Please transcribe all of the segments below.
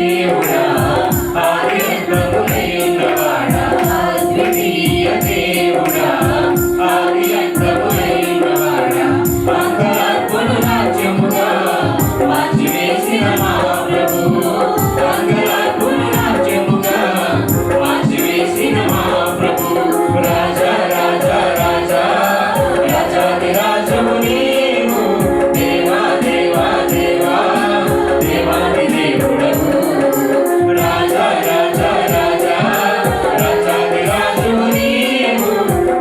దేవుడా ఆదియంతములై ఉన్నవాడా అద్వితీయ దేవుడా ఆదియంతములై ఉన్నవాడా అంగలార్పును నాట్యముగా మార్చివేసిన మా ప్రభువు అంగలార్పును నాట్యముగా మార్చివేసిన మా ప్రభువు రాజా రాజా రాజా రాజాదిరాజము నీవు దేవా దేవా దేవా దేవాది దేవుడవు రాజా రాజా రాజా రాజాదిరాజము నీవు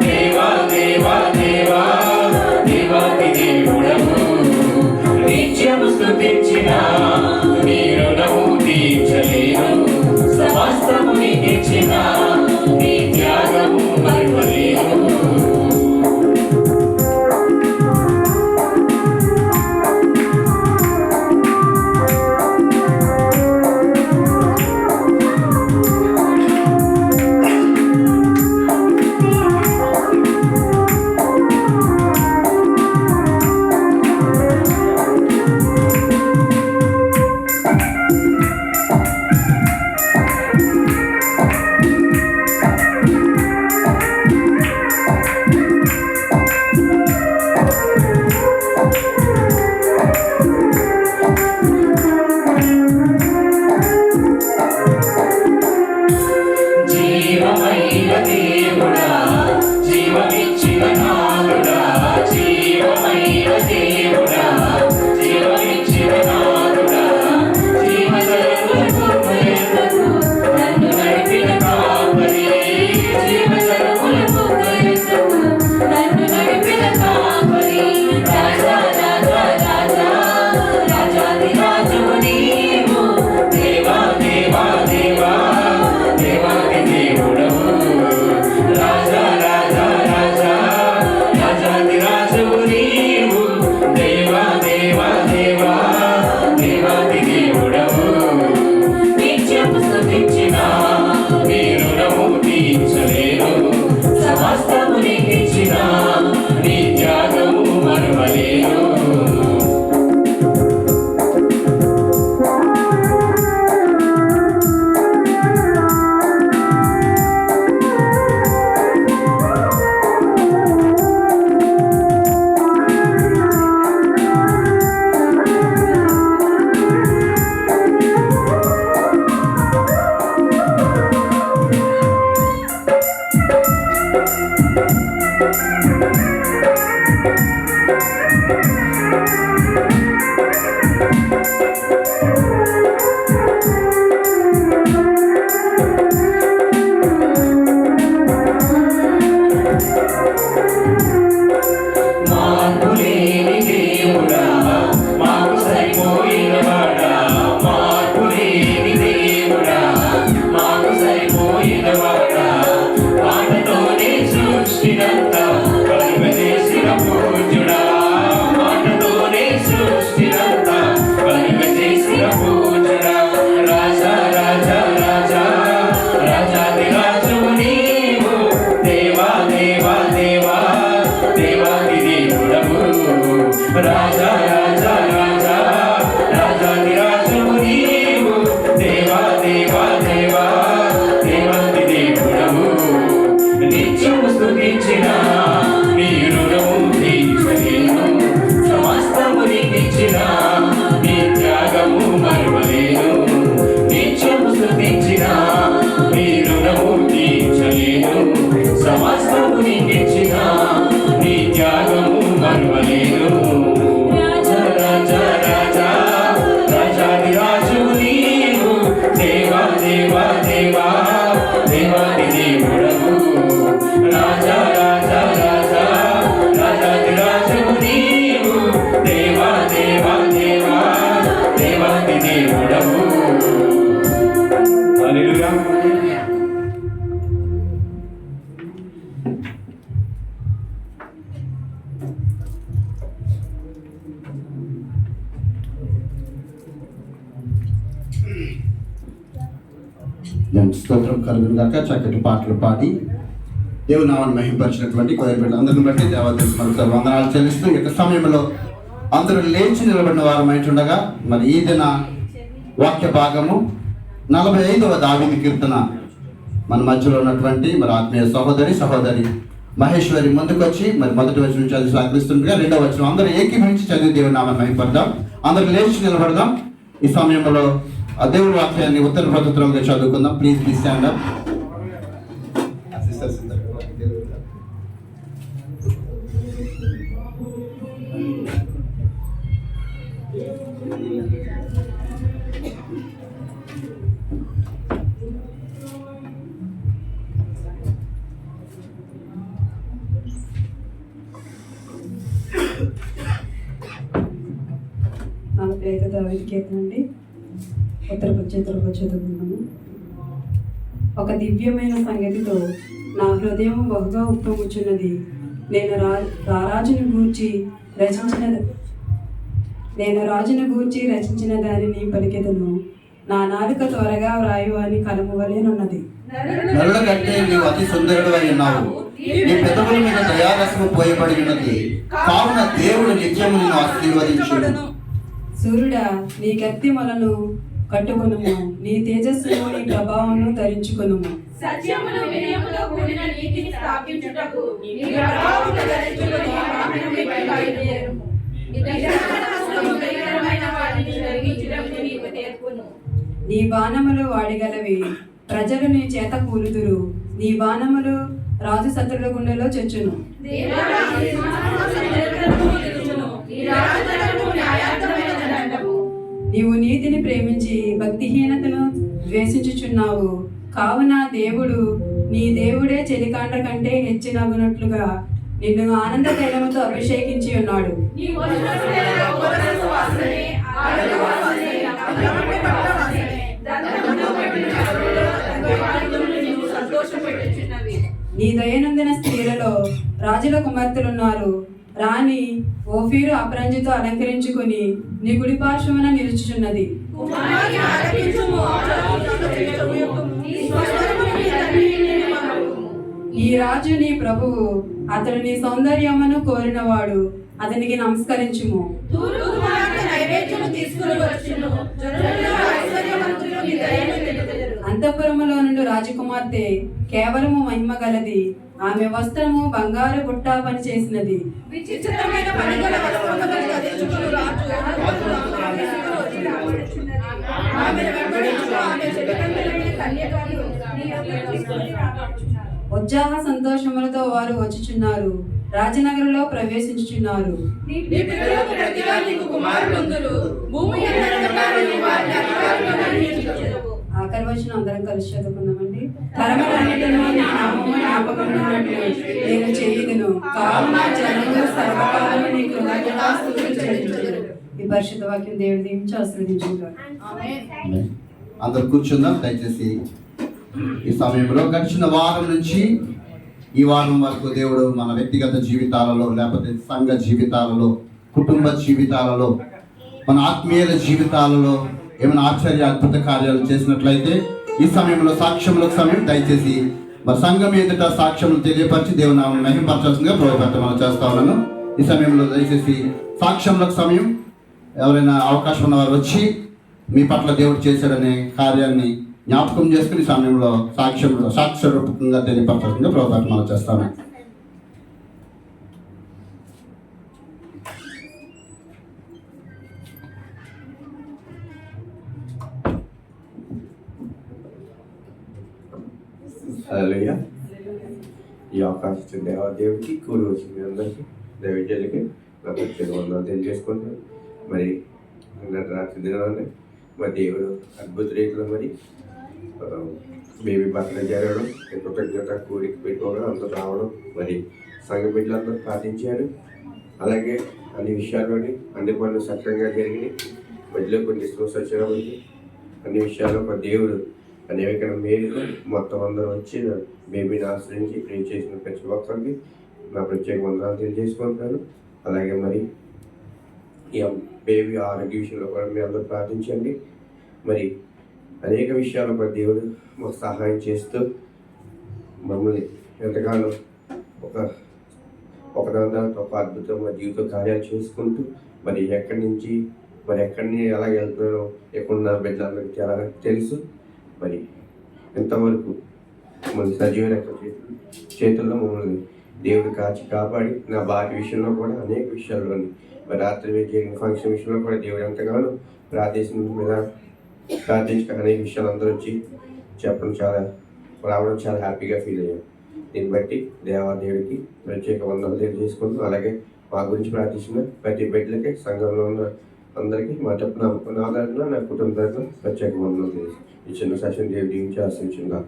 దేవా దేవా దేవా దేవాది దేవుడవు నిత్యము స్తుతించిన నీ రుణము తీర్చలేను సమస్తము నీకిచ్చిన నీ త్యాగము మరువలేను జీవమైన దేవుడా జీవమిచ్చిన నాదుడా జీవమైన దేవుడా జీవమిచ్చిన నాదుడా జీవజలములకు ప్రయత్నకు నన్ను నడిపిన కాపరి జీవజలములకు ప్రయత్నకు నన్ను నడిపిన కాపరి రాజా రాజా రాజా రాజాదిరాజము నీవు దేవా దేవా దేవా దేవాది దేవుడవు రాజా రాజా రాజా రాజాదిరాజము నీవు దేవా దేవా దేవా దేవాది దేవుడవు నిత్యము స్తుతించిన నీ రుణము తీర్చలేను సమస్తము నీకిచ్చిన నీ త్యాగము మరువలేను మార్పులేని దేవుడా మాకు సరిపోయినవాడా మార్పులేని దేవుడా మాకు సరిపోయినవాడా మాటతోనే సృష్టినంతా కలిగజేసిన పూజ్యుడా మాటతోనే సృష్టినంతా కలిగజేసిన పూజ్యుడా రాజా రాజా రాజా రాజాదిరాజము నీవు దేవా దేవా దేవా దేవాది దేవుడవు రాజా రాజా రాజా రాజాదిరాజము నీవు దేవా దేవా దేవా దేవాది దేవుడవు నిత్యము స్తుతించిన నీ రుణము తీర్చలేను సమస్తము నీకిచ్చిన నీ త్యాగము మరువలేను నిత్యము స్తుతించిన నీ రుణము తీర్చలేను సమస్తము నీకిచ్చిన నీ త్యాగము మరువలేను రాజా రాజా రాజా రాజాదిరాజము నీవు దేవా దేవా దేవా దేవాది దేవుడవు రాజా రాజా రాజా రాజాదిరాజము నీవు దేవా దేవా దేవా దేవాది దేవుడవు హల్లెలూయా స్తోత్రం కలుగును గాక. చక్కటి పాటలు పాడి దేవుని నామాన్ని మహింపరిచినటువంటి కొద్ది బిడ్డలు అందరిని బట్టి దేవాదేవునికి మరొకసారి వందనాలు చెల్లిస్తూ ఈ యొక్క సమయంలో అందరూ లేచి నిలబడిన వారమైతుండగా మరి ఈ దిన వాక్య భాగము 45వ దావీదు కీర్తన మన మధ్యలో ఉన్నటువంటి మరి ఆత్మీయ సహోదరి మహేశ్వరి ముందుకు వచ్చి మరి మొదటి వచనం నుంచి చదివి సహకరిస్తుండగా రెండవ వచనం అందరూ ఏకీభవించి చదివి దేవుని నామాన్ని మహిమపడదాం. అందరూ లేచి నిలబడదాం. ఈ సమయంలో ఆ దేవుని వాక్యాన్ని ఉత్తర పద్ధతులుగా చదువుకుందాం. Please stand up. దావీదు కీర్తన అండి. ఉత్తర చదువుకున్నాము. ఒక దివ్యమైన సంగతితో నా హృదయం బహుగా ఉప్పొంగుచున్నది. నేను రాజును గూర్చి రచించిన దానిని పలికెదను. నా నాలుక త్వరగా వ్రాయు అని కలము వలెనున్నది. నరుల కంటే నీవు అతి సుందరుడు అయి ఉన్నావు. నీ పెదవుల మీద దయారసము పోయబడి ఉన్నది. కావున దేవుడు నిత్యము నిన్ను ఆశీర్వదించును. సూర్యుడా, నీ కత్తి మొలను కట్టుకొనుము, నీ తేజస్సును నీ ప్రభావమును ధరించుకొనుము. సత్యమును వినయముతో కూడిన నీతిని స్థాపించుటకు నీ ప్రభావమును ధరించుకొని వాహనముపై బయలుదేరుము. నిజాహస్తము భయంకరమైన వాటిని జరిగించుటకు నీకు నేర్పును. నీ బాణములు వాడిగలవి, ప్రజలు నీ చేత కూలుదురు. నీ బాణములు రాజు శత్రుల గుండెలో చొచ్చును. నీవు నీతిని ప్రేమించి భక్తిహీనతను ద్వేషించుచున్నావు. కావున నీ దేవుడే చెలికాండ్ర కంటే హెచ్చినగునట్లుగా నిన్ను ఆనంద తైలముతో అభిషేకించి ఉన్నాడు. నీ దయనందిన స్త్రీలలో రాజుల కుమార్తెలున్నారు. రాణి ఓఫీరు అపరంజితో అలంకరించుకుని నీ కుడి పార్శ్వమున నిలుచుచున్నది. ఈ రాజు నీ ప్రభువు, అతడు నీ సౌందర్యమును కోరినవాడు. అతనికి నమస్కరించుము. అంతఃపురములో నుండి రాజకుమార్తె కేవలము మహిమ గలది. ఆమె వస్త్రము బంగారు బుట్ట పని చేసినది. ఉత్సాహ సంతోషములతో వారు వచ్చుచున్నారు. రాజనగరంలో ప్రవేశించుచున్నారు. ఆఖరి వచ్చిన అందరం కలిసి చదువుకుందామండి. తరములన్నిటిలో నీ నామము జ్ఞాపకమున్నట్లు నేను చేయుదును. కావున జనములు సర్వకాలము నీ కృతజ్ఞతాస్తుతులు చెల్లించుదురు. ఈ పరిశుద్ధ వాక్యం దేవుడి దీవించి ఆశీర్వదించుగాక. అందరు కూర్చుందాం దయచేసి. ఈ సమయంలో గడిచిన వారం నుంచి ఈ వారం వరకు దేవుడు మన వ్యక్తిగత జీవితాలలో, లేకపోతే సంఘ జీవితాలలో, కుటుంబ జీవితాలలో, మన ఆత్మీయ జీవితాలలో ఏమైనా ఆశ్చర్య అద్భుత కార్యాలు చేసినట్లయితే ఈ సమయంలో సాక్ష్యములకు సమయం దయచేసి మరి సంఘం ఎదుట సాక్ష్యములు తెలియపరిచి దేవుని నామమును మహిమపరచాల్సిందిగా ప్రభుత్వం చేస్తా ఉన్నాను. ఈ సమయంలో దయచేసి సాక్ష్యములకు సమయం. ఎవరైనా అవకాశం ఉన్నవారు వచ్చి మీ పట్ల దేవుడు చేశాడనే కార్యాన్ని జ్ఞాపకం చేసుకుని సమయంలో సాక్ష్య రూపకంగా తెలియపరచాల్సిందిగా ప్రభుత్వం చేస్తాను. హల్లెలూయా. ఈ అవకాశం ఇచ్చిన దేవదేవుడికి కూడి వచ్చింది అందరికీ దైవజనులకి నా ప్రత్యేక వందనాలు తెలియజేసుకుంటాను. మరి రాత్రి దినాన్ని మరి దేవుడు అద్భుత రీతిలో మరి బేబీ బర్త్డే జరగడం, కృతజ్ఞత కూడికి పెట్టుకోవడం, అందరూ రావడం, మరి సంఘ బిడ్డలందరూ ప్రార్థించారు. అలాగే అన్ని విషయాల్లోని అన్ని పనులు సక్రంగా జరిగినాయి. మధ్యలో కొన్ని సమస్యలు అన్ని విషయాల్లో ఒక దేవుడు అనేక మేలుగా మొత్తం అందరూ వచ్చి బేబీని ఆశ్రయించి ప్రేమ చేసిన ప్రతి ఒక్కరికి నా ప్రత్యేక వందనాలు తెలియజేసుకుంటాను. అలాగే మరి ఈ బేబీ ఆరోగ్య విషయంలో కూడా మీ అందరూ ప్రార్థించండి. మరి అనేక విషయాలు కూడా దేవుడు మాకు సహాయం చేస్తూ మమ్మల్ని ఎంతగానో ఒకదాని ఒక అద్భుతమైన జీవిత కార్యాలు చేసుకుంటూ మరి ఎక్కడి నుంచి ఎక్కడిని ఎలా వెళ్తున్నారో ఎక్కడున్న బిడ్డలందరికీ చాలా తెలుసు. మరి ఎంతవరకు మన సజీవ రెక్క చేతుల్లో మమ్మల్ని దేవుడు కాచి కాపాడి నా భార్య విషయంలో కూడా అనేక విషయాల్లోని మరి రాత్రి జరిగిన ఫంక్షన్ విషయంలో కూడా దేవుడు ఎంతగానో ప్రార్థించక అనేక విషయాలు అందరూ వచ్చి చెప్పడం రావడం చాలా హ్యాపీగా ఫీల్ అయ్యాం. దీన్ని బట్టి దేవాదేవుడికి ప్రత్యేక వందలు తెలియజేసుకుంటూ అలాగే మా గురించి ప్రార్థించిన ప్రతి బిడ్డలకి సంఘంలో ఉన్న అందరికీ మా నా తరఫున నా కుటుంబ తరఫున ప్రత్యేక వందలు తెలియజేసి ఈ చిన్న సెషన్ దేవుడి నుంచి ఆశించిందా.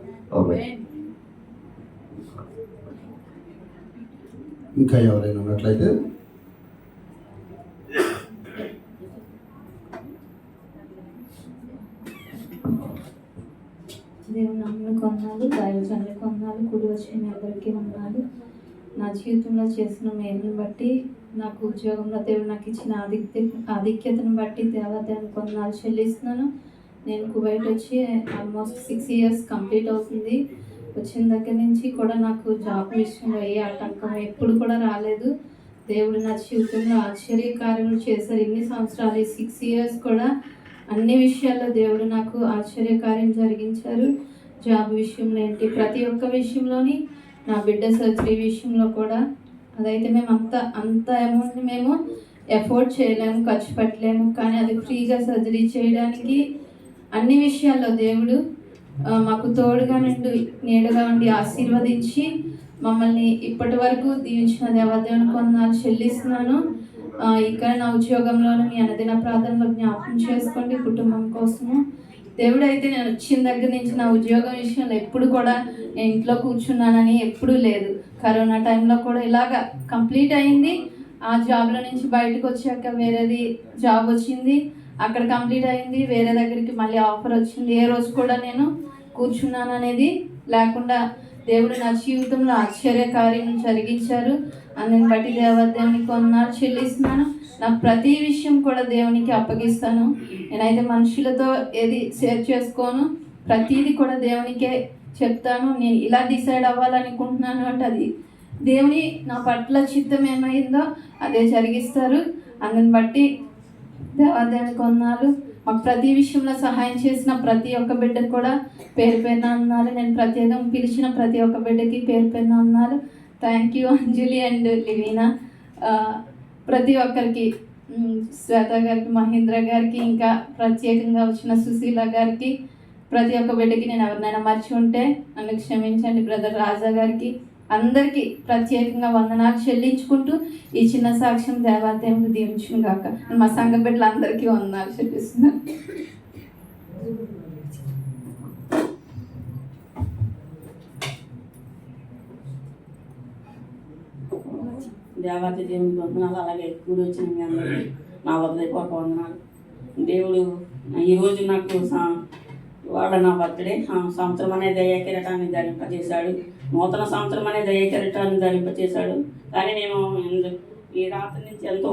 ఇంకా ఎవరైనా ఉన్నట్లయితే దేవుని నామమున వందనాలు, దైవజనులకు వందనాలు, కూడి వచ్చిన మీ అందరికీ వందనాలు. నా జీవితంలో చేసిన మేలును బట్టి, నాకు ఉద్యోగంలో దేవుడు నాకు ఇచ్చిన ఆధిక్యతను బట్టి దేవాదేవునికి వందనాలు చెల్లిస్తున్నాను. నేను కువైట్ వచ్చి ఆల్మోస్ట్ 6 years కంప్లీట్ అవుతుంది. వచ్చిన దగ్గర నుంచి కూడా నాకు జాబ్ విషయంలో ఏ ఆటంకం ఎప్పుడు కూడా రాలేదు. దేవుడు నా జీవితంలో ఆశ్చర్యకార్యములు చేశారు. ఇన్ని సంవత్సరాలు 6 years కూడా అన్ని విషయాల్లో దేవుడు నాకు ఆశ్చర్యకార్యం జరిగించారు. జాబ్ విషయంలో ఏంటి, ప్రతి ఒక్క విషయంలోని, నా బిడ్డ సర్జరీ విషయంలో కూడా. అదైతే మేము అంత అమౌంట్ని మేము ఎఫోర్డ్ చేయలేము, ఖర్చు పెట్టలేము. కానీ అది ఫ్రీగా సర్జరీ చేయడానికి అన్ని విషయాల్లో దేవుడు మాకు తోడుగా నీడగా ఉండి ఆశీర్వదించి మమ్మల్ని ఇప్పటి వరకు దీవించిన దేవాదేవునికి వందనాలు చెల్లిస్తున్నాను. ఇక్కడ నా ఉద్యోగంలోనూ మీ అనుదిన ప్రార్థనలో జ్ఞాపకం చేసుకోండి కుటుంబం కోసము. దేవుడు అయితే నేను వచ్చిన దగ్గర నుంచి నా ఉద్యోగం విషయంలో ఎప్పుడు కూడా నేను ఇంట్లో కూర్చున్నానని ఎప్పుడూ లేదు. కరోనా టైంలో కూడా ఇలాగా కంప్లీట్ అయింది. ఆ జాబ్లో నుంచి బయటకు వచ్చాక వేరేది జాబ్ వచ్చింది, అక్కడ కంప్లీట్ అయింది. వేరే దగ్గరికి మళ్ళీ ఆఫర్ వచ్చింది. ఏ రోజు కూడా నేను కూర్చున్నాను అనేది లేకుండా దేవుడు నా జీవితంలో ఆశ్చర్యకార్యం జరిగించారు. అందుని బట్టి దేవాదేవునికి వందనాలు చెల్లిస్తున్నాను. నా ప్రతి విషయం కూడా దేవునికి అప్పగిస్తాను. నేనైతే మనుషులతో ఏది షేర్ చేసుకోను, ప్రతిదీ కూడా దేవునికే చెప్తాను. నేను ఇలా డిసైడ్ అవ్వాలనుకుంటున్నాను అంటే అది దేవుని నా పట్ల చిత్తం ఏమైందో అదే జరిగిస్తారు. అందుని బట్టి దేవాదేవునికి వందనాలు. మాకు ప్రతి విషయంలో సహాయం చేసిన ప్రతి ఒక్క బిడ్డకు కూడా పేరు పేరున అన్నారు. నేను ప్రత్యేకంగా పిలిచిన ప్రతి ఒక్క బిడ్డకి పేరు పేరున అన్నారు. Thank you Anjali and Livina. ప్రతి ఒక్కరికి, శ్వేత గారికి, మహేంద్ర గారికి, ఇంకా ప్రత్యేకంగా వచ్చిన సుశీల గారికి, ప్రతి ఒక్క బిడ్డకి నేను ఎవరినైనా మర్చి ఉంటే నన్ను క్షమించండి. బ్రదర్ రాజా గారికి, అందరికీ ప్రత్యేకంగా వందనాలు చెల్లించుకుంటూ ఈ చిన్న సాక్ష్యం దేవాదేవుని దీవించును గాక. మా సంఘ బిడ్డలందరికీ వందనాలు చెల్లిస్తున్నాను. దేవాది దేవునికి వందనాలు. అలాగే కూడి వచ్చిన మీ అందరికీ నా హృదయపూర్వక వందనాలు. దేవుడు ఈరోజు నాకు ఇవాళ నా బర్త్డే, సంవత్సరం అనే దయాకిరటాన్ని ధరింపజేశాడు. నూతన సంవత్సరం అనే దయాకిరటాన్ని ధరింపజేశాడు. కానీ నేను ఈ రాత్రి నుంచి ఎంతో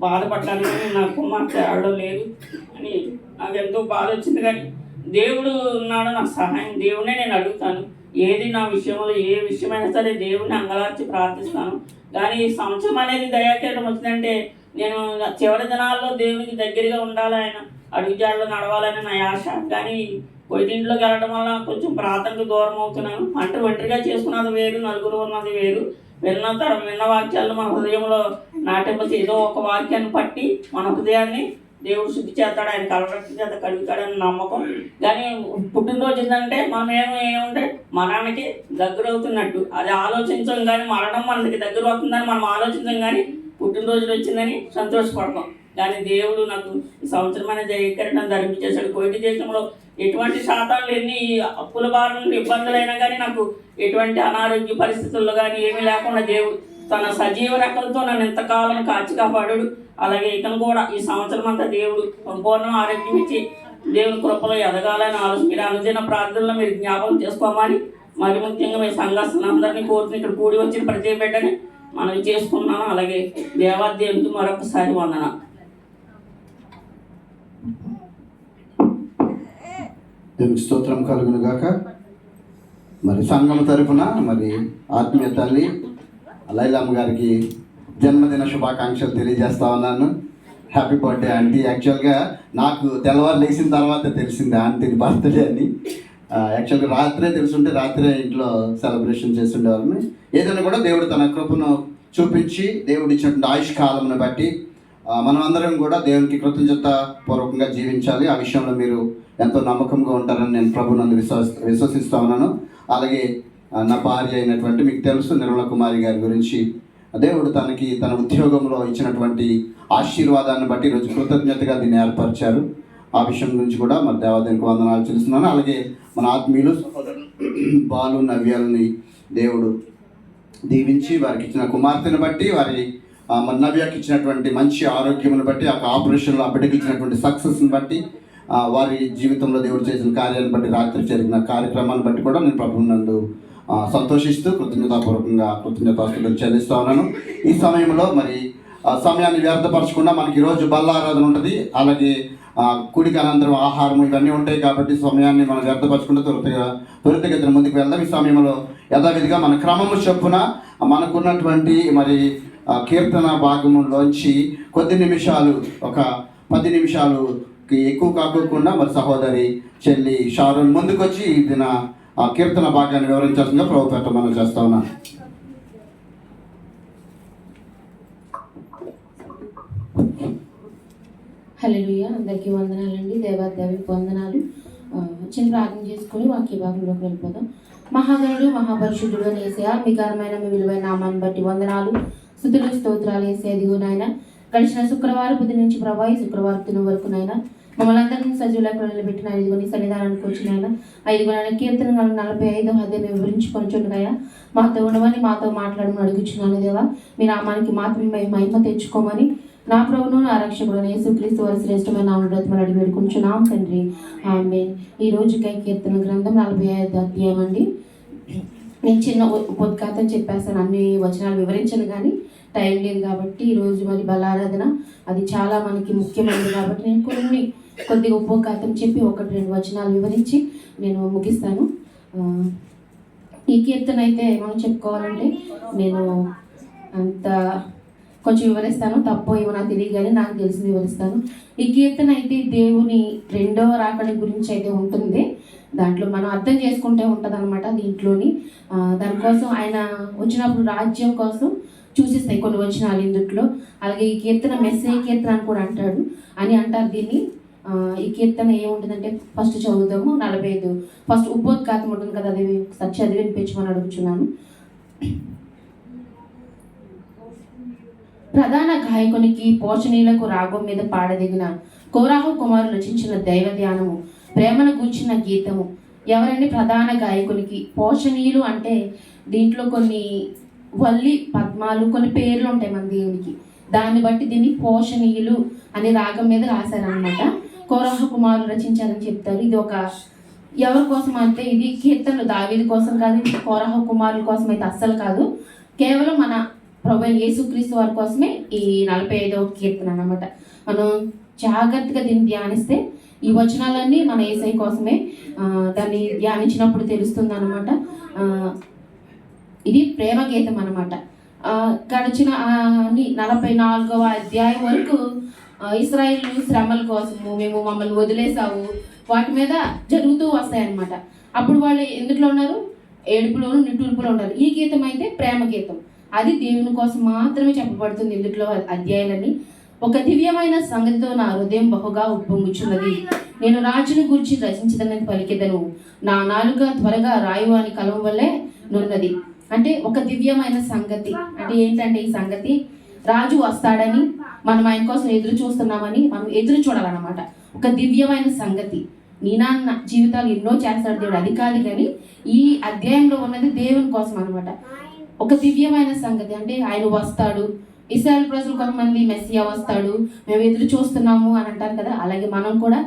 బాధపడ్డాను. కానీ నా కుమార్తె ఆడడం లేదు అని నాకు ఎంతో బాధ వచ్చింది. కానీ దేవుడు ఉన్నాడు, నాకు సహాయం దేవుడే నేను అడుగుతాను. ఏది నా విషయంలో ఏ విషయమైనా సరే దేవుడిని అంగలార్చి ప్రార్థిస్తాను. కానీ ఈ సంవత్సరం అనేది దయాకిరటం వచ్చిందంటే నేను చివరి దినాల్లో దేవునికి దగ్గరగా ఉండాలి, ఆయన అడుగుజాడలో నడవాలని నా ఆశ. కానీ కొద్దింట్లోకి వెళ్ళడం వల్ల కొంచెం ప్రార్థనకు దూరం అవుతున్నాను. అంటే ఒంటరిగా చేసుకున్నది వేరు, నలుగురు ఉన్నది వేరు. విన్న వాక్యాలను మన హృదయంలో నాటింపచి ఏదో ఒక వాక్యాన్ని పట్టి మన హృదయాన్ని దేవుడు శుద్ధి చేస్తాడు, ఆయన కలవరక్తి చేత కలుగుతాడని నమ్మకం. కానీ పుట్టినరోజు ఏంటంటే మనం ఏముంటే మరణానికి దగ్గర అవుతున్నట్టు అది ఆలోచించం. కానీ మరణం మనకి దగ్గర అవుతుందని మనం ఆలోచించం. కానీ పుట్టినరోజులు వచ్చిందని సంతోషపడతాం. కానీ దేవుడు నాకు ఈ సంవత్సరం అనేది ఎక్కడైనా ధరింపజేశాడు. కోటి దేశంలో ఎటువంటి శాతాలు ఎన్ని అప్పుల భారం ఇబ్బందులైనా కానీ నాకు ఎటువంటి అనారోగ్య పరిస్థితుల్లో కానీ ఏమీ లేకుండా దేవుడు తన సజీవ రెక్కలతో నన్ను ఎంతకాలం కాచి కాపాడాడు. అలాగే ఇతను కూడా ఈ సంవత్సరం అంతా దేవుడు సంపూర్ణ ఆరోగ్యం ఇచ్చి దేవుని కృపలో ఎదగాలని ఆలోచన మీరు అనుదిన ప్రార్థనలో మీరు జ్ఞాపకం చేసుకోమని, మరి ముఖ్యంగా మీ సంఘస్థులందరినీ కోరుతున్న ఇక్కడ కూడి వచ్చిన ప్రతి బిడ్డని మనం చేసుకున్నాను. అలాగే దేవాదేవునికి మరొకసారి వందన. దేవునికి స్తోత్రం కలుగును గాక. మరి సంఘం తరఫున మరి ఆత్మీయ తల్లి లైలమ్మ గారికి జన్మదిన శుభాకాంక్షలు తెలియజేస్తా ఉన్నాను. Happy birthday aunty. యాక్చువల్గా నాకు తెల్లవారు లేచిన తర్వాత తెలిసింది ఆంటీని బర్త్డే అని. యాక్చువల్గా రాత్రే తెలుసుంటే రాత్రే ఇంట్లో సెలబ్రేషన్ చేస్తుండేవాళ్ళని. ఏదైనా కూడా దేవుడు తన కృపను చూపించి దేవుడు ఇచ్చినటువంటి ఆయుష్ కాలంను బట్టి మనం అందరం కూడా దేవునికి కృతజ్ఞత పూర్వకంగా జీవించాలి. ఆ విషయంలో మీరు ఎంతో నమ్మకంగా ఉంటారని నేను ప్రభు నన్ను విశ్వసిస్తా ఉన్నాను. అలాగే నా భార్య అయినటువంటి మీకు తెలుసు నిర్మల కుమారి గారి గురించి దేవుడు తన ఉద్యోగంలో ఇచ్చినటువంటి ఆశీర్వాదాన్ని బట్టి ఈరోజు కృతజ్ఞతగా దీన్ని ఏర్పరిచారు. ఆ విషయం గురించి కూడా మరి దేవాదేవునికి వందనాలు తెలుస్తున్నాను. అలాగే మన ఆత్మీయులు బాలు నవ్యాలని దేవుడు దీవించి వారికి ఇచ్చిన కుమార్తెను బట్టి వారి మన నవ్యకి ఇచ్చినటువంటి మంచి ఆరోగ్యమును బట్టి ఆ ఆపరేషన్లో ఆ బిడ్డకి ఇచ్చినటువంటి సక్సెస్ని బట్టి వారి జీవితంలో దేవుడు చేసిన కార్యాలను బట్టి రాత్రి జరిగిన కార్యక్రమాన్ని బట్టి కూడా నేను ప్రభువు నందు సంతోషిస్తూ కృతజ్ఞతాస్తుతులు చెల్లిస్తూ ఉన్నాను. ఈ సమయంలో మరి సమయాన్ని వ్యర్థపరచకుండా మనకి ఈరోజు బల్లారాధన ఉంటుంది. అలాగే కుడికి అనంతరం ఆహారం ఇవన్నీ ఉంటాయి కాబట్టి సమయాన్ని మనం వ్యర్థపరచకుండా త్వరితగతిన ముందుకు వెళ్దాం. ఈ సమయంలో యథావిధిగా మన క్రమము చొప్పున మనకున్నటువంటి మరి కీర్తన భాగంలోంచి కొద్ది నిమిషాలు, ఒక 10 నిమిషాలుకి ఎక్కువ కాకుండా మరి సహోదరి చెల్లి షారోన్ ముందుకొచ్చి ఇది ఆ కీర్తన భాగాన్ని వివరించాల్సిందిగా ప్రభుపేట మనం చేస్తా ఉన్నాం. హల్లెలూయా. అందరికీ వందనాలండి. దేవాదేవికి వందనాలు. చిన్న ప్రార్థన చేసుకొని వాక్య భాగంలోకి వెళ్ళిపోదాం. మహాగణుడు మహాపరిశుద్ధుడు అని యేసయ్యా మీ ఘనమైన మీ విలువైన నామాన్ని బట్టి వందనాలు, స్తుతులు, స్తోత్రాలు యేసయ్యా. ఇదిగో నాయన గడిచిన శుక్రవారం పొద్దు నుంచి ప్రభా ఈ శుక్రవారం దిన వరకు నాయన మమ్మల్ని అందరినీ సజీవులకు నిలబెట్టిన ఇదిగో నీ సన్నిధానానికి వచ్చిన ఆయన ఇదిగో నాయన కీర్తన 45వ అధ్యాయం వివరించుకొని చూడగా మాతో ఉండమని మాతో మాట్లాడమని అడుగుచున్నాను దేవా. మీ నామానికి మాత్రమే మహిమ తెచ్చుకోమని నా ప్రభువును నా రక్షకుడు యేసుక్రీస్తు వారి శ్రేష్టమైన నామములో అడిగి వేడుకుంటున్నాం తండ్రి, ఆమేన్. ఈ రోజుకై కీర్తన గ్రంథం 45వ అధ్యాయం అండి. నేను చిన్న ఉపోద్ఘాతం చెప్పేస్తాను, అన్ని వచనాలు వివరించను కానీ టైం లేదు కాబట్టి ఈరోజు మరి బలారాధన అది చాలా మనకి ముఖ్యమైనది కాబట్టి నేను కొద్దిగా ఉపోద్ఘాతం చెప్పి 1-2 వచనాలు వివరించి నేను ముగిస్తాను. ఈ కీర్తన అయితే మనం చెప్పుకోవాలంటే నేను అంత కొంచెం వివరిస్తాను, తప్పో ఏమో నాకు తెలియదు కానీ నాకు తెలిసి వివరిస్తాను. ఈ కీర్తన అయితే దేవుని 2వ రాకడ గురించి అయితే ఉంటుంది. దాంట్లో మనం అర్థం చేసుకుంటే ఉంటుంది అనమాట దీంట్లోని. దానికోసం ఆయన వచ్చినప్పుడు రాజ్యం కోసం చూసిస్తాయి కొన్ని వచనాలు ఇందుట్లో. అలాగే ఈ కీర్తన మెస్సేజ్ కీర్తన అని కూడా అంటారు దీన్ని. ఈ కీర్తన ఏముంటుందంటే ఫస్ట్ చదువుదాము. 45 ఫస్ట్ ఉపోద్ఘాతం ఉంటుంది కదా, అది ఒకసారి చదివి వినిపించమని అడుగుతున్నాను. ప్రధాన గాయకునికి పోషణీలకు రాగం మీద పాడదగిన కోరాహు కుమారులు రచించిన దైవ ధ్యానము, ప్రేమను గూర్చిన గీతము. ఎవరండి ప్రధాన గాయకునికి? పోషణీయులు అంటే దీంట్లో కొన్ని వల్లి పద్మాలు కొన్ని పేర్లు ఉంటాయి మన దేవునికి, దాన్ని బట్టి దీన్ని పోషణీయులు అనే రాగం మీద రాశారనమాట. కోరాహు కుమారులు రచించారని చెప్తారు. ఇది ఒక ఎవరి కోసం అంటే ఇది కీర్తనలు దావీదు కోసం కాదు, ఇది కోరాహు కుమారుల కోసం అయితే అస్సలు కాదు, కేవలం మన ప్రభు యేసుక్రీస్తు వారి కోసమే ఈ 45వ కీర్తన అన్నమాట. మనం జాగ్రత్తగా దీన్ని ధ్యానిస్తే ఈ వచనాలన్నీ మన యేసయ్య కోసమే. దాన్ని ధ్యానించినప్పుడు తెలుస్తుంది అనమాట. ఇది ప్రేమ గీతం అనమాట. గడిచిన 44వ అధ్యాయం వరకు ఇశ్రాయేలు శ్రమల కోసము మమ్మల్ని వదిలేసావు వాటి మీద జరుగుతూ వస్తాయి అన్నమాట. అప్పుడు వాళ్ళు ఎందులో ఉన్నారు? ఏడుపులోను నిట్టూర్పులో ఉంటారు. ఈ గీతం అయితే ప్రేమ గీతం, అది దేవుని కోసం మాత్రమే చెప్పబడుతుంది ఇందులో అధ్యాయాలని. ఒక దివ్యమైన సంగతితో నా హృదయం బహుగా ఉప్పొంగుచున్నది, నేను రాజును గురించి రచించదనని పలికెదను, నా నాలుక త్వరగా రాయు అని కలం వల్లే నున్నది. అంటే ఒక దివ్యమైన సంగతి అంటే ఏంటంటే ఈ సంగతి రాజు వస్తాడని మనం ఆయన కోసం ఎదురు చూస్తున్నామని మనం ఎదురు చూడాలన్నమాట. ఒక దివ్యమైన సంగతి. నీ నాన్న జీవితాలు ఎన్నో చేస్తాడు దేవుడు, అది కాదు కానీ ఈ అధ్యాయంలో ఉన్నది దేవుని కోసం అనమాట. ఒక దివ్యమైన సంగతి అంటే ఆయన వస్తాడు. ఇశ్రాయేలు ప్రజలు కొంతమంది మెస్సియా వస్తాడు మేము ఎదురు చూస్తున్నాము అని అంటారు కదా, అలాగే మనం కూడా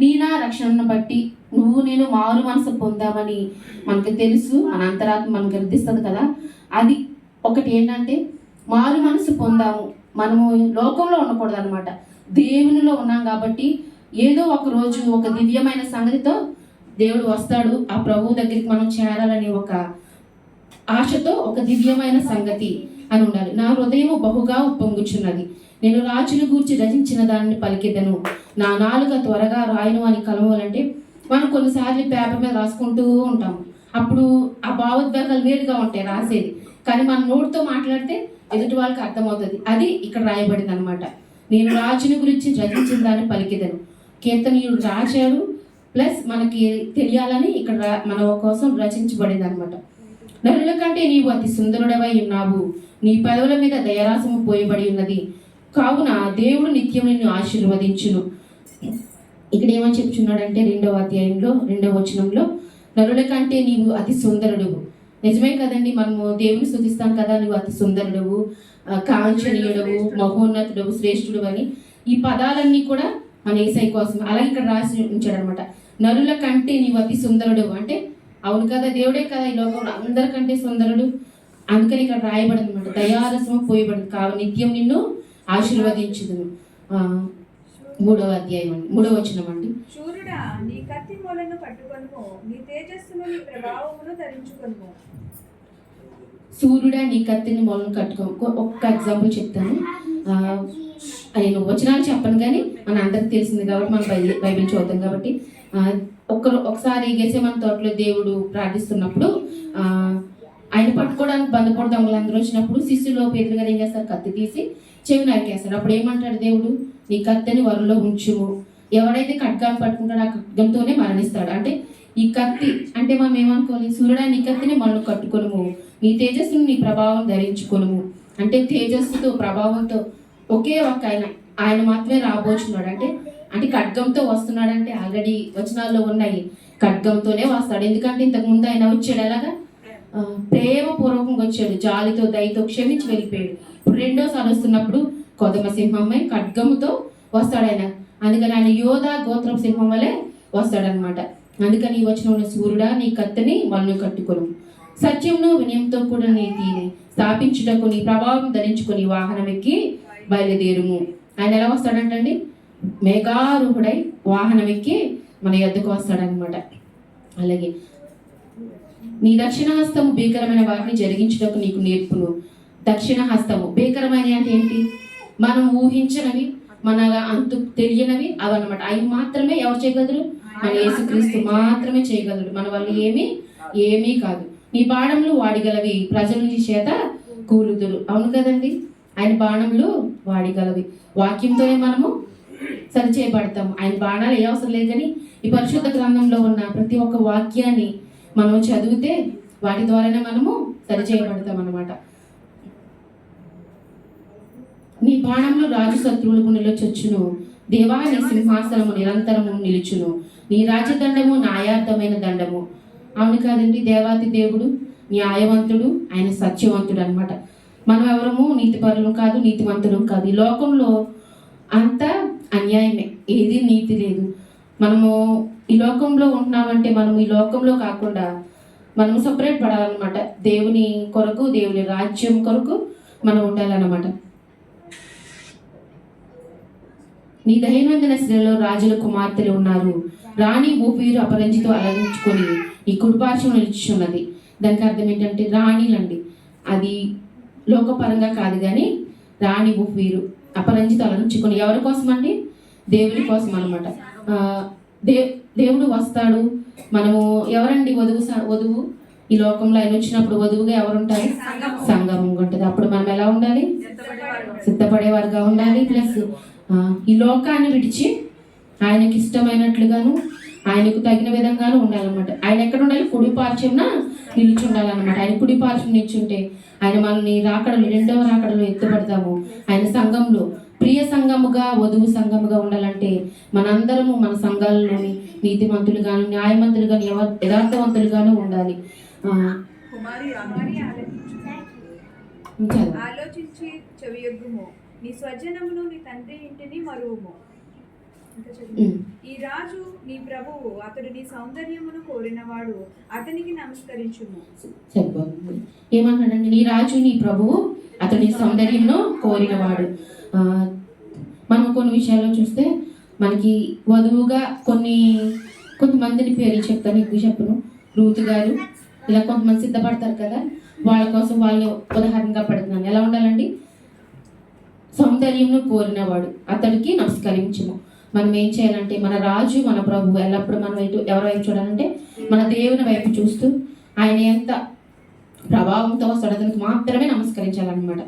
నీ నా రక్షణను బట్టి నువ్వు నేను మారు మనసు పొందామని మనకు తెలుసు, మన అంతరాత్మ మనకు గుర్తిస్తుంది కదా. అది ఒకటి ఏంటంటే మారు మనసు పొందాము, మనము లోకంలో ఉండకూడదు అనమాట, దేవునిలో ఉన్నాం కాబట్టి ఏదో ఒక రోజు ఒక దివ్యమైన సంగతితో దేవుడు వస్తాడు, ఆ ప్రభు దగ్గరికి మనం చేరాలని ఒక ఆశతో ఒక దివ్యమైన సంగతి అని ఉండాలి. నా హృదయము బహుగా ఉప్పొంగుచున్నది, నేను రాజును గూర్చి రచించిన దానిని పలికెదను, నా నాలుక త్వరగా రాయను అని కలవాలంటే మనం కొన్నిసార్లు పేపర్ మీద రాసుకుంటూ ఉంటాము. అప్పుడు ఆ భావోద్వేగాలు వేరుగా ఉంటాయి రాసేది, కానీ మన నోటితో మాట్లాడితే ఎదుటి వాళ్ళకి అర్థమవుతుంది. అది ఇక్కడ రాయబడింది అనమాట. నేను రాజుని గురించి రచించిన దాన్ని పలికెదను. కీర్తనీయుడు రాశాడు, ప్లస్ మనకి తెలియాలని ఇక్కడ మన కోసం రచించబడింది అనమాట. నరుల కంటే నీవు అతి సుందరుడవై ఉన్నావు, నీ పెదవుల మీద దయరాసము పోయబడి ఉన్నది, కావున దేవుడు నిత్యం నిన్ను ఆశీర్వదించును. ఇక్కడ ఏమని చెప్తున్నాడంటే 2వ అధ్యాయంలో 2వ వచనంలో, నరుల కంటే నీవు అతి సుందరుడువు. నిజమే కదండి, మనము దేవుని స్తుతిస్తాం కదా, నువ్వు అతి సుందరుడువు, కాంక్షణీయుడవు, మహోన్నతుడవు, శ్రేష్ఠుడు అని. ఈ పదాలన్నీ కూడా మన యేసయ్య కోసం అలాగే ఇక్కడ రాసి ఉంచాడు అనమాట. నరుల కంటే నీవు అతి సుందరుడు అంటే అవును కదా, దేవుడే కదా ఈ లోకంలో అందరికంటే సుందరుడు. అందుకని ఇక్కడ రాయబడింది అనమాట, దయారసము పోయబడింది, కావు నిత్యం నిన్ను ఆశీర్వదించుదును. 3వ అధ్యాయం అండి, 3వ వచనం అండి. శూరుడా, నీ కత్తి మూలను పట్టుకొనుము, నీ తేజస్సును నీ ప్రభావమును ధరించుకొనుము. సూర్యుడా, నీ కత్తిని మొలను కట్టుకో. ఒక్క ఎగ్జాంపుల్ చెప్తాను. నేను వచనాలు చెప్పను, కానీ మన అందరికి తెలిసింది కాబట్టి మనం బైబిల్ చూద్దాం కాబట్టి. ఒకసారి గెసెమనే తోటలో దేవుడు ప్రార్థిస్తున్నప్పుడు ఆయన పట్టుకోవడానికి బంధుపడి దొంగలు అందరూ వచ్చినప్పుడు శిష్యులు పేతురు గారు ఏం చేస్తారు, కత్తి తీసి చెవి నరికేస్తాడు. అప్పుడు ఏమంటాడు దేవుడు, నీ కత్తిని వరలో ఉంచుము, ఎవడైతే ఖడ్గాన్ని పట్టుకుంటాడో ఆ ఖడ్గంతోనే మరణిస్తాడు. అంటే ఈ కత్తి అంటే మనం ఏమనుకోవాలి, సూర్యుడా నీ కత్తిని మనం కట్టుకొనుము, నీ తేజస్సును నీ ప్రభావం ధరించుకొనుము. అంటే తేజస్సుతో ప్రభావంతో ఒకే ఒక ఆయన మాత్రమే రాబోచున్నాడు. అంటే ఖడ్గంతో వస్తున్నాడంటే ఆల్రెడీ వచనాల్లో ఉన్నాయి, ఖడ్గంతోనే వస్తాడు. ఎందుకంటే ఇంతకుముందు ఆయన వచ్చాడు ఎలాగా, ప్రేమపూర్వకంగా వచ్చాడు, జాలితో దయతో క్షమించి వెళ్ళిపోయాడు. ఇప్పుడు రెండోసారి వస్తున్నప్పుడు కొదమ సింహమై ఖడ్గముతో వస్తాడు ఆయన. అందుకని ఆయన యోధా గోత్రపు సింహం వలె వస్తాడనమాట. అందుకని ఈ వచనంలో, సూర్యుడా నీ కత్తిని మలను కట్టుకొను, సత్యమును వినయంతో కూడా నీతిని స్థాపించుటకు నీ ప్రభావం ధరించుకొని వాహనం ఎక్కి బయలుదేరుము. ఆయన ఎలా వస్తాడంటండి, మేఘారూఢుడై వాహనం ఎక్కి మన యొద్దకు వస్తాడనమాట. అలాగే నీ దక్షిణ హస్తము భీకరమైన వాటిని జరిగించుటకు నీకు నేర్పును. దక్షిణ హస్తము భీకరమైన అంటే ఏంటి, మనం ఊహించనివి, మన అంతు తెలియనివి అవన్నమాట. అవి మాత్రమే ఎవరు చేయగలరు, మన యేసుక్రీస్తు మాత్రమే చేయగలరు. మన వల్ల ఏమీ కాదు. నీ బాణములు వాడిగలవి, ప్రజలు నీ చేత కూలుదురు. అవును కదండి, ఆయన బాణములు వాడిగలవి. వాక్యంతోనే మనము సరిచేయబడతాము. ఆయన బాణాలు ఏ అవసరం లేదు, కానీ ఈ పరిశుద్ధ గ్రంథంలో ఉన్న ప్రతి ఒక్క వాక్యాన్ని మనం చదివితే వాటి ద్వారానే మనము సరిచేయబడతాం అన్నమాట. నీ బాణంలో రాజు శత్రువులకు నిలచొచ్చును, దేవా నీ సింహాసనము నిరంతరము నిలుచును, నీ రాజదండము న్యాయార్థమైన దండము. అవును కాదండి, దేవాతి దేవుడు న్యాయవంతుడు, ఆయన సత్యవంతుడు అనమాట. మనం ఎవరము నీతిపరులు కాదు, నీతివంతులు కాదు. ఈ లోకంలో అంతా అన్యాయమే, ఏది నీతి లేదు. మనము ఈ లోకంలో ఉంటున్నామంటే మనం ఈ లోకంలో కాకుండా మనము సపరేట్ పడాలన్నమాట. దేవుని కొరకు, దేవుని రాజ్యం కొరకు మనం ఉండాలన్నమాట. నీ దైనందిన స్త్రీలో రాజుల కుమార్తెలు ఉన్నారు, రాణి ఊపిరి అపరంజితో అలంచుకొని ఈ కుడిపార్శ్వం నిలుచున్నది. దానికి అర్థం ఏంటంటే రాణిలండి, అది లోకపరంగా కాదు, కానీ రాణి ఊపిరు అపరంజితో అలంచుకొని ఎవరి కోసం అండి, దేవుని కోసం అనమాట. దేవుడు వస్తాడు. మనము ఎవరండి వధువు ఈ లోకంలో ఆయన వచ్చినప్పుడు వధువుగా ఎవరుంటారు, సంఘం ఉంటుంది. అప్పుడు మనం ఎలా ఉండాలి, సిద్ధపడేవారుగా ఉండాలి. ప్లస్ ఈ లోకాన్ని విడిచి ఆయనకి ఇష్టమైనట్లుగాను ఆయనకు తగిన విధంగాను ఉండాలన్నమాట. ఆయన ఎక్కడ ఉండాలి, కుడి పార్శ్వంన నిలిచి ఉండాలన్నమాట. ఆయన కుడి పార్శ్వం నిల్చుంటే ఆయన మనల్ని రాకడలు, 2వ రాకడలో ఎత్తుపడతాము. ఆయన సంఘంలో ప్రియ సంఘముగా, వధువు సంఘముగా ఉండాలంటే మనందరము మన సంఘాలలోని నీతిమంతులుగాను, న్యాయమంతులుగాను, యథార్థవంతులుగాను ఉండాలి. ఆలోచించి చెవియొగ్గుము, నీ స్వజనమును నీ తండ్రి ఇంటిని మరువుము. ఈ రాజు నీ ప్రభువు, అతడు నీ సౌందర్యమును కోరినవాడు, అతనికి నమస్కరించుము. ఏమంటాడండి, నీ రాజు నీ ప్రభువు, అతడు నీ సౌందర్యమును కోరినవాడు. మనం కొన్ని విషయాల్లో చూస్తే మనకి వధువుగా కొంతమందిని పేర్లు చెప్తాను, ఎక్కువ చెప్పను. రూతు గారు ఇలా కొంతమంది సిద్ధపడతారు కదా. వాళ్ళ కోసం వాళ్ళు ఉదాహరణగా పడుతున్నాను. ఎలా ఉండాలండి? సౌందర్యంను కోరినవాడు అతడికి నమస్కరించుము. మనం ఏం చేయాలంటే మన రాజు మన ప్రభు ఎల్లప్పుడూ మనం ఎవరి వైపు చూడాలంటే మన దేవుని వైపు చూస్తూ ఆయన ఎంత ప్రభావంతో వస్తాడు అతనికి మాత్రమే నమస్కరించాలన్నమాట.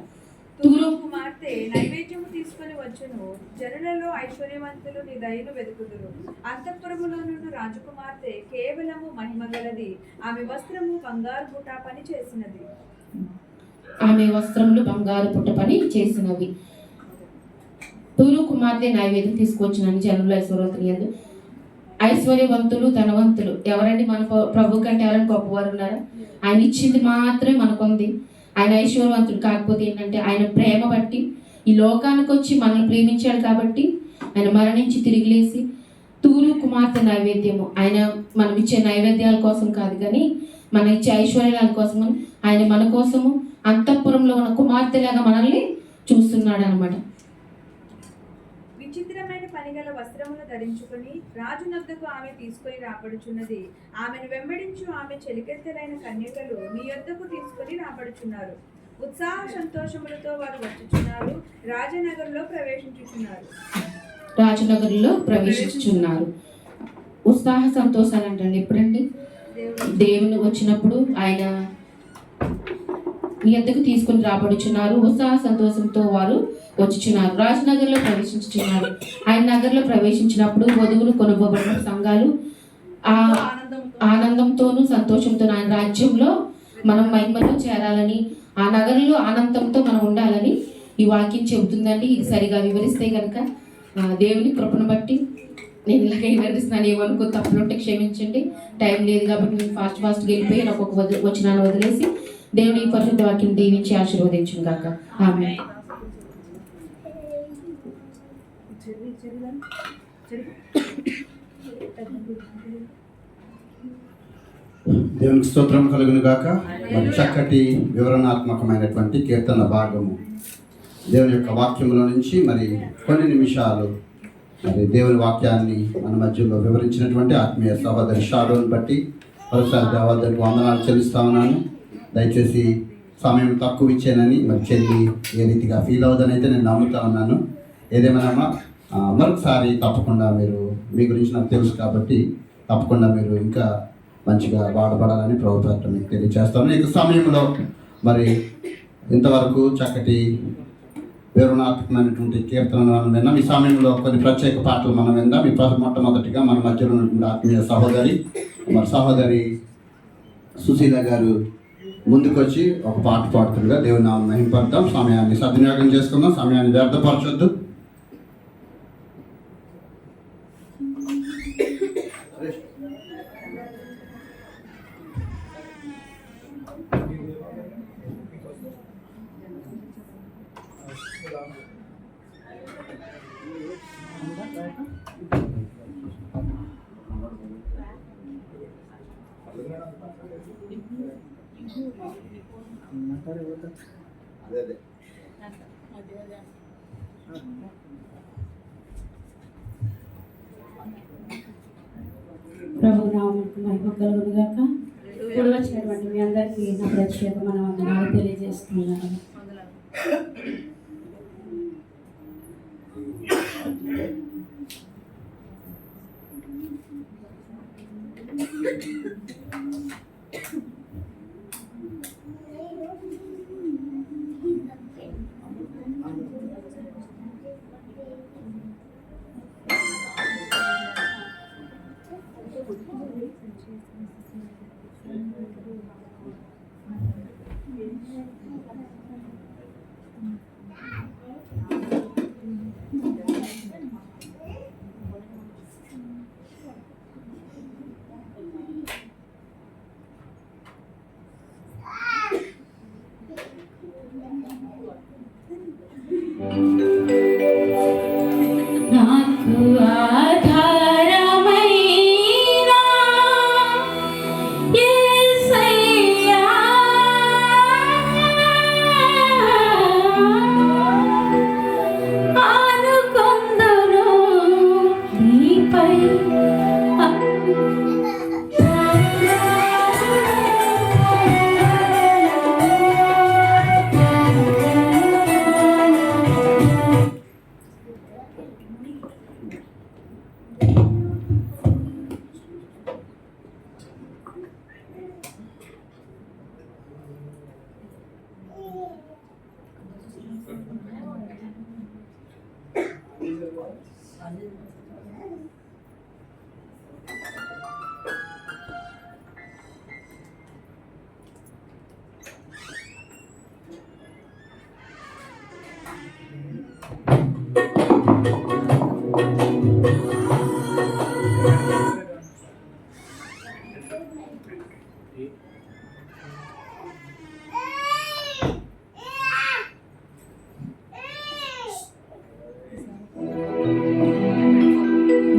తూరు కుమార్తె నైవేద్యము తీసుకొని వచ్చును, జనులలో ఐశ్వర్యవంతులు నీ దయను వెతుకుదురు. అంతఃపురములో నుండి రాజకుమార్తె కేవలము మహిమ గలది, ఆమె వస్త్రము బంగారు బుట్ట పని చేసినది. ఆమె వస్త్రములు బంగారు పుట్ట పని చేసినవి. తూరు కుమార్తె నైవేద్యం తీసుకొచ్చినని జనులు ఐశ్వర్యవంతులు ఐశ్వర్యవంతులు ధనవంతులు ఎవరండి? మన ప్రభు కంటే ఎవరైనా గొప్పవారు ఉన్నారా? ఆయన ఇచ్చింది మాత్రమే మనకుంది. ఆయన ఐశ్వర్యవంతుడు. కాకపోతే ఏంటంటే ఆయన ప్రేమ బట్టి ఈ లోకానికి వచ్చి మనల్ని ప్రేమించాడు కాబట్టి ఆయన మరణించి తిరిగి లేసి తూరు కుమార్తె నైవేద్యము ఆయన మనం ఇచ్చే నైవేద్యాల కోసం కాదు కానీ మన ఇచ్చే ఐశ్వర్యాల కోసం ఆయన మన కోసము అంతఃపురంలో ఉన్న కుమార్తెలాగా మనల్ని చూస్తున్నాడు అనమాట. విచిత్రమైన పనిగల వస్త్రములు ధరించుకుని రాజు నద్దకు ఆమె తీసుకొని రాబడుచున్నది. ఆమెను వెంబడించు ఆమె చెలికెత్తెలైన కన్యకలు నీ యొద్దకు తీసుకొని రాబడుచున్నారు. ఉత్సాహ సంతోషములతో వారు వచ్చుచున్నారు, రాజనగర్లో ప్రవేశించుచున్నారు. ఉత్సాహ సంతోషాలు అంటండి ఎప్పుడండి? దేవుని వచ్చినప్పుడు ఆయన నీ యొద్దకు తీసుకుని రాబడుచున్నారు. ఉత్సాహ సంతోషంతో వారు వచ్చుచున్నారు, రాజనగర్లో ప్రవేశించుచున్నారు. ఆయన నగర్లో ప్రవేశించినప్పుడు వధువులు కొనుగోబడిన సంఘాలు ఆ ఆనందంతోనూ సంతోషంతో ఆయన రాజ్యంలో మనం మహిమలో చేరాలని, ఆ నగరంలో ఆనందంతో మనం ఉండాలని ఈ వాక్యం చెబుతుందండి. ఇది సరిగా వివరిస్తే కనుక దేవుని కృపను బట్టి నేను ఇలాగే వివరిస్తున్నాను. ఏమనుకో తప్పులుంటే క్షమించండి. టైం లేదు కాబట్టి నేను ఫాస్ట్గా వెళ్ళిపోయి నాకు ఒక వచనాన్ని వదిలేసి దేవుని పరిశుద్ధ వాక్యం దీవించి ఆశీర్వదించును గాక. ఆమేన్. దేవునికి స్తోత్రం కలుగును గాక. మరి చక్కటి వివరణాత్మకమైనటువంటి కీర్తన భాగము దేవుని యొక్క వాక్యంలో నుంచి మరి కొన్ని నిమిషాలు మరి దేవుని వాక్యాన్ని మన మధ్యలో వివరించినటువంటి ఆత్మీయ సహోదరి షారోని బట్టి ఒకసారి దేవాదరికి వందనాలు చెల్లిస్తా ఉన్నాను. దయచేసి సమయం తక్కువ ఇచ్చానని మరి చెల్లి ఏ రీతిగా ఫీల్ అవుదని అయితే నేను నమ్ముతా ఉన్నాను. ఏదేమైనా మరొకసారి తప్పకుండా మీరు మీ గురించి నాకు తెలుసు కాబట్టి తప్పకుండా మీరు ఇంకా మంచిగా వాడబడాలని ప్రభుత్వం మీకు తెలియజేస్తాను. ఈ సమయంలో మరి ఇంతవరకు చక్కటి వివరణాత్మకమైనటువంటి కీర్తనలు మనం విన్నాం. ఈ సమయంలో కొన్ని ప్రత్యేక పాటలు మనం విందాం. ఈ మొట్టమొదటిగా మన మధ్యలో ఉన్నటువంటి ఆత్మీయ సహోదరి సుశీల గారు ముందుకొచ్చి ఒక పాట పాడుతుండగా దేవుని నామమున మహిమపడతాం. సమయాన్ని సద్వినియోగం చేసుకుందాం, సమయాన్ని వ్యర్థపరచొద్దు. ప్రభు నామమునకు మహిమ కలుగును గాక. ఇప్పుడు వచ్చినటువంటి మీ అందరికీ నా ప్రత్యేకమైన వందనాలు తెలియజేస్తున్నాను.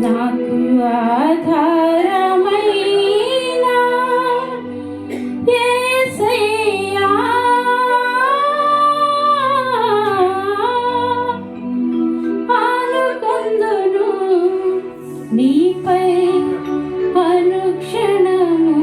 నాకు ఆధారమైన యేసయ్యా, ఆనుకొందును నీపై అనుక్షణము.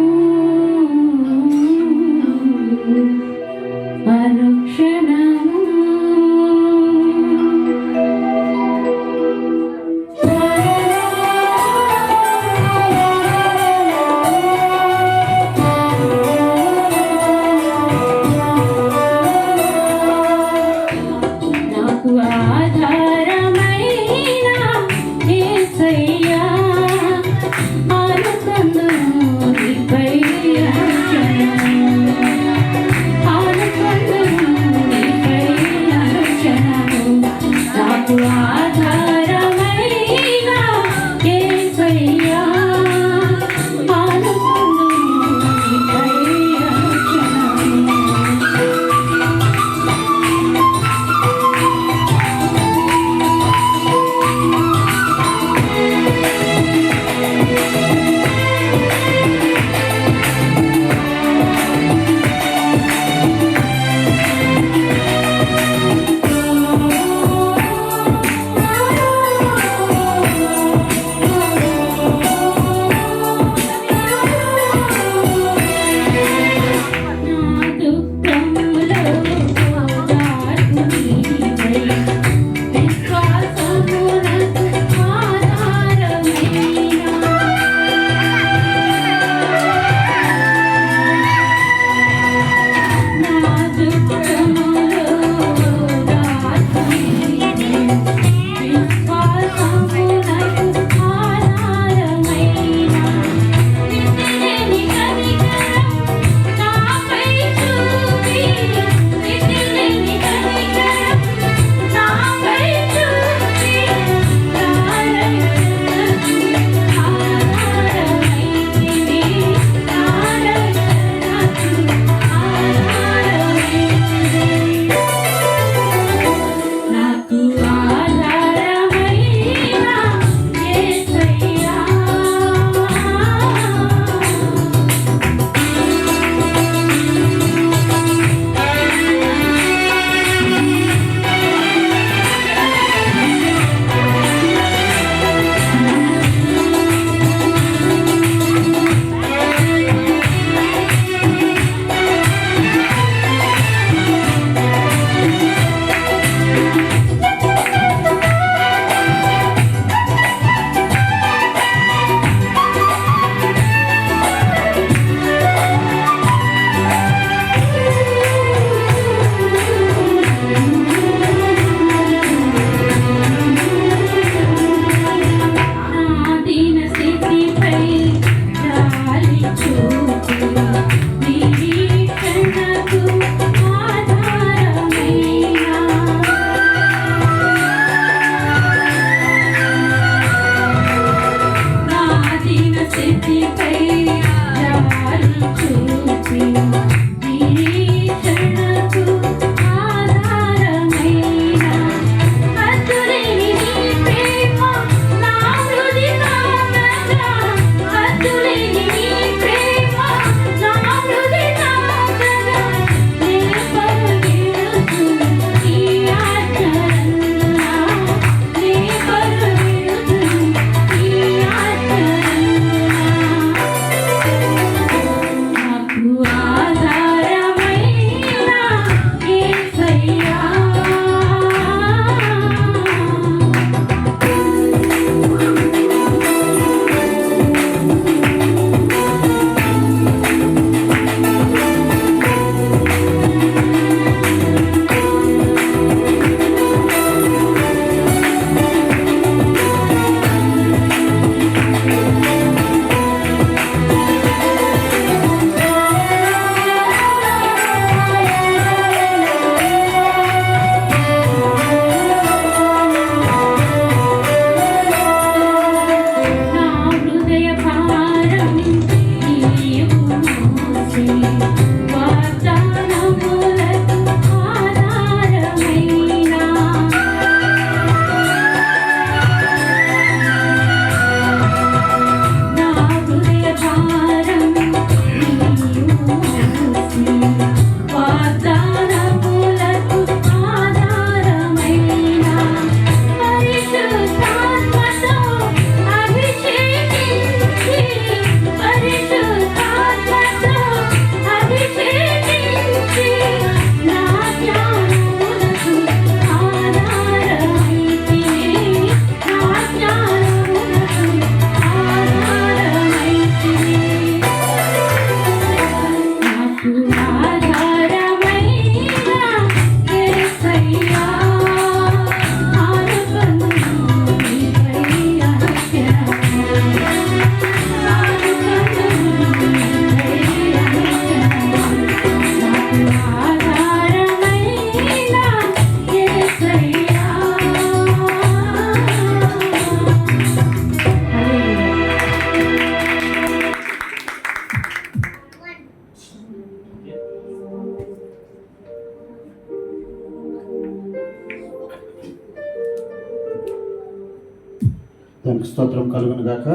నామానికి స్తోత్రం కలుగును గాక.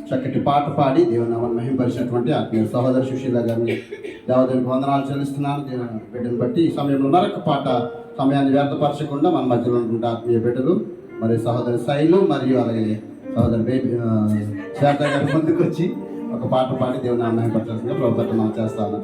చక్కటి పాట పాడి దేవుని నామాన్ని మహిమపరిచినటువంటి ఆత్మీయ సహోదర సుశీల గారిని దేవదేవునికి వందనాలు చెల్లిస్తున్నాను. దేవుని బిడ్డను బట్టి ఈ సమయంలో మరొక పాట సమయాన్ని వ్యర్థపరచకుండా మన మధ్యలో ఉంటుంటే ఆత్మీయ బిడ్డలు మరి సహోదరి శైలు మరియు అలాగే సహోదరి బేబీ శ్వేత గారి ముందుకు వచ్చి ఒక పాట పాడి దేవుని నామాన్ని మహిమపరచాల్సిందిగా ప్రభుత్వం చేస్తాను.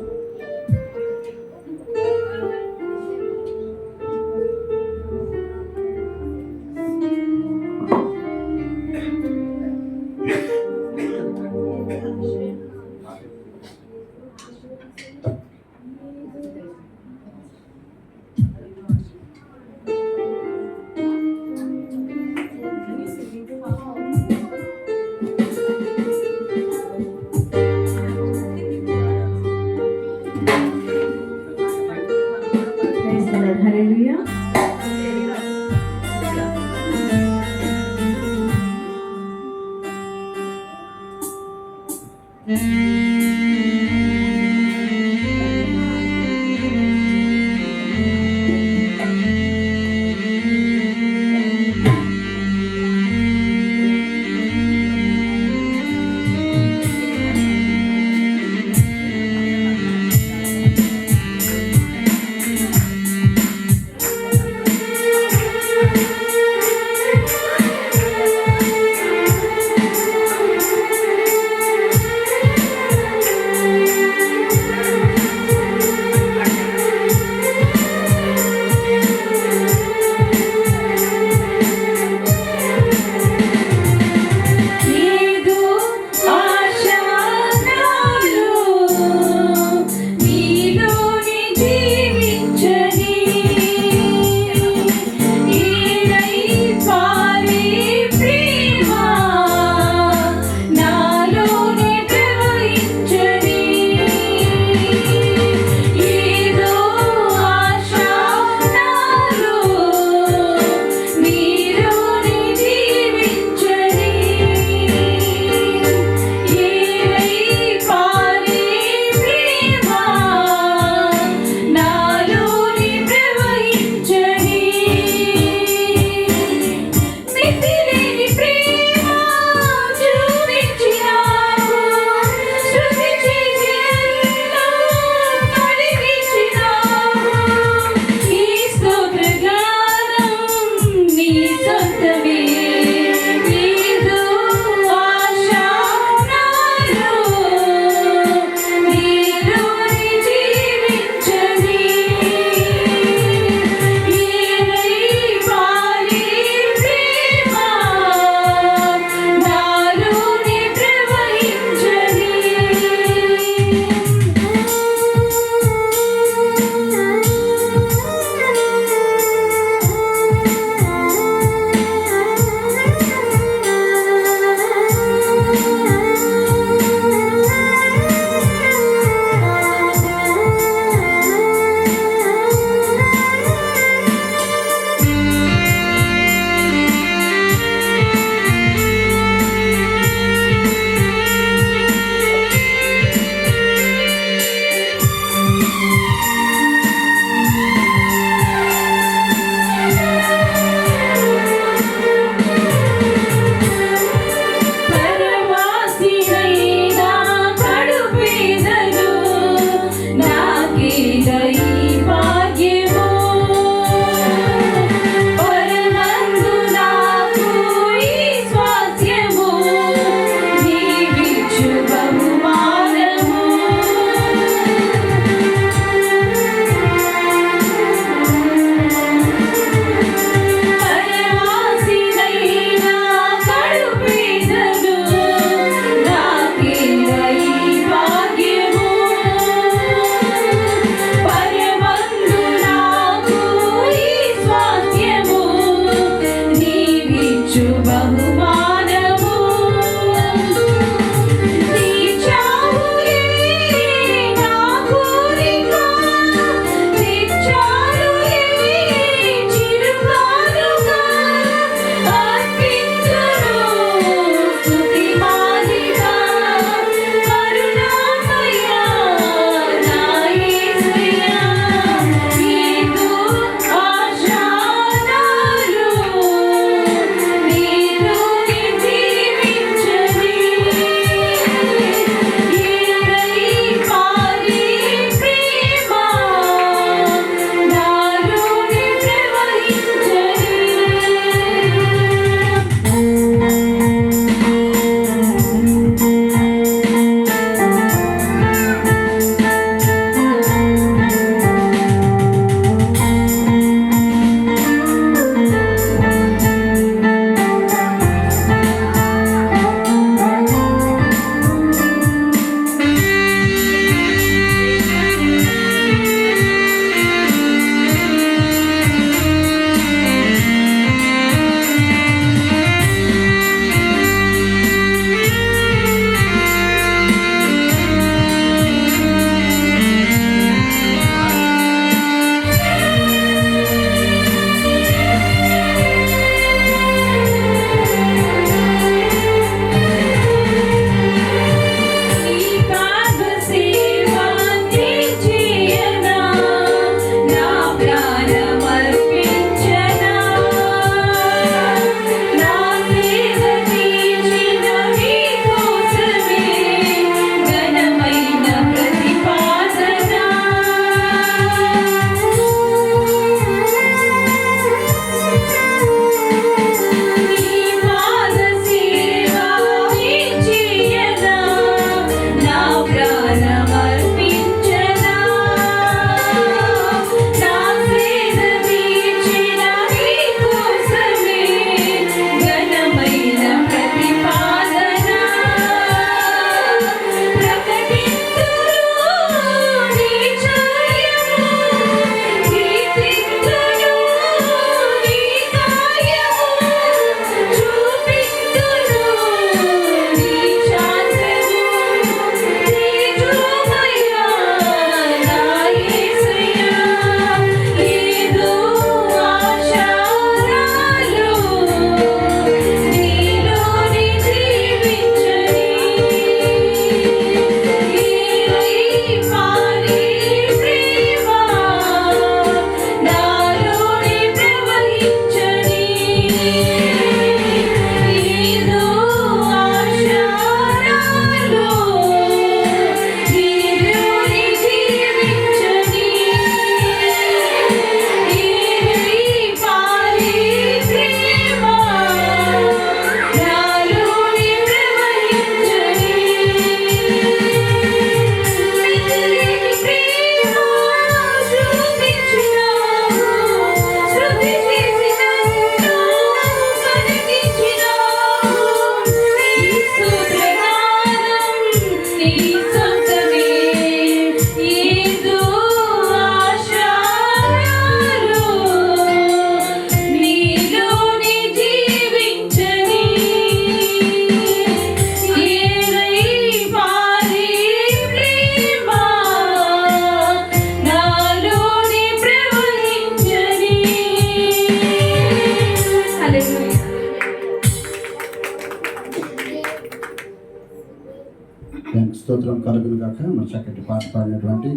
స్తోత్రం కలుగును కాక. మరి చక్కటి పాట పాడినటువంటి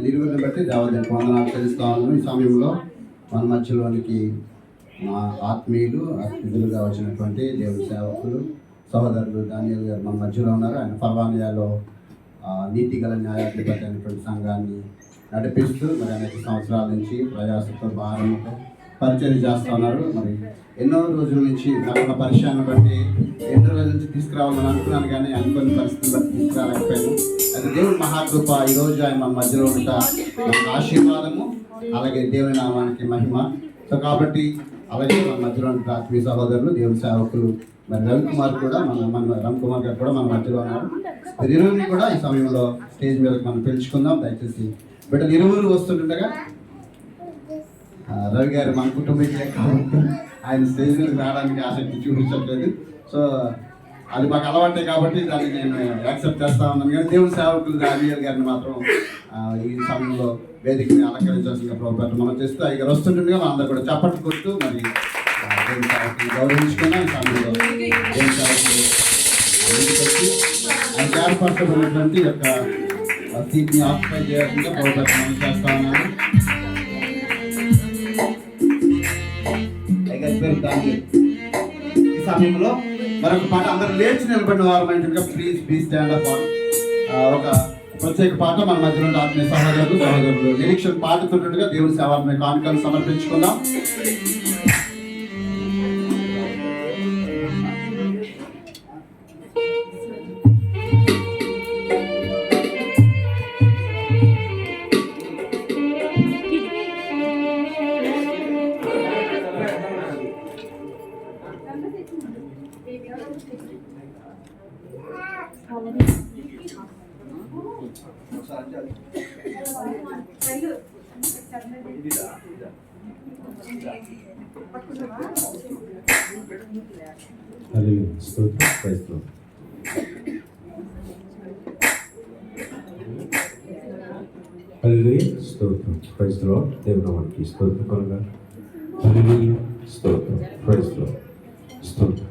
ఇరువురిని బట్టి దేవతకు వందనాలు తెలుస్తా ఉన్నాను. ఈ సమయంలో మన మధ్యలోనికి మా ఆత్మీయులు అతిథులుగా వచ్చినటువంటి దేవుని సేవకులు సహోదరులు దానియేల్ గారు మన మధ్యలో ఉన్నారు. ఆయన ఫర్వానియాలో నీతి గల న్యాయాధిపతి అనేటువంటి సంఘాన్ని నడిపిస్తూ మరి అనేక సంవత్సరాల నుంచి ప్రయాసంతో భారంతో పరిచయం చేస్తూ ఉన్నారు. మరి ఎన్నో రోజుల నుంచి నాకున్న పరిచయాన్ని బట్టి ఎన్నో రోజుల నుంచి తీసుకురావాలని అనుకున్నాను, కానీ అనుకున్న పరిస్థితులు బట్టి తీసుకురాలేకపోయాను. అయితే దేవుని మహాకృప ఈరోజు ఆయన మన మధ్యలో ఉంట ఆశీర్వాదము, అలాగే దేవుని నామానికి మహిమ. సో కాబట్టి అలాగే మన మధ్యలో ఉంటే ఆత్మీయ సహోదరులు దేవుని సేవకులు మరి రవికుమార్ కూడా మన రవికుమార్ గారు కూడా మన మధ్యలో ఉన్నారు. ఇరువురిని కూడా ఈ సమయంలో స్టేజ్ మీదకి మనం పిలుచుకుందాం. దయచేసి బిడ్డలు ఇరువురు వస్తుండగా రవి గారు మన కుటుంబీకులే కాబట్టి ఆయన స్టేజ్ మీదకి రావడానికి ఆసక్తి చూపించట్లేదు. సో అది మాకు అలవాటే కాబట్టి దాన్ని నేను యాక్సెప్ట్ చేస్తా ఉన్నాను. కానీ దేవుని సేవకులు దానియేల్ గారిని మాత్రం ఈ సమయంలో వేదికని అలంకరించాల్సిన ప్రభుత్వం మనం చేస్తూ ఆయన వస్తుండగా మన అందరూ కూడా చప్పట్లు కొడుతూ మరి దేవుని సేవకులు గౌరవించుకున్నాం. ఈ సమయంలో దేవుని సేవకులు ఆయన ఏర్పరచబడినటువంటి యొక్క సీట్ని ఆక్యుపై చేయాల్సిందిగా ప్రభుత్వం మనం చేస్తా ఉన్నాను. ఈ సమయంలో మరొక పాట అందరూ లేచి నిలబడిన వారు ప్లీజ్ ప్లీజ్ స్టాండ్ అప్. ఒక ప్రత్యేక పాట మన మధ్యలో ఆత్మీయ సహోదరులు నిరీక్షణ పాడుతుండగా దేవుని సేవలను కానుకలు సమర్పించుకుందాం. స్తోత్రం క్రైస్తవం. హల్లెలూయా స్తోత్రం క్రైస్తవం. దేవునికి స్తోత్రం కలుగా. హల్లెలూయా స్తోత్రం క్రైస్తవం. స్తోత్రం.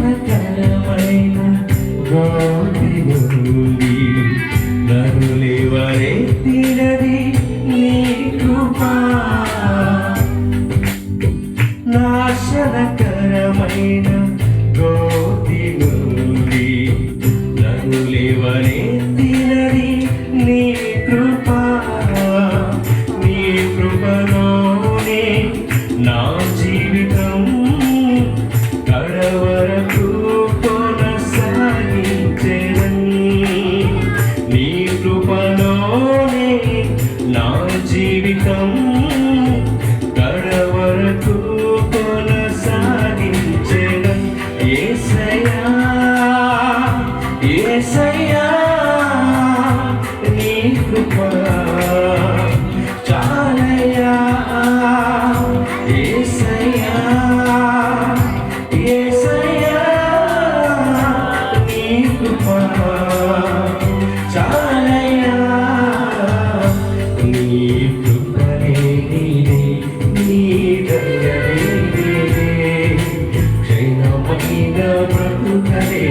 నాశనకరమైన గోతి నుండి నరులెవరెత్తినది నీ కృపా. నాశనకరమైన గోతి నుండి నరులెవరెత్తినది నీ కృపా. నీ కృపలోనే నా జీవితం కడవరకు కొనసాగించెదను. నీ కృపలోనే నా జీవితం కడవరకు కొనసాగించెదను. యేసయ్యా యేసయ్యా నీ కృప చాలయ్యా. యేసయ్యా యేసయ్యా నీ కృప చాలయ్యా. నీ కృపనే నీదే, నీ దయనే నీదే, క్షణమైన బ్రతుకనే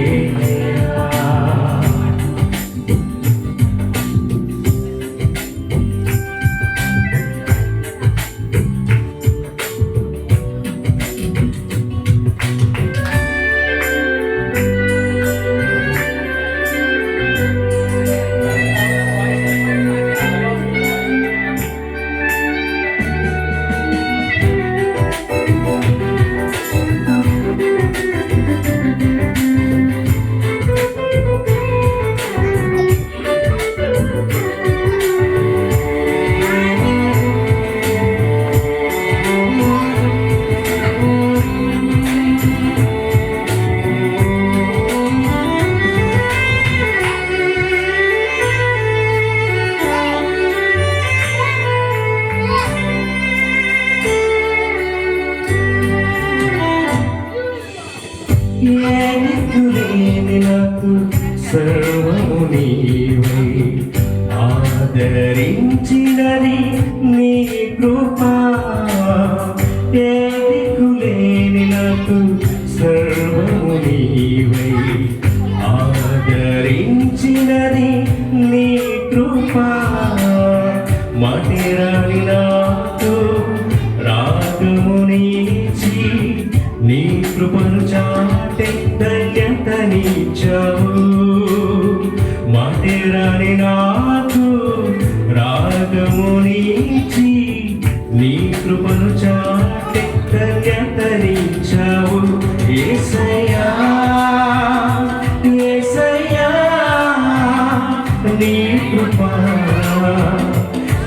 ఏదికులేని నాకు సర్వము నీవై ఆదరించినది నీ కృపా. ఏదికులేని నాకు సర్వము నీవై ఆదరించినది నీ కృపా. మటిరాని నాకు రాగమునిచి నీ కృపను చాటే ధన్యతనిచ్చావు. మటిరాని నాకు రాగమునిచి నీ కృపను చాటే ధన్యతనిచ్చావు. యేసయ్యా యేసయ్యా నీ కృప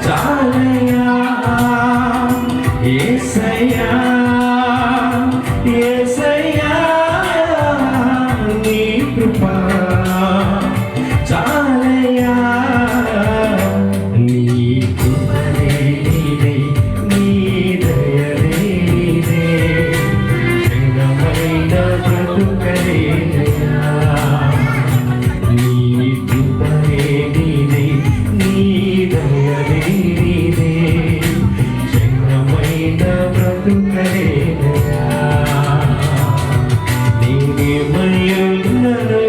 చాలయ్యా. యేసయ్యా యేసయ్యా నీ కృప చాలయ్యా. నీ కృపనే నీదే, నీ దయనే నీదే, క్షణమైన బ్రతుకనే నీ కృపనే నీదే, నీ దయనే నీదే, క్షణమైన బ్రతుకనే నీవేమయ్యున్నదో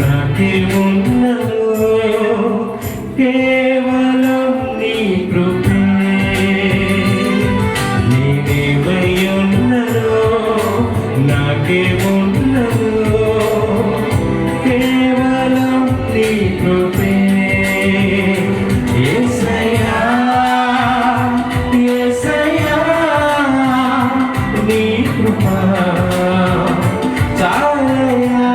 నాకేమున్నదో కేవలం నీ కృపే. నీవేమయ్యున్నదో నాకేమున్నదో కేవలం నీ కృపే. యేసయ్యా యేసయ్యా నీ కృప చాలయ్యా.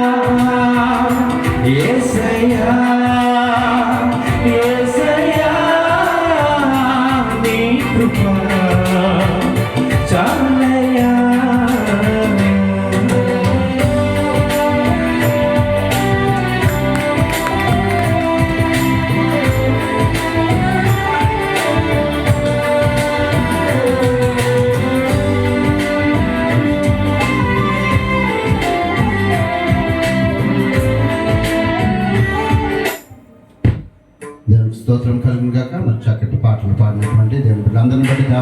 యేసయ్యా యేసయ్యా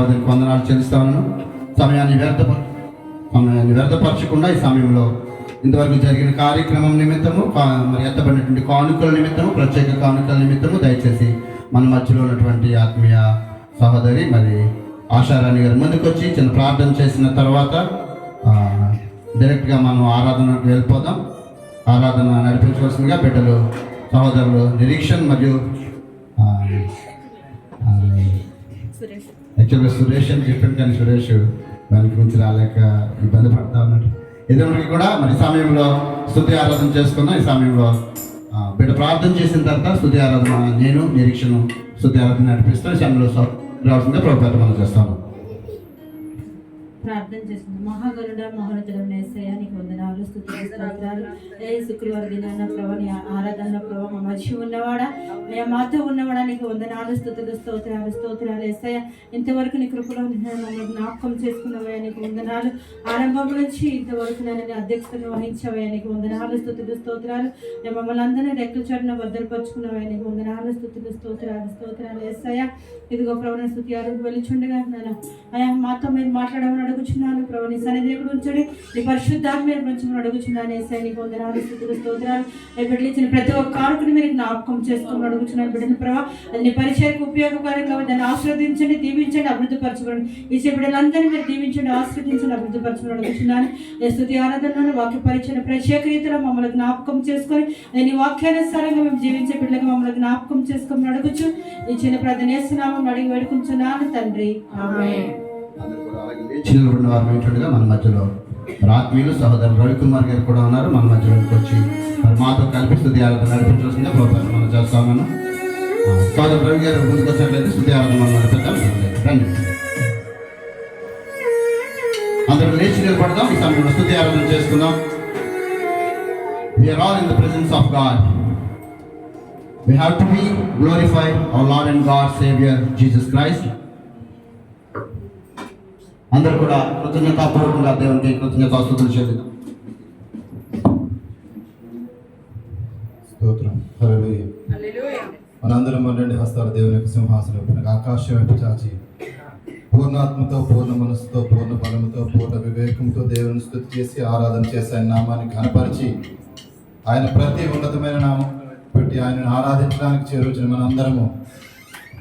దేవతకి వందనాలు చెల్లిస్తా ఉన్నాను. సమయాన్ని వ్యర్థపరచకుండా ఈ సమయంలో ఇంతవరకు జరిగిన కార్యక్రమం నిమిత్తము మరి ఎత్తబడినటువంటి కానుకల నిమిత్తము, ప్రత్యేక కానుకల నిమిత్తము దయచేసి మన మధ్యలో ఉన్నటువంటి ఆత్మీయ సహోదరి మరి ఆశారాణి గారు ముందుకు వచ్చి చిన్న ప్రార్థన చేసిన తర్వాత డైరెక్ట్గా మనం ఆరాధనకు వెళ్ళిపోదాం. ఆరాధన నడిపించవలసిందిగా బిడ్డలు సహోదరులు నిరీక్షణ్ మరియు యాక్చువల్గా సురేష్ అని చెప్పాను, కానీ సురేష్ దానికి గురించి రాలేక ఇబ్బంది పడతా ఉన్నాడు. ఎదురుకి కూడా మరి సమయంలో స్తుతి ఆరాధన చేసుకున్నాం. ఈ సమయంలో బిడ్డ ప్రార్థన చేసిన తర్వాత స్తుతి ఆరాధన నేను నిరీక్షణ స్తుతి ఆరాధన నడిపిస్తాను. ఈ సమయంలో రావాల్సిందిగా ప్రభుత్వం మనం చేస్తాము. ప్రార్థన చేస్తుంది. మహాగరుడ మహోన్నతుడ యేసయ్య నీకు వందనాలు, స్తుతులు, స్తోత్రాలు. శుక్రవారం దినాన ప్రభు నీ ఆరాధన ప్రభు మా మధ్య ఉన్నవాడా, మాతో ఉన్నవాడా నీకు వందనాలు, స్తుతులు, స్తోత్రాలు యేసయ్య. ఇంతవరకు నీ కృపలో మమ్మల్ని జ్ఞాపకం చేసుకున్నవయ్యా నీకు వందనాలు. ఆరంభం నుంచి ఇంతవరకు నన్ను అధ్యక్షతను వహించవయ్యా నీకు వందనాలు, స్తుతులు, స్తోత్రాలు. మమ్మల్ని అందరినీ రెక్కల చాటున భద్రపరుచుకున్నవయ్యా నీకు వందనాలు, స్తుతులు, స్తోత్రాలు యేసయ్య. ఇదిగో ప్రభుని స్తుతి ఆరాధనకు వెళ్ళిచుండగా నాన్న అయ్యా మాతో మీరు మాట్లాడమని అడుగుచున్నాను ప్రభు. నీ సన్నిధి ఉంచండి, నీ పరిశుద్ధాత్మ మీరు పెంచమని అడుగుచున్నాను యేసయ్య నీకు వందనాలు, స్తుతులు, స్తోత్రాలు. బిడ్డలు ఇచ్చిన ప్రతి ఒక్క కానుకని మీరు జ్ఞాపకం చేసుకోమని అడుగుచున్నాను బిడ్డలు ప్రభావ. అది నీ పరిచయకు ఉపయోగకరంగా దాన్ని ఆశీర్వదించండి, దీవించండి, అభివృద్ధిపరచబడండి. ఇచ్చే బిడ్డలందరినీ మీరు దీవించండి, ఆశీర్వదించండి, అభివృద్ధిపరచమని అడుగుచున్నాను. స్తుతి ఆరాధనను వాక్య పరిచయం ప్రత్యేక రీతిలో మమ్మల్ని జ్ఞాపకం చేసుకొని నీ వాక్యానుసారంగా మేము జీవించే బిడ్డలుగా మమ్మల్ని జ్ఞాపకం చేసుకోమని అడుగుచు ఇచ్చిన ప్రార్థన చేస్తున్నాము అడిగి వేడుకుంటున్నాను తండ్రి, ఆమేన్. చిన్నబడిన వారు ఏంటంటే మన మధ్యలో ఆత్మీయులు సహోదరులు రవికుమార్ గారు కూడా ఉన్నారు. మన మధ్యలోకి వచ్చి మరి మాతో కలిపి స్తుతి ఆరాధన నడిపించాల్సిందిగా ప్రభుత్వం మనం చేస్తామన్నాను. సోదరు రవి గారు ముందుకు వచ్చినట్లయితే స్తుతి ఆరాధన మనం నడిపిద్దాం. రండి అందరూ లేచి నిలబడదాం. ఈ సమయంలో స్తుతి ఆరాధన చేసుకుందాం. We are all in the presence of God. We have to be glorified our Lord and God Savior Jesus Christ. అందరూ కూడా కృతజ్ఞతాపూర్వకంగా దేవునికి కృతజ్ఞతాస్తుతులు చెల్లిద్దాం. స్తోత్రం, హల్లెలూయా. మనందరం రెండు హస్తాల దేవుని యొక్క సింహాసనం ఆకాశం వైపు చాచి పూర్ణాత్మతో, పూర్ణ మనస్సుతో, పూర్ణ బలముతో, పూర్ణ వివేకంతో దేవుని స్తుతి చేసి ఆరాధన చేసి ఆయన నామాన్ని ఘనపరిచి ఆయన ప్రతి ఉన్నతమైన నామం పెట్టి ఆయనను ఆరాధించడానికి చేరువచ్చిన మనందరము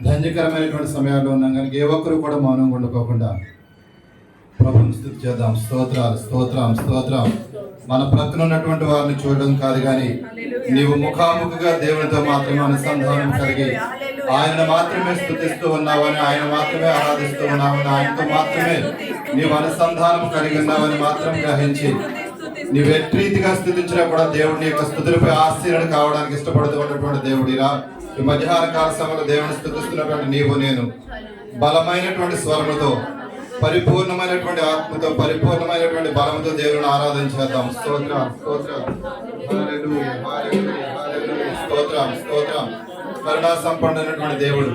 ధన్యకరమైనటువంటి సమయాల్లో ఉన్నాం. కానీ ఏ ఒక్కరు కూడా మౌనంగా ఉండుకోకుండా ప్రభుని స్తుతి చేద్దాం. స్తోత్రాలు, స్తోత్రం, స్తోత్రం. మన ప్రక్కన ఉన్నటువంటి వారిని చూడడం కాదు, కానీ నీవు ముఖాముఖిగా దేవునితో మాత్రమే అనుసంధానం కలిగి ఆయన మాత్రమే స్తుతిస్తూ ఉన్నావని, ఆయన మాత్రమే ఆరాధిస్తూ ఉన్నావని, ఆయనతో మాత్రమే నీవు అనుసంధానం కలిగి ఉన్నావని మాత్రం గ్రహించి నీవు ఎట్రీతిగా స్థుతించినప్పుడు దేవుడి యొక్క స్థుతులపై ఆశీర్వాదం కావడానికి ఇష్టపడుతూ ఉన్నటువంటి దేవుడిరా ఈ మధ్యాహ్న కాల సమయంలో దేవుని స్తుతిస్తున్నటువంటి నీవు నేను బలమైనటువంటి స్వరముతో, పరిపూర్ణమైనటువంటి ఆత్మతో, పరిపూర్ణమైనటువంటి బలముతో దేవుని ఆరాధన చేద్దాం. స్తోత్రం, స్తోత్రం, హల్లెలూయా, హల్లెలూయా, హల్లెలూయా. స్తోత్రం, స్తోత్రం. కరుణా సంపన్నుడైనటువంటి దేవుడు,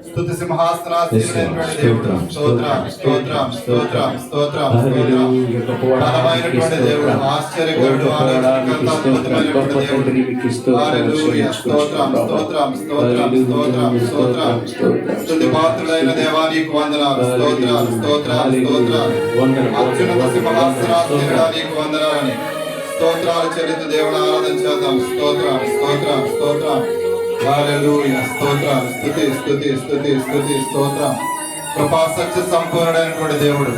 స్తుతి సింహాసనాసీనుడైనటువంటి దేవుడు. స్తోత్రం, స్తోత్రం, స్తోత్రం, స్తోత్రం, స్తోత్రం. బలమైనటువంటి దేవుడు, ఆశ్చర్యకరుడు, ఆలోచనకర్త, అద్భుతమైనటువంటి దేవుడు. హల్లెలూయా. స్తోత్రం, స్తోత్రం, స్తోత్రం, స్తోత్రం, స్తోత్రం. స్తుతి పాత్రుడైన దేవా నీకు వందనాలు. స్తోత్రాలు, స్తోత్రాలు, స్తోత్రాలు. అత్యున్నత సింహాసనాసీనుడా నీకు వందనాలని స్తోత్రాలు చెల్లితూ దేవుని ఆరాధన చేద్దాం. స్తోత్రం, స్తోత్రం, స్తోత్రం. హల్లెలూయా. స్తోత్రం, స్తుతి, స్తుతి, స్తుతి, స్తుతి, స్తోత్రం. కృపా సత్య సంపూర్ణుడైనటువంటి దేవుడు,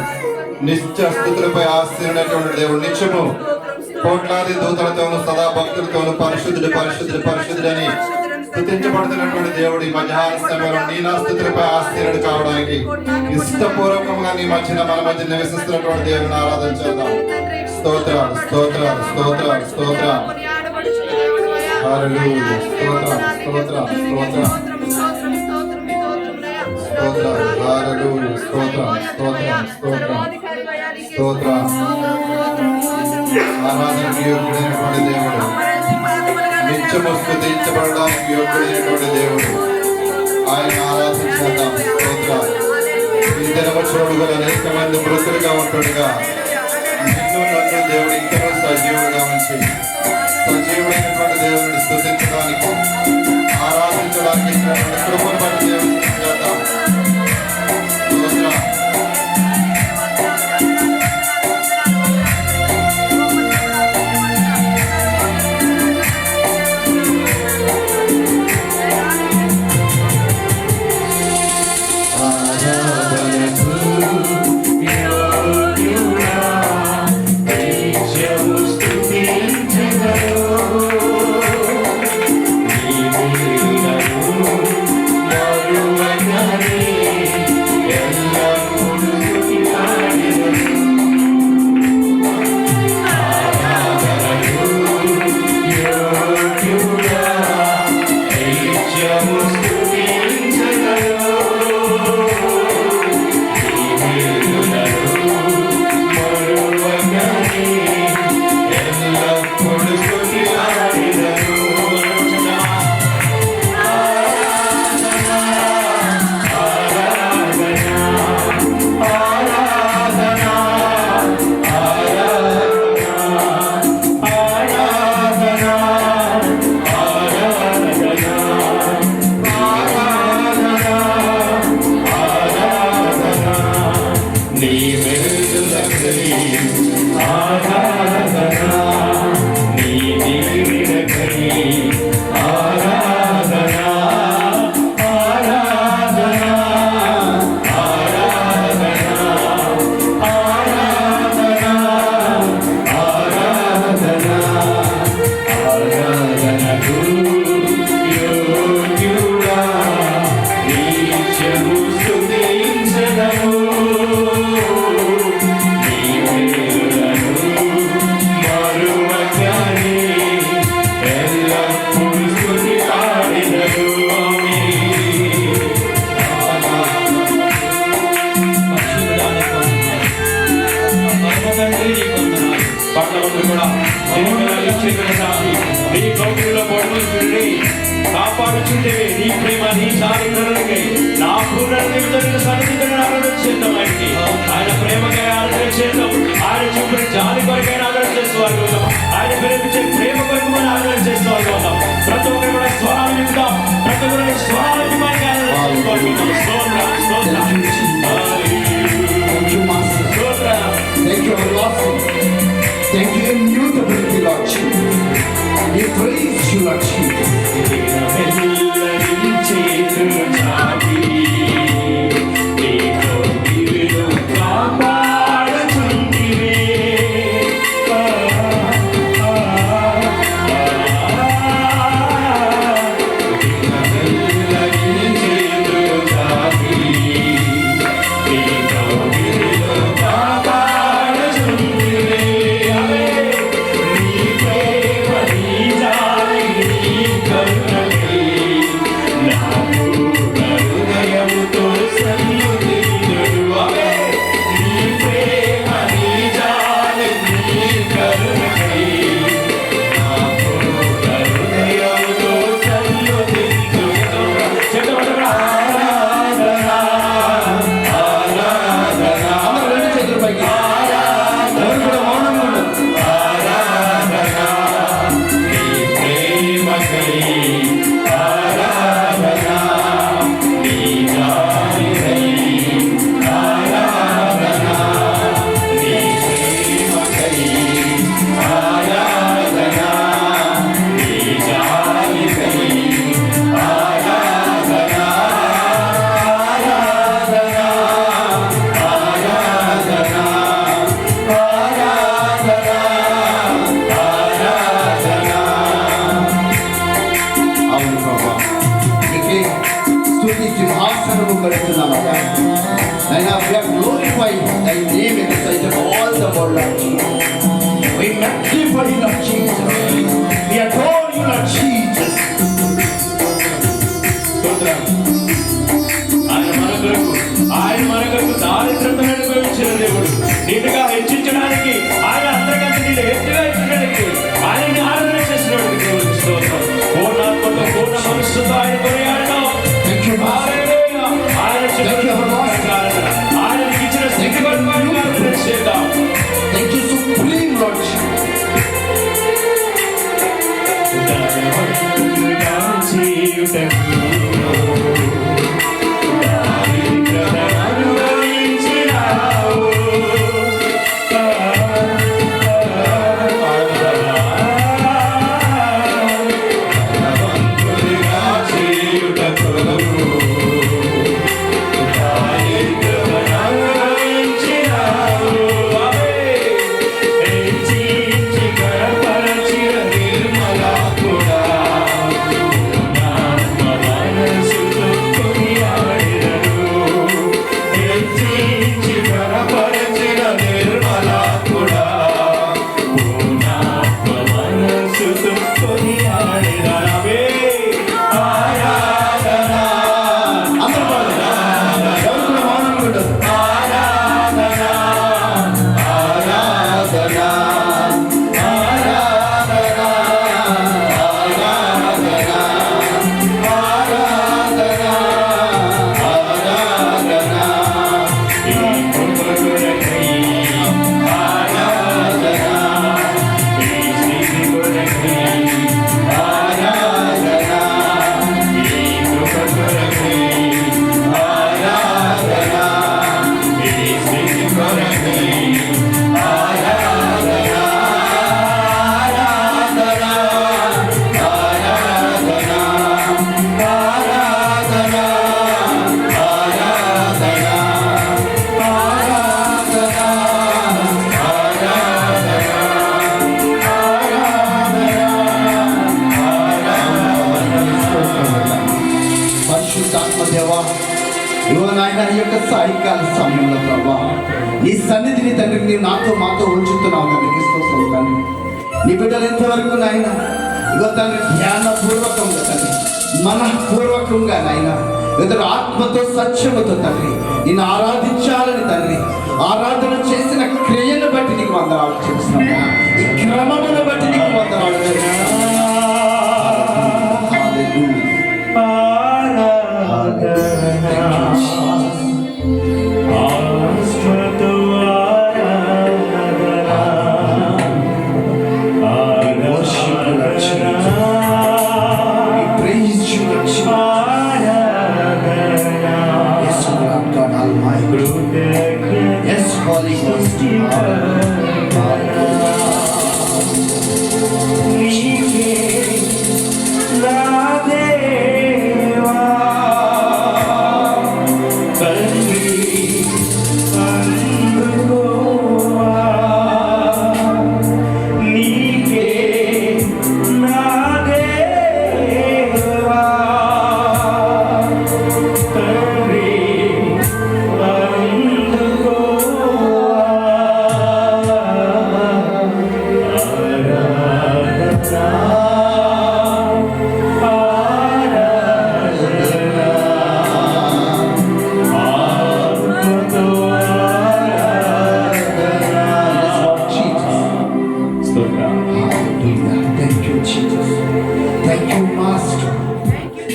నిత్య స్థుతులపై ఆశీనుడైనటువంటి దేవుడు, నిత్యము కోట్లాది దూతలతోను సదా భక్తులతోను పరిశుద్ధుడు, పరిశుద్ధుడు, పరిశుద్ధుడని స్తుతించబడుతున్నటువంటి దేవుడు ఈ మధ్యాహ్న సమయంలో నీ నా స్థుతులపై ఆశీనుడు కావడానికి ఇష్టపూర్వకంగా నీ మధ్యన మన మధ్య నివసిస్తున్నటువంటి దేవుని ఆరాధన చేద్దాం. స్తోత్రాలు, స్తోత్రాలు, స్తోత్రాలు, స్తోత్రాలు. హల్లెలూయా. స్తోత్రం, స్తోత్రం, స్తోత్రం, స్తోత్రం. హల్లెలూయా. స్తోత్రం, స్తోత్రం, స్తోత్రం, స్తోత్రం. ఆరాధనకు యోగ్యుడైనటువంటి దేవుడు, నిత్యము స్తుతించబడడానికి యోగ్యుడైనటువంటి దేవుడు, ఆయన ఆరాధన చేద్దాం. స్తోత్రాలు. ఈ దినము చూడగల అనేక మంది మృతులుగా ఉంటుండగా నిన్ను నన్ను దేవుడు ఇంకనూ సజీవుడుగా ఉంచి సజీవుడైనటువంటి దేవుడిని స్తుతించడానికి, ఆరాధించడానికి కృపను బట్టి దేవుడిని చేద్దాం. నీ వెలుగులకై ఆరాధన, నీ దీవెనకై ఆరాధన, ఆరాధన, ఆరాధన, ఆరాధన, ఆరాధన, ఆరాధనకు యోగ్యుడా నిత్యము స్తుతించెదము. నీ మేలులను మరువకని ఎల్లప్పుడూ స్తుతి పాడెదను. పట్టణంలో కూడా నీ కౌకుల్లో పడుతుంది కాపాడుచుంటే నీ ప్రేమ నీ చారిత్రలకై నా పూర్ణ సన్నిధిని చేద్దాం. ఆయన ప్రేమకై ఆదరణ చేద్దాం. ఆయన చూపిన జాలి కొరకైనా ఆదరణ చేస్తూ ఆయన ప్రేమించే ప్రేమ కొరకు మనం ఆదరణ చేస్తూ ఉంటాం. ప్రతి ఒక్కరు కూడా స్వరాలు వింటాం. ప్రతి ఒక్కరు స్వరాలు Thank you, immutability, Lord Jesus. We praise you, Lord Jesus. ఆయన మనకు దారిద్రతను అనుభవించిన దేవుడు. నీటిగా హెచ్చించడానికి ఆయన అందరికంటే నేను ఎత్తుగా ఇచ్చడానికి ఆయన్ని ఆరాధన చేసినటువంటి దేవుడికి స్తోత్రం. పూర్ణాత్మతో పూర్ణ మనస్సుతో ఆయన కొనియాడతాం. ఆయన ఆయనకి ఇచ్చిన స్థితి వరకు ఆరాధన చేద్దాం. Thank you, Supreme Lord Jesus. సాయంకాల సమయంలో ప్రభా నీ సన్నిధిని తండ్రి నీ మాతో ఉంచుతున్నావు నీకు స్తోత్రం తండ్రి. నీ బిడ్డలు ఎంతవరకు నాయన ఇగో తండ్రి ధ్యానపూర్వకంగా తండ్రి మనఃపూర్వకంగా నాయన ఇతరు ఆత్మతో సత్యముతో తండ్రి నిన్ను ఆరాధించాలని తండ్రి ఆరాధన చేసిన క్రియను బట్టి నీకు వందనాలు చేస్తున్నాం. ఈ క్రమమును బట్టి నీకు వందనాలు చేస్తున్నాం. Yes, Holy Ghost.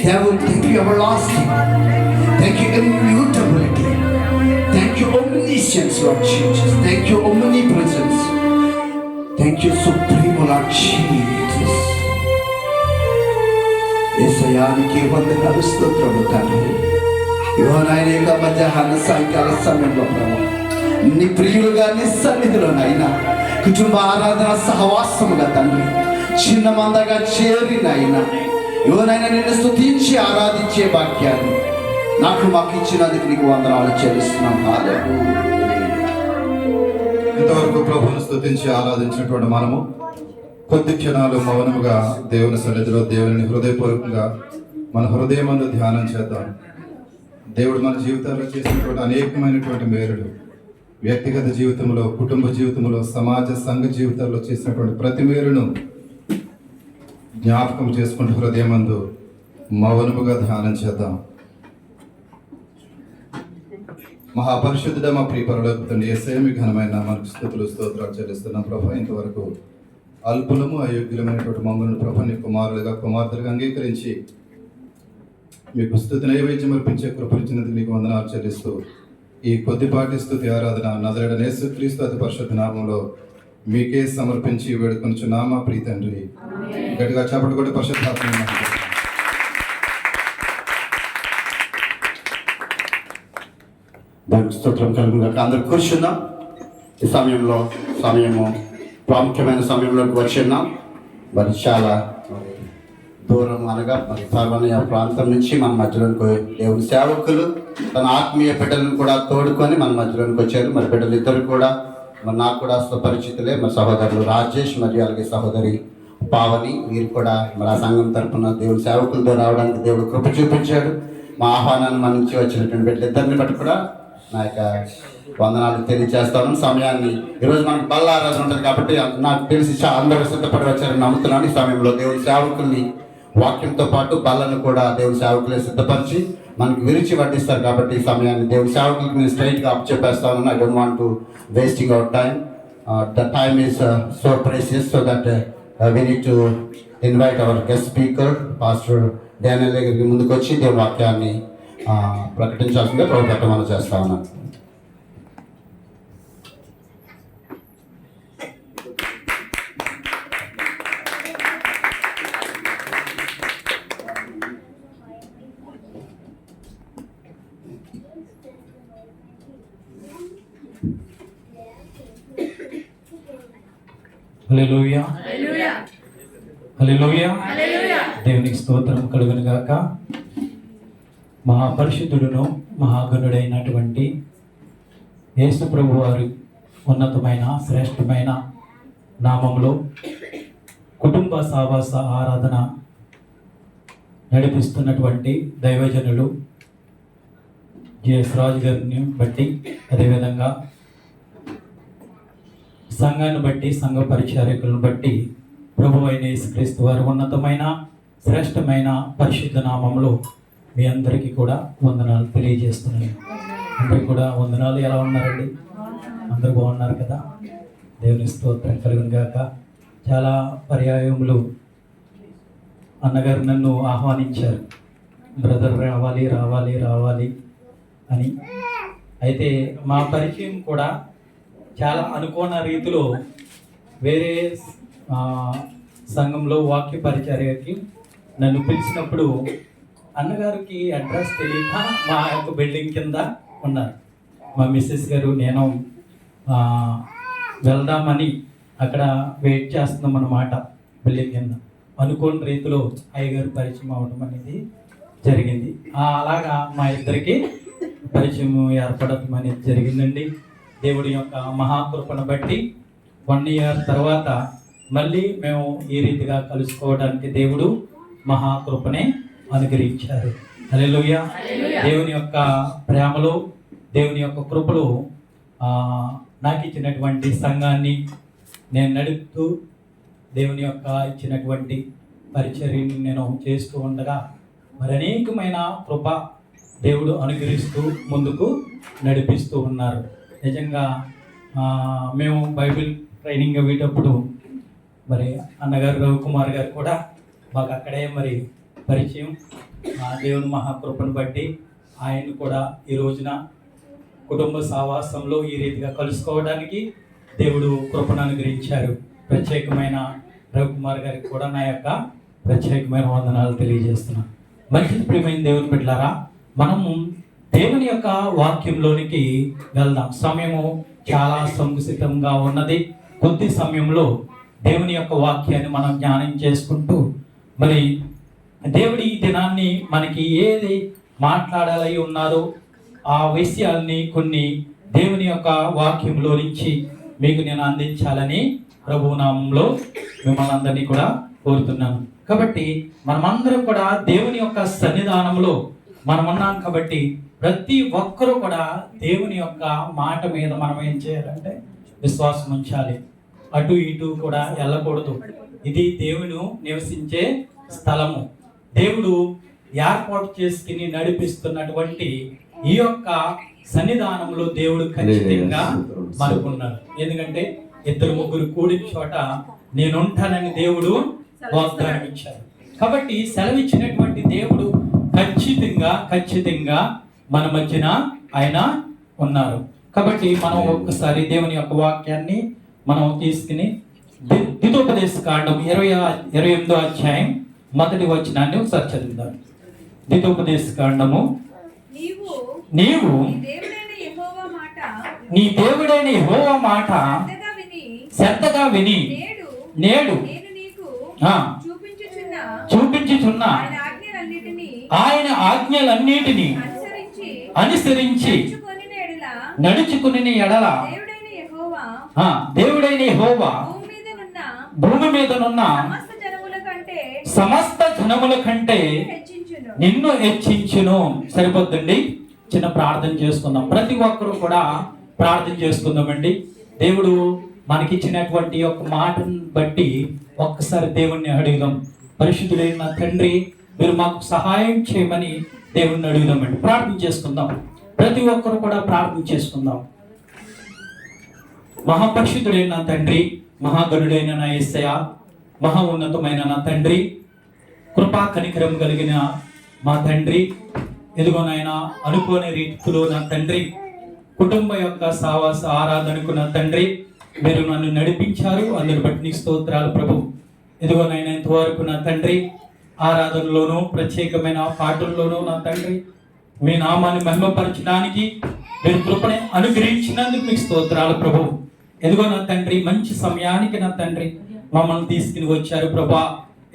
Devil, thank you everlasting. Thank you immutability. Thank you omniscience, Lord Jesus. Thank you omnipresence. Thank you supreme Lord Jesus. యేసయ్యానికి వందనాలు స్తోత్రము తండ్రి. యోనాయన యొక్క మధ్యాహ్న సాయంకాల సమయంలో ప్రభు నీ ప్రియులుగా నీ సన్నిధిలో నాయనా కుటుంబ ఆరాధన సహవాసముగా తండ్రి చిన్న మందగా చేరినైనా ఎవరైనా నిన్ను స్తుతించి ఆరాధించే భాగ్యాన్ని మాకు ఇచ్చినందుకు నీకు వందనాలు చెల్లిస్తున్నాం. ఇంతవరకు ప్రభువును స్తుతించి ఆరాధించినటువంటి మనము కొద్ది క్షణాలు మౌనముగా దేవుని సన్నిధిలో దేవుని హృదయపూర్వకంగా మన హృదయమందు ధ్యానం చేద్దాం. దేవుడు మన జీవితాల్లో చేసినటువంటి అనేకమైనటువంటి మేలులు, వ్యక్తిగత జీవితంలో, కుటుంబ జీవితంలో, సమాజ సంఘ జీవితాల్లో చేసినటువంటి ప్రతి మేలును జ్ఞాపకం చేసుకుంటూ హృదయమందు మౌనముగా ధ్యానం చేద్దాం. మహాపరిశుద్ధుడ మా ప్రియ పరలోకపు తండ్రి యేసయ్య మీ ఘనమైన నామానికి స్తుతులు స్తోత్రాలు చెల్లిస్తున్నాం ప్రభా. ఇంతవరకు అల్పులము అయోగ్యులమైనటువంటి మమ్మల్ని ప్రభా నీ కుమారులుగా కుమార్తెలుగా అంగీకరించి మీకు స్తుతి నైవేద్యం అర్పించే కృపనిచ్చినందుకు నీకు వందనాలు చెల్లిస్తూ ఈ కొద్దిపాటి స్తుతి ఆరాధన నజరేయుడైన యేసుక్రీస్తు అతి పరిశుద్ధ నామంలో మీకే సమర్పించి వేడుకొనుచున్నాం మా ప్రియ తండ్రి. గట్టిగా చప్పట్లు కొట్టి పరిశుద్ధాత్మ దానికి స్తోత్రం కలుగుగా. అందరూ కూర్చున్నాం. ఈ సమయము ప్రాముఖ్యమైన సమయంలోకి వచ్చిన్నాం. మరి చాలా దూరం అనగా మరి పర్వనీయ ప్రాంతం నుంచి మన మధ్యలోకి దేవుని సేవకులు తన ఆత్మీయ బిడ్డలను కూడా తోడుకొని మన మధ్యలోకి వచ్చారు. మరి బిడ్డలు ఇద్దరు కూడా మరి నాకు కూడా సుపరిచితులే. మరి సహోదరులు రాజేష్ మరియు అలాగే సహోదరి పావని, వీరు కూడా మరి ఆ సంఘం తరపున దేవుని సేవకులతో రావడానికి దేవుడు కృప చూపించాడు. మా ఆహ్వానాన్ని మన నుంచి వచ్చినటువంటి బిడ్డలు ఇద్దరిని బట్టి కూడా నా యొక్క వందనాలు తెలియజేస్తాను. సమయాన్ని ఈరోజు మనకు బల్ల ఆరాధన ఉంటుంది కాబట్టి నాకు తెలిసి అందరూ సిద్ధపడి వచ్చారని నమ్ముతున్నాను. ఈ సమయంలో దేవుని సేవకుల్ని వాక్యంతో పాటు బల్లను కూడా దేవుని సేవకులే సిద్ధపరిచి మనకు విరిచి వడ్డిస్తారు కాబట్టి ఈ సమయాన్ని దేవుని సేవకులకి నేను స్ట్రైట్గా అప్ చెప్పేస్తాను. I don't want to wasting hour time. The time is so precious so that we need to invite our guest speaker Pastor Daniel దగ్గరికి ముందుకు వచ్చి దేవుని వాక్యాన్ని ప్రకటించాల్సిందిగా ప్రభుత్వం మనం చేస్తా ఉన్నాం. హల్లెలూయా హల్లెలూయా దేవునికి స్తోత్రం కలుగును గాక. మహాపరిశుద్ధుడును మహాగణుడైనటువంటి యేసు ప్రభు వారి ఉన్నతమైన శ్రేష్టమైన నామంలో కుటుంబ సావాస ఆరాధన నడిపిస్తున్నటువంటి దైవజనులు జిఎస్ రాజు గారిని బట్టి, అదేవిధంగా సంఘాన్ని బట్టి, సంఘ పరిచారకులను బట్టి ప్రభు అయిన యేసుక్రీస్తు వారి ఉన్నతమైన శ్రేష్టమైన పరిశుద్ధ నామంలో మీ అందరికీ కూడా వందనాలు తెలియజేస్తున్నాను. అందరికీ కూడా వందనాలు. ఎలా ఉన్నారండి? అందరూ బాగున్నారు కదా? దేవుని స్తోత్రం కలుగును గాక. చాలా పర్యాయములు అన్నగారు నన్ను ఆహ్వానించారు, బ్రదర్ రావాలి రావాలి రావాలి అని. అయితే మా పరిచయం కూడా చాలా అనుకోని రీతిలో వేరే సంఘంలో వాక్య పరిచర్యకి నన్ను పిలిచినప్పుడు అన్నగారికి అడ్రస్ తెలియక మా యొక్క బిల్డింగ్ కింద ఉన్నారు. మా మిస్సెస్ గారు నేను వెళ్దామని అక్కడ వెయిట్ చేస్తున్నాం అన్నమాట బిల్డింగ్ కింద. అనుకోని రీతిలో అయ్యగారు పరిచయం అవడం అనేది జరిగింది. అలాగా మా ఇద్దరికి పరిచయం ఏర్పడటం అనేది జరిగిందండి. దేవుడి యొక్క మహాకృపను బట్టి 1 year తర్వాత మళ్ళీ మేము ఈ రీతిగా కలుసుకోవడానికి దేవుడు మహాకృపనే అనుగ్రహించారు. హల్లెలూయా. దేవుని యొక్క ప్రేమలో, దేవుని యొక్క కృపలో నాకు ఇచ్చినటువంటి సంఘాన్ని నేను నడుపుతూ దేవుని యొక్క ఇచ్చినటువంటి పరిచర్యని నేను చేస్తూ ఉండగా మరి అనేకమైన కృప దేవుడు అనుగ్రహిస్తూ ముందుకు నడిపిస్తూ ఉన్నారు. నిజంగా మేము బైబిల్ ట్రైనింగ్ అయ్యేటప్పుడు మరి అన్నగారు రవికుమార్ గారు కూడా మాకు అక్కడే మరి పరిచయం. దేవుని మహాకృపను బట్టి ఆయన కూడా ఈ రోజున కుటుంబ సావాసంలో ఈ రీతిగా కలుసుకోవడానికి దేవుడు కృపను అనుగ్రహించారు. ప్రత్యేకమైన రవికుమార్ గారికి కూడా నా యొక్క ప్రత్యేకమైన వందనాలు తెలియజేస్తున్నాను. మంచి ప్రియమైన దేవుని బిడ్డలారా, మనము దేవుని యొక్క వాక్యంలోనికి వెళ్దాం. సమయము చాలా సంకుచితంగా ఉన్నది. కొద్ది సమయంలో దేవుని యొక్క వాక్యాన్ని మనం జ్ఞానం చేసుకుంటూ మరి దేవుడి ఈ దినాన్ని మనకి ఏది మాట్లాడాలి ఉన్నారో ఆ విషయాల్ని కొన్ని దేవుని యొక్క వాక్యంలో నుంచి మీకు నేను అందించాలని ప్రభువు నామంలో మిమ్మల్ని అందరినీ కూడా కోరుతున్నాను. కాబట్టి మనమందరం కూడా దేవుని యొక్క సన్నిధానంలో మనమున్నాం. కాబట్టి ప్రతి ఒక్కరూ కూడా దేవుని యొక్క మాట మీద మనం ఏం చేయాలంటే విశ్వాసం ఉంచాలి. అటు ఇటు కూడా వెళ్ళకూడదు. ఇది దేవుడు నివసించే స్థలము. దేవుడు ఏర్పాటు చేసుకుని నడిపిస్తున్నటువంటి ఈ యొక్క సన్నిధానంలో దేవుడు ఖచ్చితంగా మనకున్నాడు. ఎందుకంటే 2-3 కూడిన చోట నేనుంటానని దేవుడు వాగ్దానం ఇచ్చారు. కాబట్టి సెలవిచ్చినటువంటి దేవుడు ఖచ్చితంగా మన మధ్యన ఆయన ఉన్నారు. కాబట్టి మనం ఒక్కసారి దేవుని యొక్క వాక్యాన్ని మనం తీసుకుని ద్వితోపదేశ కాండం 28వ అధ్యాయం 1వ వచనాన్ని ఒకసారి చదువుదాం. ద్వితోపదేశ కాండము, నీవు నీ దేవుడైన యెహోవా మాట శ్రద్ధగా విని నేడు చూపించుచున్న ఆయన ఆజ్ఞలన్నిటినీ అనుసరించి నడుచుకుని ఎడల దేవుడైన యెహోవా భూమి మీదనున్న సమస్త జనముల కంటే నిన్ను హెచ్చించును. సరిపోద్దండి. చిన్న ప్రార్థన చేసుకుందాం. ప్రతి ఒక్కరూ కూడా ప్రార్థన చేసుకుందామండి. దేవుడు మనకిచ్చినటువంటి ఒక మాటను బట్టి ఒక్కసారి దేవుణ్ణి అడుగుదాం. పరిశుద్ధుడైన తండ్రి, మీరు మాకు సహాయం చేయమని దేవుణ్ణి అడుగుదామండి. ప్రార్థన చేసుకుందాం. ప్రతి ఒక్కరు కూడా ప్రార్థన చేసుకుందాం. మహాపరిశుద్ధుడైన తండ్రి, మహాగణుడైన నా యేసయ్య, మహా ఉన్నతమైన నా తండ్రి, కృపా కనికరం కలిగిన మా తండ్రి, ఎదుగోనైనా అనుకోని రీతిలో నా తండ్రి, కుటుంబ యొక్క సావాస ఆరాధనకు నా తండ్రి మీరు నన్ను నడిపించారు. అందరి బట్టి నీకు స్తోత్రాలు ప్రభు. ఎదుగోనైనా ఇంతవరకు నా తండ్రి ఆరాధనలోనూ ప్రత్యేకమైన పాటల్లోనూ నా తండ్రి మీ నామాన్ని మహిమపరచడానికి మీరు కృపని అనుగ్రహించినందుకు మీకు స్తోత్రాలు ప్రభు. ఎదుగో నా తండ్రి మంచి సమయానికి నా తండ్రి మమ్మల్ని తీసుకుని వచ్చారు ప్రభా.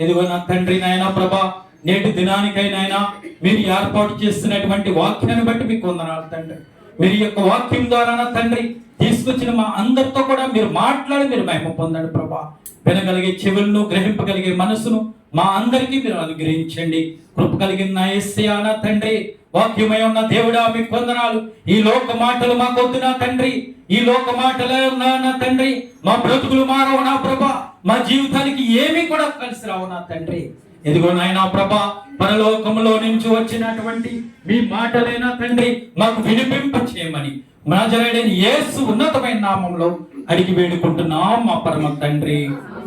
ఎదుగో నా తండ్రి నాయనా ప్రభా, నేటి దినానికైనా మీరు ఏర్పాటు చేస్తున్నటువంటి వాక్యాన్ని బట్టి మీకు వందనాలు తండ్రి. మీరు యొక్క వాక్యం ద్వారా నా తండ్రి తీసుకొచ్చిన మా అందరితో కూడా మీరు మాట్లాడి మీరు మహిమ పొందండి ప్రభా. వినగలిగే చెవులను, గ్రహింపగలిగే మనసును మా అందరికీ మీరు అనుగ్రహించండి. కృప కలిగిన నా యేసయ్యా నా తండ్రి, వాక్యమై ఉన్న దేవుడా మీకు వందనాలు. ఈ లోక మాటలు మాకొద్దు నా తండ్రి, ఈ లోక మాటలే నా తండ్రి. మా బ్రతుకులు మారవు నా ప్రభా, మా జీవితానికి ఏమీ కూడా కలిసి రావు నా తండ్రి. ఎదిగో నాయనా ప్రభా, పరలోకములో నుంచి వచ్చినటువంటి మీ మాటలేనా తండ్రి మాకు వినిపింప చేయమని నజరేయుడైన యేసు ఉన్నతమైన నామములో అడిగి వేడుకుంటున్నాం మా పరమ తండ్రి.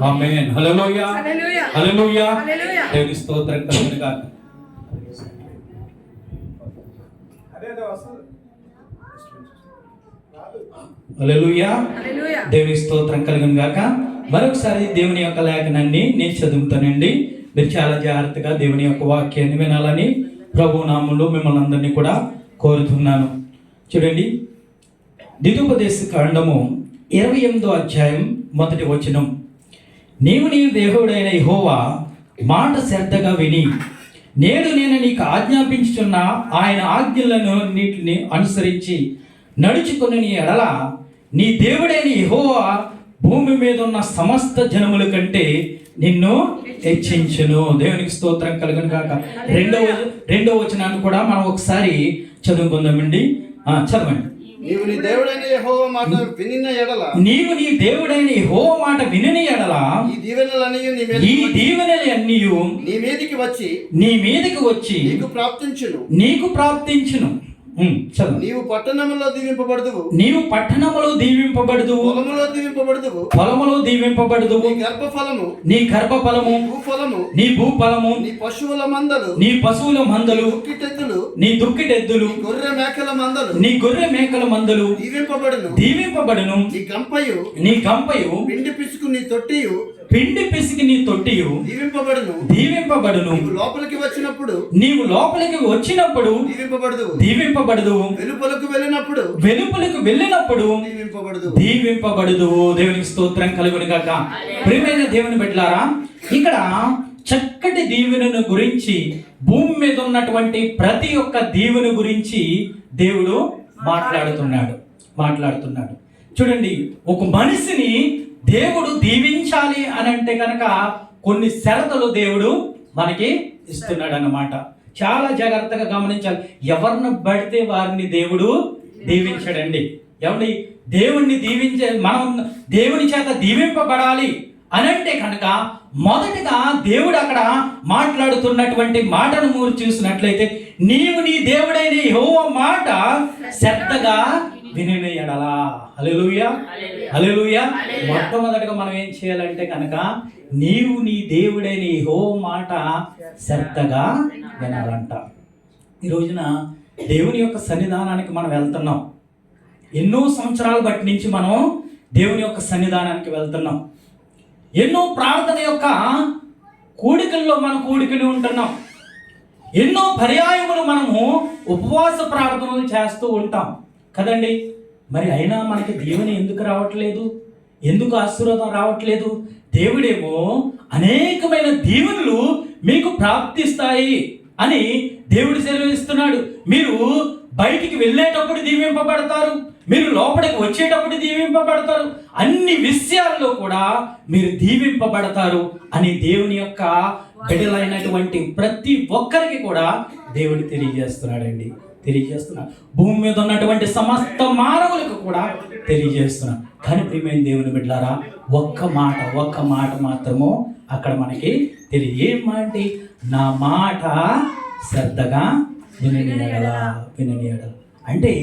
ఆమేన్. హల్లెలూయా, హల్లెలూయా. దేవుని స్తోత్రం కలుగును గాక. హల్లెలూయా, దేవుని స్తోత్రం కలుగును గాక. మరొకసారి దేవుని యొక్క లేఖనాన్ని నేను చదువుతానండి. మీరు చాలా జాగ్రత్తగా దేవుని యొక్క వాక్యాన్ని వినాలని ప్రభు నామములో మిమ్మల్ని అందరినీ కూడా కోరుతున్నాను. చూడండి, ద్వితీయోపదేశ కాండము 28వ అధ్యాయం 1వ వచనం. నీవు నీ దేవుడైన యెహోవా మాట శ్రద్ధగా విని నేను నీకు ఆజ్ఞాపించుచున్న ఆయన ఆజ్ఞలన్నిటిని అనుసరించి నడుచుకుని నీ ఎడల నీ దేవుడైన యెహోవా భూమి మీద ఉన్న సమస్త జనముల కంటే నిన్ను హెచ్చించును. దేవునికి స్తోత్రం కలుగును గాక. రెండవ వచనాన్ని కూడా మనం ఒకసారి చదువుకుందామండి. చదవండి. నీవు నీ దేవుడైన యెహోవా మాట వినిన ఎడల ఈ దీవెనలన్నీ నీ మీదికి వచ్చి నీకు ప్రాప్తించును. నీవు పట్టణములో దీవింపబడదు, పొలములో దీవింపబడదు. నీ గర్భఫలము, నీ భూఫలము, నీ పశువుల మందలు, నీ దుక్కిటెద్దులు, నీ గొర్రె మేకల మందలు దీవింపబడును. నీ గంపయు పిండి పిసికి నీ తొట్టియు దీవింపబడును. నీవు లోపలికి వచ్చినప్పుడు దీవింపబడదు, వెలుపలకు వెళ్ళినప్పుడు దీవింపబడదు. దేవునికి స్తోత్రం కలుగును గాక. ప్రియమైన దేవుని బిడ్డలారా, ఇక్కడ చక్కటి దీవెనను గురించి, భూమి మీద ఉన్నటువంటి ప్రతి ఒక్క దీవెన గురించి దేవుడు మాట్లాడుతున్నాడు. చూడండి, ఒక మనిషిని దేవుడు దీవించాలి అని అంటే కనుక కొన్ని షరతులు దేవుడు మనకి ఇస్తున్నాడు అన్నమాట. చాలా జాగ్రత్తగా గమనించాలి. ఎవరిని పడితే వారిని దేవుడు దీవించాడండి. ఎవరి దేవుణ్ణి మనం దేవుని చేత దీవింపబడాలి అని అంటే కనుక మొదటిగా దేవుడు అక్కడ మాట్లాడుతున్నటువంటి మాటను మీరు చూసినట్లయితే, నీవు నీ దేవుడైన యెహోవా మాట శ్రద్ధగా వినిన ఎడల. హల్లెలూయా, హల్లెలూయా. మొట్టమొదటిగా మనం ఏం చేయాలంటే కనుక నీవు నీ దేవుడైన యెహోవా మాట శ్రద్ధగా వినాలంట. ఈ రోజున దేవుని యొక్క సన్నిధానానికి మనం వెళ్తున్నాం. ఎన్నో సంవత్సరాల బట్టి నుంచి మనం దేవుని యొక్క సన్నిధానానికి వెళ్తున్నాం. ఎన్నో ప్రార్థన యొక్క కూడికల్లో మనం కూడుకుని ఉంటున్నాం. ఎన్నో పర్యాయములు మనము ఉపవాస ప్రార్థనలు చేస్తూ ఉంటాం కదండి. మరి అయినా మనకి దీవెన ఎందుకు రావట్లేదు? ఎందుకు ఆశీర్వాదం రావట్లేదు? దేవుడేమో అనేకమైన దీవెనలు మీకు ప్రాప్తిస్తాయి అని దేవుడు సెలవిస్తున్నాడు. మీరు బయటికి వెళ్ళేటప్పుడు దీవింపబడతారు, మీరు లోపలికి వచ్చేటప్పుడు దీవింపబడతారు, అన్ని విషయాల్లో కూడా మీరు దీవింపబడతారు అని దేవుని యొక్క బిడ్డలైనటువంటి ప్రతి ఒక్కరికి కూడా దేవుడు తెలియజేస్తున్నాడు. భూమి మీద ఉన్నటువంటి సమస్త మానవులకు కూడా తెలియజేస్తున్నాడు. కానీ ప్రియమైన దేవుని బిడ్డలారా, ఒక్క మాట మాత్రము అక్కడ మనకి ఏమంటే, నా మాట శ్రద్ధగా విననీయడల. అంటే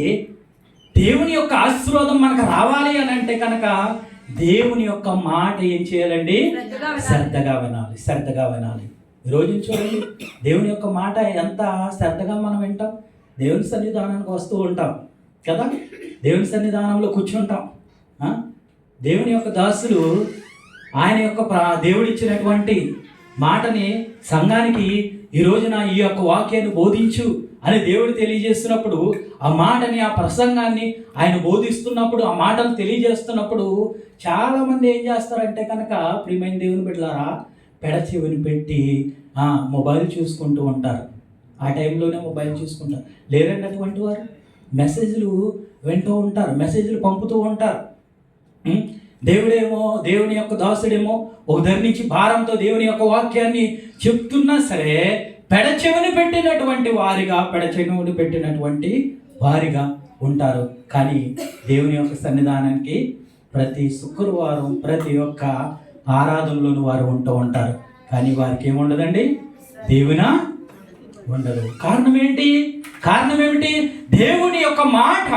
దేవుని యొక్క ఆశీర్వాదం మనకు రావాలి అని అంటే కనుక దేవుని యొక్క మాట ఏం చేయాలండి? శ్రద్ధగా వినాలి. ఈరోజు చూడండి, దేవుని యొక్క మాట ఎంత శ్రద్ధగా మనం వింటాం. దేవుని సన్నిధానానికి వస్తూ ఉంటాం కదా, దేవుని సన్నిధానంలో కూర్చుంటాం. దేవుని యొక్క దాసులు ఆయన యొక్క దేవుడు ఇచ్చినటువంటి మాటని సంఘానికి ఈ రోజున ఈ యొక్క వాక్యాన్ని బోధించు అని దేవుడు తెలియజేస్తున్నప్పుడు, ఆ మాటని, ఆ ప్రసంగాన్ని ఆయన బోధిస్తున్నప్పుడు, ఆ మాటలు తెలియజేస్తున్నప్పుడు చాలామంది ఏం చేస్తారంటే కనుక ప్రియమైన దేవుని బిడ్డలారా, పెడచెవిని పెట్టి మొబైల్ చూసుకుంటూ ఉంటారు. ఆ టైంలోనే మొబైల్ చూసుకుంటారు. లేరన్నటువంటి వారు మెసేజ్లు వింటూ ఉంటారు, మెసేజ్లు పంపుతూ ఉంటారు. దేవుడేమో, దేవుని యొక్క దాసుడేమో ఒక ధరించి భారంతో దేవుని యొక్క వాక్యాన్ని చెప్తున్నా సరే పెడచెవిని పెట్టినటువంటి వారిగా ఉంటారు. కానీ దేవుని యొక్క సన్నిధానానికి ప్రతి శుక్రవారం ప్రతి ఒక్క ఆరాధనలోనూ వారు ఉంటూ ఉంటారు. కానీ వారికి ఏముండదండి, దేవున ఉండదు. కారణం ఏమిటి? దేవుని యొక్క మాట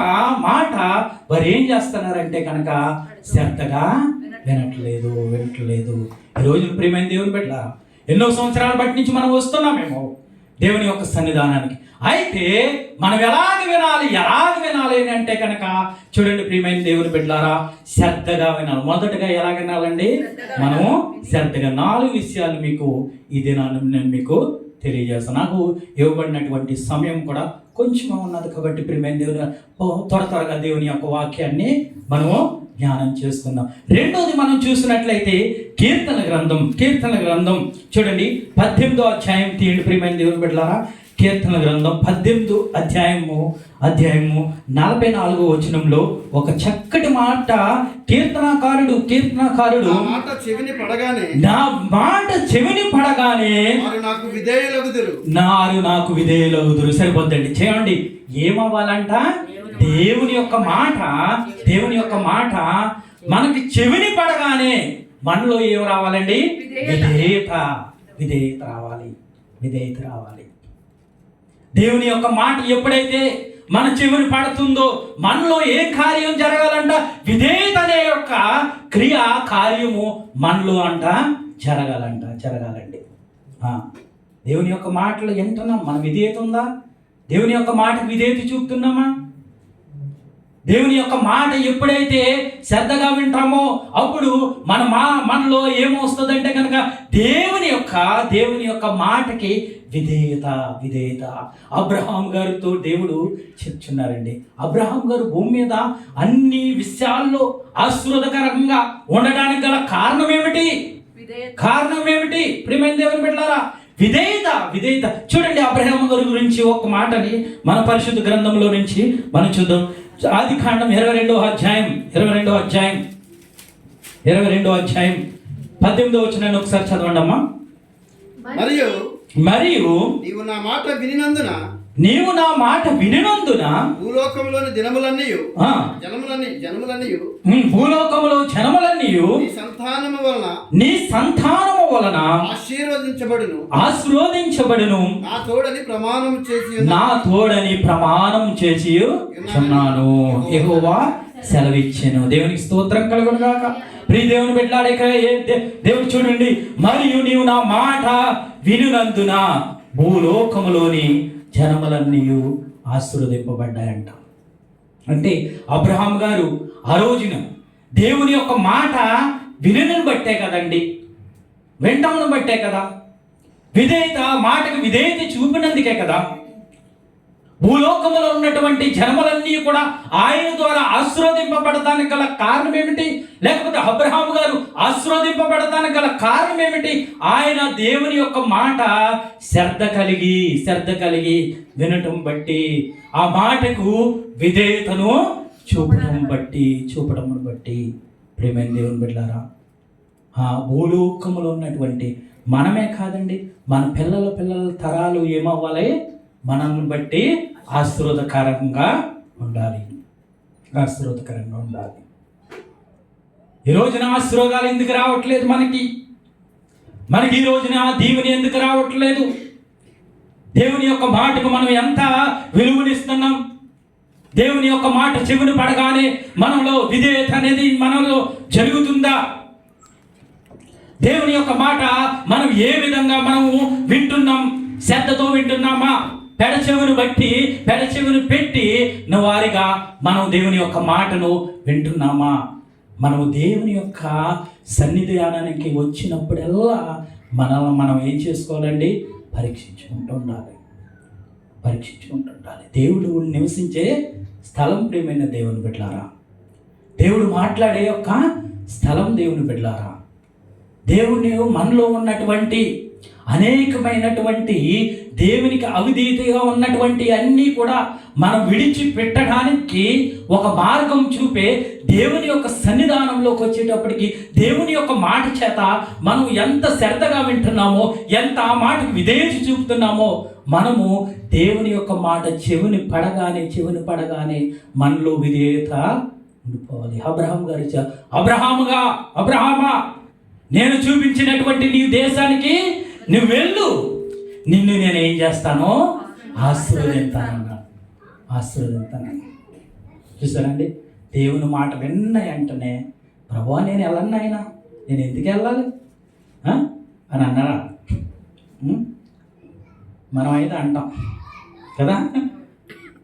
వారు ఏం చేస్తున్నారంటే కనుక శ్రద్ధగా వినట్లేదు. ఈ రోజు ప్రియమైన దేవుని బిడ్డ, ఎన్నో సంవత్సరాల బట్టి నుంచి మనం వస్తున్నామేమో దేవుని యొక్క సన్నిధానానికి. అయితే మనం ఎలాగ వినాలి అంటే కనుక చూడండి ప్రియమైన దేవుని బిడ్డలారా, శ్రద్ధగా వినాలి. మొదటగా ఎలా వినాలండి? మనము శ్రద్ధగా 4 విషయాలు మీకు ఈ దినాన్ని నేను మీకు తెలియజేస్తాను. నాకు ఇవ్వబడినటువంటి సమయం కూడా కొంచెం ఉన్నది కాబట్టి ప్రియమైన దేవుని త్వరగా దేవుని యొక్క వాక్యాన్ని మనము జ్ఞానం చేసుకుందాం. రెండోది మనం చూసినట్లయితే కీర్తన గ్రంథం చూడండి 18వ అధ్యాయం తీయండి ప్రియమైన దేవుని బిడ్డలారా. కీర్తన గ్రంథం 18వ అధ్యాయము 44వ వచనంలో ఒక చక్కటి మాట కీర్తనకారుడు నా మాట చెవిని పడగానే నారు నాకు విధేయులగుదురు. సరిపోద్దండి. చేయండి. ఏమవ్వాలంట? దేవుని యొక్క మాట మనకి చెవిని పడగానే మనలో ఏం రావాలండి? విధేయత రావాలి. దేవుని యొక్క మాట ఎప్పుడైతే మన చెవిని పడుతుందో మనలో ఏ కార్యం జరగాలంట? విధేయత అనే యొక్క కార్యము మనలో జరగాలండి. దేవుని యొక్క మాటలు వింటున్నాం, మన విధేయత ఉందా? దేవుని యొక్క మాటకు విధేయత చూపుతున్నామా? దేవుని యొక్క మాట ఎప్పుడైతే శ్రద్ధగా వింటామో అప్పుడు మనలో ఏమొస్తుందంటే కనుక దేవుని యొక్క మాటకి విధేయత. అబ్రహాం గారితో దేవుడు చెప్తున్నారండి. అబ్రహాం గారు భూమి మీద అన్ని విషయాల్లో ఆశీర్వాదకరంగా ఉండడానికి గల కారణం ఏమిటి? ప్రియమైన దేవుని బిడ్డలారా, విధేయత. చూడండి అబ్రహాం గారి గురించి ఒక మాటని మన పరిశుద్ధ గ్రంథంలో నుంచి మనం చూద్దాం. ఆదికాండం 22వ అధ్యాయం 18వ వచనాన్ని ఒకసారి చదవండి అమ్మా. మరియు నీవు నా మాట వినినందున భూలోకంలోని జనములన్నీ నీ సంతానము వలన ఆశీర్వదించబడును. నా తోడని ప్రమాణం చేసి ఉన్నాను. యెహోవా సెలవిచ్చెను. దేవునికి స్తోత్రం కలుగును గాక. ప్రియ దేవుని బిడ్డలారా, దేవుడు చూడండి, మరియు నీవు నా మాట వినునందున భూలోకములోని జనములన్నీ ఆశీర్వదింపబడ్డాయంట. అంటే అబ్రహాం గారు ఆ రోజున దేవుని యొక్క మాట వినను బట్టే కదండి, వింటమును బట్టే కదా, మాటకు విధేయత చూపినందుకే కదా భూలోకములో ఉన్నటువంటి జనములన్నీ కూడా ఆయన ద్వారా ఆశీర్వదింపబడటానికి గల కారణం ఏమిటి? లేకపోతే అబ్రహాము గారు ఆశీర్వదింపబడటానికి గల కారణం ఏమిటి? ఆయన దేవుని యొక్క మాట శ్రద్ధ కలిగి వినటం బట్టి, ఆ మాటకు విధేయతను చూపడం బట్టి ప్రియమైన దేవుని బిడ్డలారా, ఆ భూలోకములో ఉన్నటువంటి మనమే కాదండి, మన పిల్లల తరాలు ఏమవ్వాలి? మనల్ని బట్టి ఆశీర్వాదకరంగా ఉండాలి. ఈ రోజున ఆశీర్వాదాలు ఎందుకు రావట్లేదు? మనకి ఈ రోజున దీవెన ఎందుకు రావట్లేదు? దేవుని యొక్క మాటకు మనం ఎంత విలువనిస్తున్నాం? దేవుని యొక్క మాట చెవిని పడగానే మనలో విధేయత అనేది మనలో జరుగుతుందా? దేవుని యొక్క మాట మనం ఏ విధంగా మనము వింటున్నాం? శ్రద్ధతో వింటున్నామా? పెడచెవిని పెట్టి వారిగా మనం దేవుని యొక్క మాటను వింటున్నామా? మనము దేవుని యొక్క సన్నిధానానికి వచ్చినప్పుడల్లా మనం ఏం చేసుకోవాలండి? పరీక్షించుకుంటూ ఉండాలి. దేవుడు నివసించే స్థలం ప్రియమైన దేవుని బిడ్డలారా, దేవుడు మాట్లాడే యొక్క స్థలం దేవుని బిడ్డలారా, దేవుని మనలో ఉన్నటువంటి అనేకమైనటువంటి దేవునికి అవిధేయతగా ఉన్నటువంటి అన్నీ కూడా మనం విడిచిపెట్టడానికి ఒక మార్గం చూపే దేవుని యొక్క సన్నిధానంలోకి వచ్చేటప్పటికి దేవుని యొక్క మాట చేత మనం ఎంత శ్రద్ధగా వింటున్నామో, ఎంత ఆ మాటకు విధేయత చూపుతున్నామో, మనము దేవుని యొక్క మాట చెవిని పడగానే మనలో విధేయత ఉండిపోవాలి. అబ్రహామా, నేను చూపించినటువంటి నీ దేశానికి నువ్వు వెళ్ళు, నిన్ను నేను ఏం చేస్తానో ఆశీర్వదింతాను. చూసారండి, దేవుని మాట విన్న వెంటనే ప్రభువా నేను వెళ్ళను ఆయన, నేను ఎందుకు వెళ్ళాలి అని అన్నారా? మనం అయితే అంటాం కదా,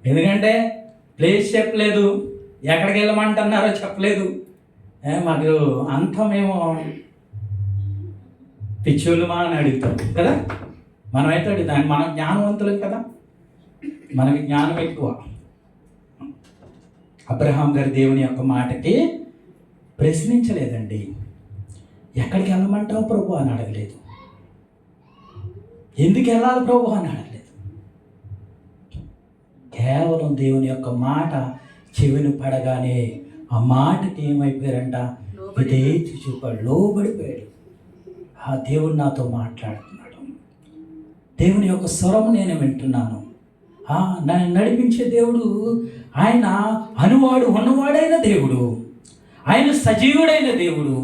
ఎందుకంటే ప్లేస్ చెప్పలేదు, ఎక్కడికి వెళ్ళమంటున్నారో చెప్పలేదు. మాకు అంతా మేము పిచ్చోళ్ళమా అని అడుగుతాం కదా, మనమైతే అడుగుతాం. మనం జ్ఞానవంతులం కదా, మనకి జ్ఞానం ఎక్కువ. అబ్రహాం గారి దేవుని యొక్క మాటకి ప్రశ్నించలేదండి. ఎక్కడికి వెళ్ళమంటావు ప్రభు అని అడగలేదు, ఎందుకు వెళ్ళాలి ప్రభు అని అడగలేదు. కేవలం దేవుని యొక్క మాట చెవిని పడగానే ఆ మాటకి ఏమైపోయారంట, విధేయత చూపాడు, లోబడిపోయాడు. ఆ దేవుడు నాతో మాట్లాడుతున్నాడు, దేవుని యొక్క స్వరం నేను వింటున్నాను. నన్ను నడిపించే దేవుడు ఆయన అనువాడు ఉన్నవాడైన దేవుడు, ఆయన సజీవుడైన దేవుడు,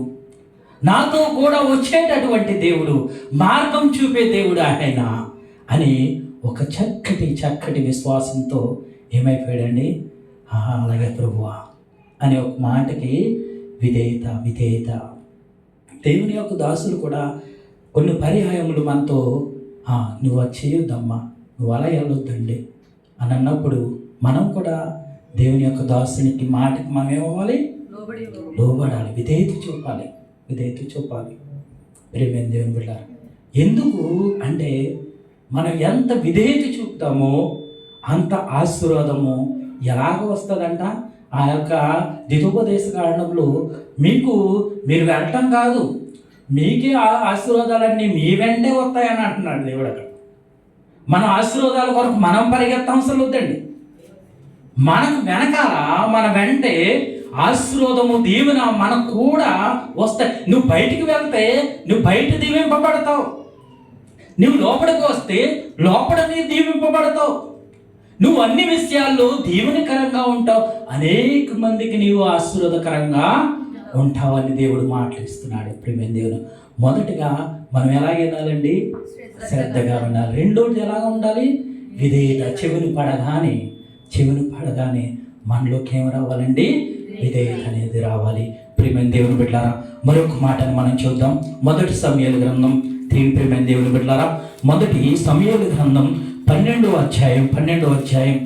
నాతో కూడా వచ్చేటటువంటి దేవుడు, మార్గం చూపే దేవుడు ఆయన అని ఒక చక్కటి విశ్వాసంతో ఏమైపోయాడండి, అలాగే ప్రభువా అనే ఒక మాటకి విధేయత. దేవుని యొక్క దాసులు కూడా కొన్ని పర్యాయములు మనతో నువ్వు అది చేయొద్దమ్మా, నువ్వు అలా వెళ్ళొద్దండి అని అన్నప్పుడు మనం కూడా దేవుని యొక్క దాసునికి మాటకి మనం ఏమవ్వాలి, లోబడాలి, విధేయత చూపాలి. ప్రియమైన దేవుని బిడ్డలారా, ఎందుకు అంటే మనం ఎంత విధేయత చూపుతామో అంత ఆశీర్వాదము ఎలాగ వస్తుందంట. ఆ యొక్క ద్వితోపదేశ కారణంలో మీరు వెళ్ళటం కాదు, మీకే ఆశీర్వాదాలన్నీ మీ వెంటే వస్తాయని అంటున్నాడు దేవుడు. అక్కడ మన ఆశీర్వాదాల కొరకు మనం పరిగెత్తం అవసరం వద్దండి, మనకు వెనకాల మన వెంటే ఆశీర్వాదము దీవెన మనకు కూడా వస్తాయి. నువ్వు బయటికి వెళ్తే నువ్వు బయట దీవింపబడతావు, నువ్వు లోపలికి వస్తే లోపల నీ దీవింపబడతావు, నువ్వు అన్ని విషయాల్లో దీవెనకరంగా ఉంటావు, అనేక మందికి నీవు ఆశీర్వాదకరంగా ఉంటావని దేవుడు మాట్లాడిస్తున్నాడు. ప్రియమైన దేవుడు, మొదటిగా మనం ఎలాగ వినాలండి, శ్రద్ధగా వినాలి. రెండోది ఎలాగ ఉండాలి, విధేయత. చెవిని పడగానే మనలోకి ఏం రావాలండి, విధేయత అనేది రావాలి. ప్రియమైన దేవుని బిడ్డలారా, మరొక మాటను మనం చూద్దాం. మొదటి సమూయేలు గ్రంథం ప్రియమైన దేవుని బిడ్డలారా, మొదటి సమూయేలు గ్రంథం 12వ అధ్యాయం 12వ అధ్యాయం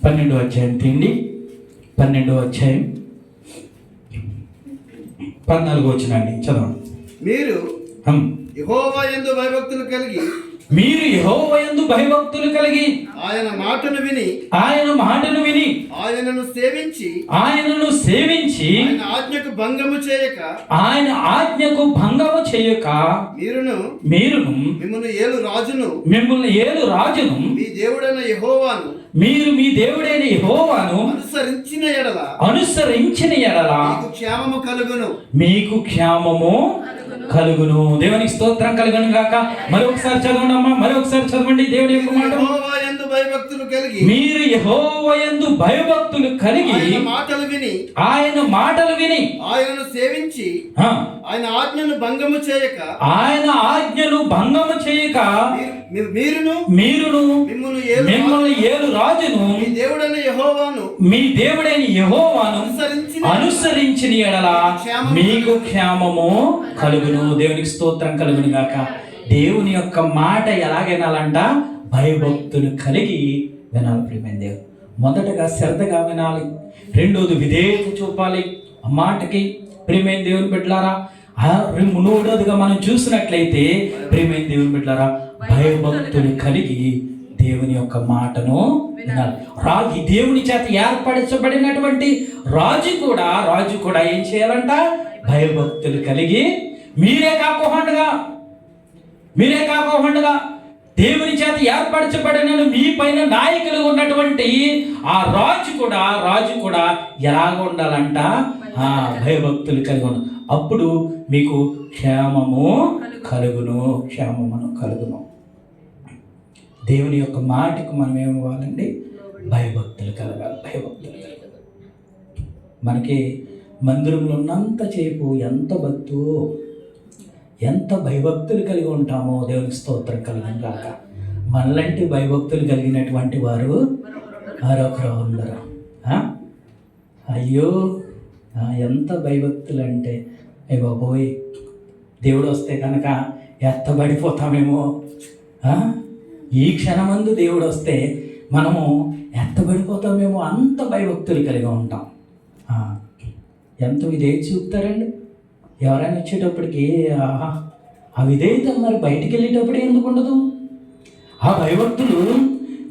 14వ వచనాన్ని చదవండి. మీరు యెహోవా యందు భయభక్తులు కలిగి ఆయన మాటను విని ఆయనను సేవించి ఆయన ఆజ్ఞకు భంగము చేయక మీరును మిమ్మల్ని ఏలు రాజును మీ దేవుడైన యెహోవాను అనుసరించిన ఎడల మీకు క్షేమము కలుగును. దేవునికి స్తోత్రం కలుగును గాక. మరొకసారి చదవండి దేవుని యొక్క మాట. మీరు యెహోవా యందు భయభక్తులు కలిగి ఆయన మాటలు విని ఆయనను సేవించి ఆయన ఆజ్ఞను భంగము చేయక మీరును మిమ్మల్ని ఏలు రాజును మీ దేవుడైన యెహోవాను అనుసరించిన ఎడల మీకు క్షేమము కలుగును. దేవునికి స్తోత్రం కలుగును గాక. దేవుని యొక్క మాట ఎలాగైనాలంట, భయభక్తులు కలిగి వినాలి. ప్రియమైన దేవుడు, మొదటగా శ్రద్ధగా వినాలి, రెండోది విధేయత చూపాలి ఆ మాటకి. ప్రియమైన దేవుని బిడ్డలారా, మూడోదిగా మనం చూసినట్లయితే ప్రియమైన దేవుని బిడ్డలారా, భయభక్తులు కలిగి దేవుని యొక్క మాటను వినాలి. రాజు, దేవుని చేత ఏర్పరచబడినటువంటి రాజు కూడా ఏం చేయాలంట, భయభక్తులు కలిగి మీరే కాకోకుండా దేవుని చేత ఏర్పరచబడిన మీ పైన నాయకులు ఉన్నటువంటి ఆ రాజు కూడా ఎలాగ ఉండాలంట? భయభక్తులు కలిగి ఉండాలి. అప్పుడు మీకు క్షేమమును కలుగును. దేవుని యొక్క మాటకు మనం ఏమివ్వాలండి? భయభక్తులు కలగాలి. మనకి మందిరంలో ఉన్నంత సేపు ఎంత భయభక్తులు కలిగి ఉంటామో దేవునికి స్తోత్రం కలుగును గాక. మనలాంటి భయభక్తులు కలిగినటువంటి వారు మరొకరు ఉండరు. అయ్యో ఎంత భయభక్తులు అంటే, అయ్య బాబోయ్, దేవుడు వస్తే కనుక ఎత్తబడిపోతామేమో. ఈ క్షణమందు దేవుడు వస్తే మనము ఎత్తబడిపోతామేమో, అంత భయభక్తులు కలిగి ఉంటాం. ఎంత విధేయత చూపుతారండి ఎవరైనా వచ్చేటప్పటికి. ఆ విధేయత మరి బయటికి వెళ్ళేటప్పుడు ఎందుకు ఉండదు? ఆ భయభక్తులు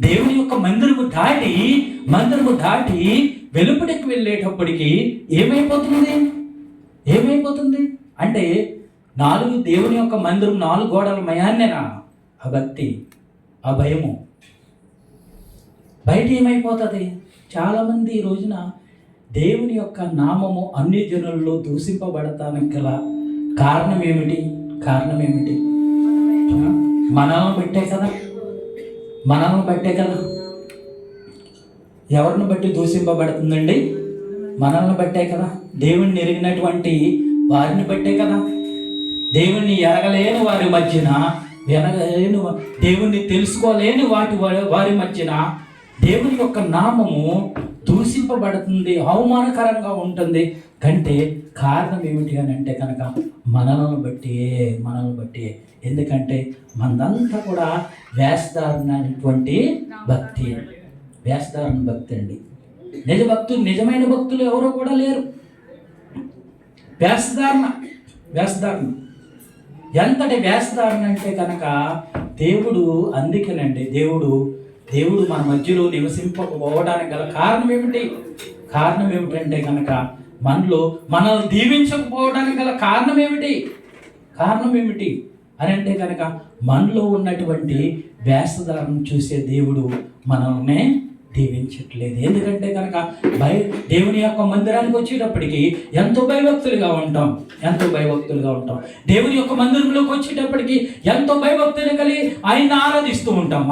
దేవుని యొక్క మందిరము దాటి వెలుపటికి వెళ్ళేటప్పటికి ఏమైపోతుంది అంటే దేవుని యొక్క మందిరం 4 గోడల మయాన్నేనా ఆ భక్తి, ఆ భయము? బయట ఏమైపోతుంది? చాలామంది ఈ రోజున దేవుని యొక్క నామము అన్ని జనుల్లో దూషింపబడటానికి గల కారణం ఏమిటి? మనల్ని బట్టే కదా. ఎవరిని బట్టి దూషింపబడుతుందండి? మనల్ని బట్టే కదా. దేవుణ్ణి ఎరిగినటువంటి వారిని బట్టే కదా. దేవుణ్ణి ఎరగలేని వారి మధ్యన, దేవుణ్ణి తెలుసుకోలేని వారి మధ్యన దేవుని యొక్క నామము దూషింపబడుతుంది, అవమానకరంగా ఉంటుంది. కంటే కారణం ఏమిటి అని అంటే కనుక మనల్ని బట్టి. ఎందుకంటే మనదంతా కూడా వేషధారణ భక్తి అండి. నిజమైన భక్తులు ఎవరో కూడా లేరు. వేషధారణ ఎంతటి వేషధారణ అంటే కనుక అందుకేనండి దేవుడు మన మధ్యలో నివసింపకపోవడానికి గల కారణం ఏమిటంటే కనుక మనల్ని దీవించకపోవడానికి గల కారణం ఏమిటి అని అంటే కనుక మనలో ఉన్నటువంటి వేషధారణ చూసే దేవుడు మనల్ని దీవించట్లేదు. ఎందుకంటే కనుక దేవుని యొక్క మందిరానికి వచ్చేటప్పటికి ఎంతో భయభక్తులుగా ఉంటాం. దేవుని యొక్క మందిరంలోకి వచ్చేటప్పటికి ఎంతో భయభక్తులు కలిగి ఆయన్ని ఆరాధిస్తూ ఉంటాం.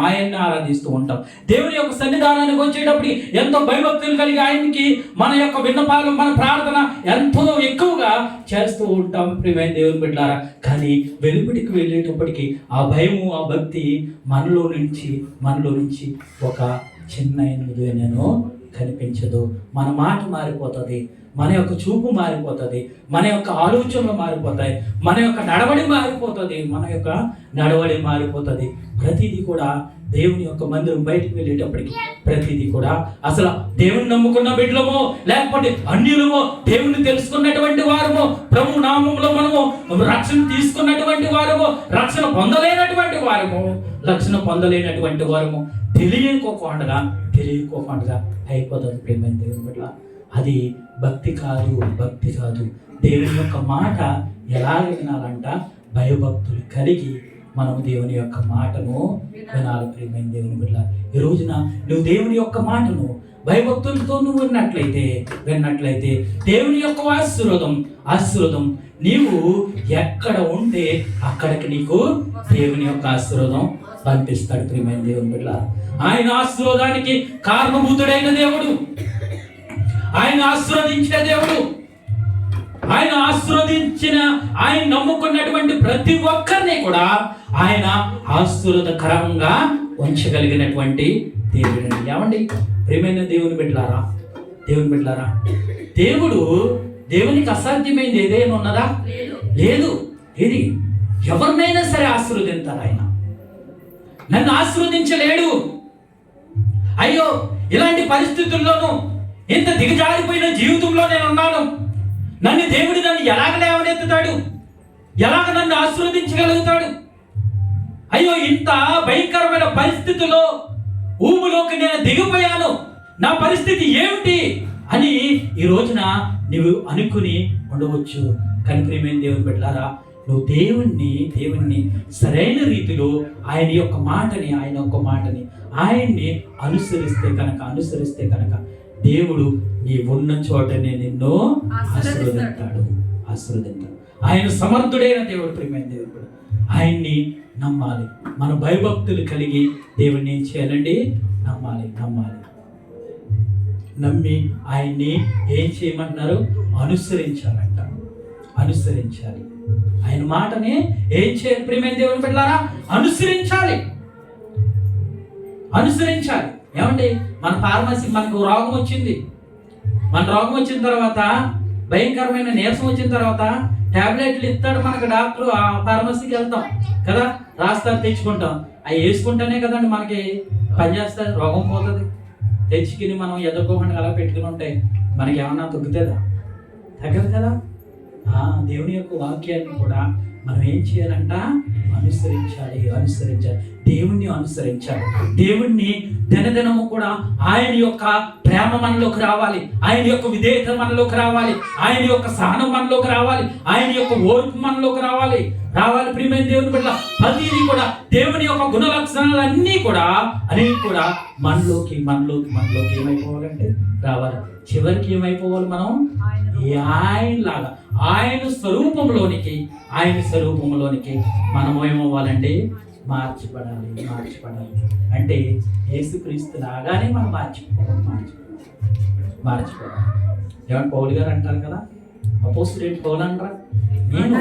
దేవుని యొక్క సన్నిధానానికి వచ్చేటప్పటికి ఎంతో భయభక్తులు కలిగి ఆయనకి మన యొక్క విన్నపాలు, మన ప్రార్థన ఎంతో ఎక్కువగా చేస్తూ ఉంటాం. ప్రియమైన దేవుని బిడ్డలారా, కానీ వెలుపటికి వెళ్ళేటప్పటికి ఆ భయము, ఆ భక్తి మనలో నుంచి ఒక చిన్న నేను కనిపించదు. మన మాట మారిపోతుంది, మన యొక్క చూపు మారిపోతుంది, మన యొక్క ఆలోచనలు మారిపోతాయి, మన యొక్క నడవడి మారిపోతుంది. ప్రతిదీ కూడా దేవుని యొక్క మందిరం బయటికి వెళ్ళేటప్పటికి ప్రతిదీ కూడా అసలు దేవుని నమ్ముకున్న బిడ్డలమో లేకపోతే అన్యులమో, దేవుని తెలుసుకున్నటువంటి వారమో, ప్రభు నామంలో మనము రక్షణ తీసుకున్నటువంటి వారమో, రక్షణ పొందలేనటువంటి వారము తెలియకోకుండా అయిపోతుంది. ప్రేమ దేవుని బిడ్డ, అది భక్తి కాదు. దేవుని యొక్క మాట ఎలాగ వినాలంట? భయభక్తులు కలిగి మనం దేవుని యొక్క మాటను వినాలి. ప్రియమైన దేవుని బిడ్డ, ఈ రోజున నువ్వు దేవుని యొక్క మాటను భయభక్తులతో నువ్వు విన్నట్లయితే దేవుని యొక్క ఆశీర్వాదం నీవు ఎక్కడ ఉంటే అక్కడికి నీకు దేవుని యొక్క ఆశీర్వాదం పంపిస్తాడు. ప్రియమైన దేవుని బిడ్డ, ఆయన ఆశీర్వాదానికి కారణభూతుడైన దేవుడు, ఆయన ఆశీర్వదించిన దేవుడు, ఆయన నమ్ముకున్నటువంటి ప్రతి ఒక్కరిని కూడా ఆయన ఆశీర్వాదకరంగా ఉంచగలిగినటువంటి దేవుడు. ఏమండి ప్రియమైన దేవుని బిడ్డలారా, దేవునికి అసాధ్యమైంది ఏదైనా ఉన్నదా? లేదు. ఇది ఎవరినైనా సరే ఆశీర్వదించారు. ఆయన నన్ను ఆశీర్వదించలేడు, అయ్యో ఇలాంటి పరిస్థితుల్లోనూ ఇంత దిగజారిపోయిన జీవితంలో నేను ఉన్నాను, దేవుడు నన్ను ఎలాగ లేవనెత్తుతాడు, ఎలాగ నన్ను ఆశీర్వదించగలుగుతాడు, అయ్యో ఇంత భయంకరమైన పరిస్థితుల్లో ఊబులోకి నేను దిగిపోయాను, నా పరిస్థితి ఏమిటి అని ఈ రోజున నువ్వు అనుకుని ఉండవచ్చు. కానీ ప్రియమైన దేవుని బిడ్డలారా, నువ్వు దేవుణ్ణి సరైన రీతిలో ఆయన యొక్క మాటని ఆయన్ని అనుసరిస్తే కనుక దేవుడు నీ ఉన్న చోటనే నిన్ను ఆశీర్వదించాడు. ఆయన సమర్థుడైన దేవుడు, ప్రియమైన దేవుడు. ఆయన్ని నమ్మాలి. మన భయభక్తులు కలిగి దేవుణ్ణి ఏం చేయాలండి? నమ్మాలి. నమ్మి ఆయన్ని ఏం చేయమంటున్నారు? అనుసరించాలి. ఆయన మాటని ఏం చేయాలి? ప్రియమైన దేవుని బిడ్డలారా, అనుసరించాలి. ఏమండి, మన ఫార్మసీ మనకు రోగం వచ్చింది. మన రోగం వచ్చిన తర్వాత, భయంకరమైన నీరసం వచ్చిన తర్వాత టాబ్లెట్లు ఇస్తాడు మనకు డాక్టర్. ఆ ఫార్మసీకి వెళ్తాం కదా, రాస్తారు, తెచ్చుకుంటాం. అవి వేసుకుంటేనే కదండి మనకి పనిచేస్తుంది, రోగం పోతుంది. తెచ్చుకుని మనం ఎదుర్కోకుండా అలా పెట్టుకుని ఉంటే మనకి ఏమన్నా తగ్గుతుందా? తగ్గదు కదా. దేవుని యొక్క వాక్యాన్ని కూడా మనం ఏం చేయాలంట? అనుసరించాలి. దేవుణ్ణి అనుసరించాలి. దేవుణ్ణి దినదినము కూడా ఆయన యొక్క ప్రేమ మనలోకి రావాలి, ఆయన యొక్క విధేయత మనలోకి రావాలి, ఆయన యొక్క సహనం మనలోకి రావాలి, ఆయన యొక్క ఓర్పు మనలోకి రావాలి. ప్రియమైన దేవుని బిడ్డ, ప్రతిదీ కూడా దేవుని యొక్క గుణ లక్షణాలు అన్నీ కూడా మనలోకి ఏమైపోవాలంటే రావాలి. చివరికి ఏమైపోవాలి? మనం ఆయనలాగా ఆయన స్వరూపంలోనికి మనం ఏమవ్వాలంటే మార్చబడాలి. అంటే యేసుక్రీస్తు లాగానే మనం మార్చిపోవాలి. ఏమన్నా పౌలు గారు అంటారు కదా, అపోస్తలుడైన పౌలు అంటారా, నేను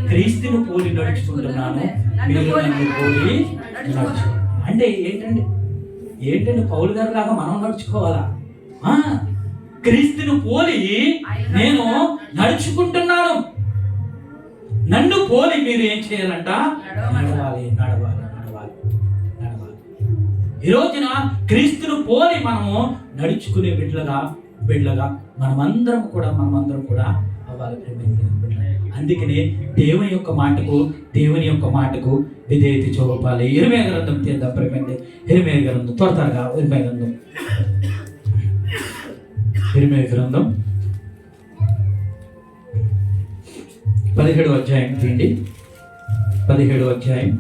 క్రీస్తుని పోలి నడుచుకుంటున్నాను, మీరు నన్ను పోలి నడుచు. అంటే ఏంటండి పౌలు గారు లాగా మనం నడుచుకోవాలా? క్రీస్తుని పోలి నేను నడుచుకుంటున్నాను, నన్ను పోలి మీరు ఏం చేయాలంట? నడవాలి. ఈ రోజున క్రీస్తును పోలి మనము నడుచుకునే బిడ్డలుగా మనమందరం కూడా అవ్వాలి. అందుకనే దేవుని యొక్క మాటకు విధేయత చూపాలి. ఇరిమియా గ్రంథం తీద్దాం. ఇరిమియా గ్రంథం త్వరగా ఇరిమియా గ్రంథం 17వ అధ్యాయం తీయండి. 17వ అధ్యాయం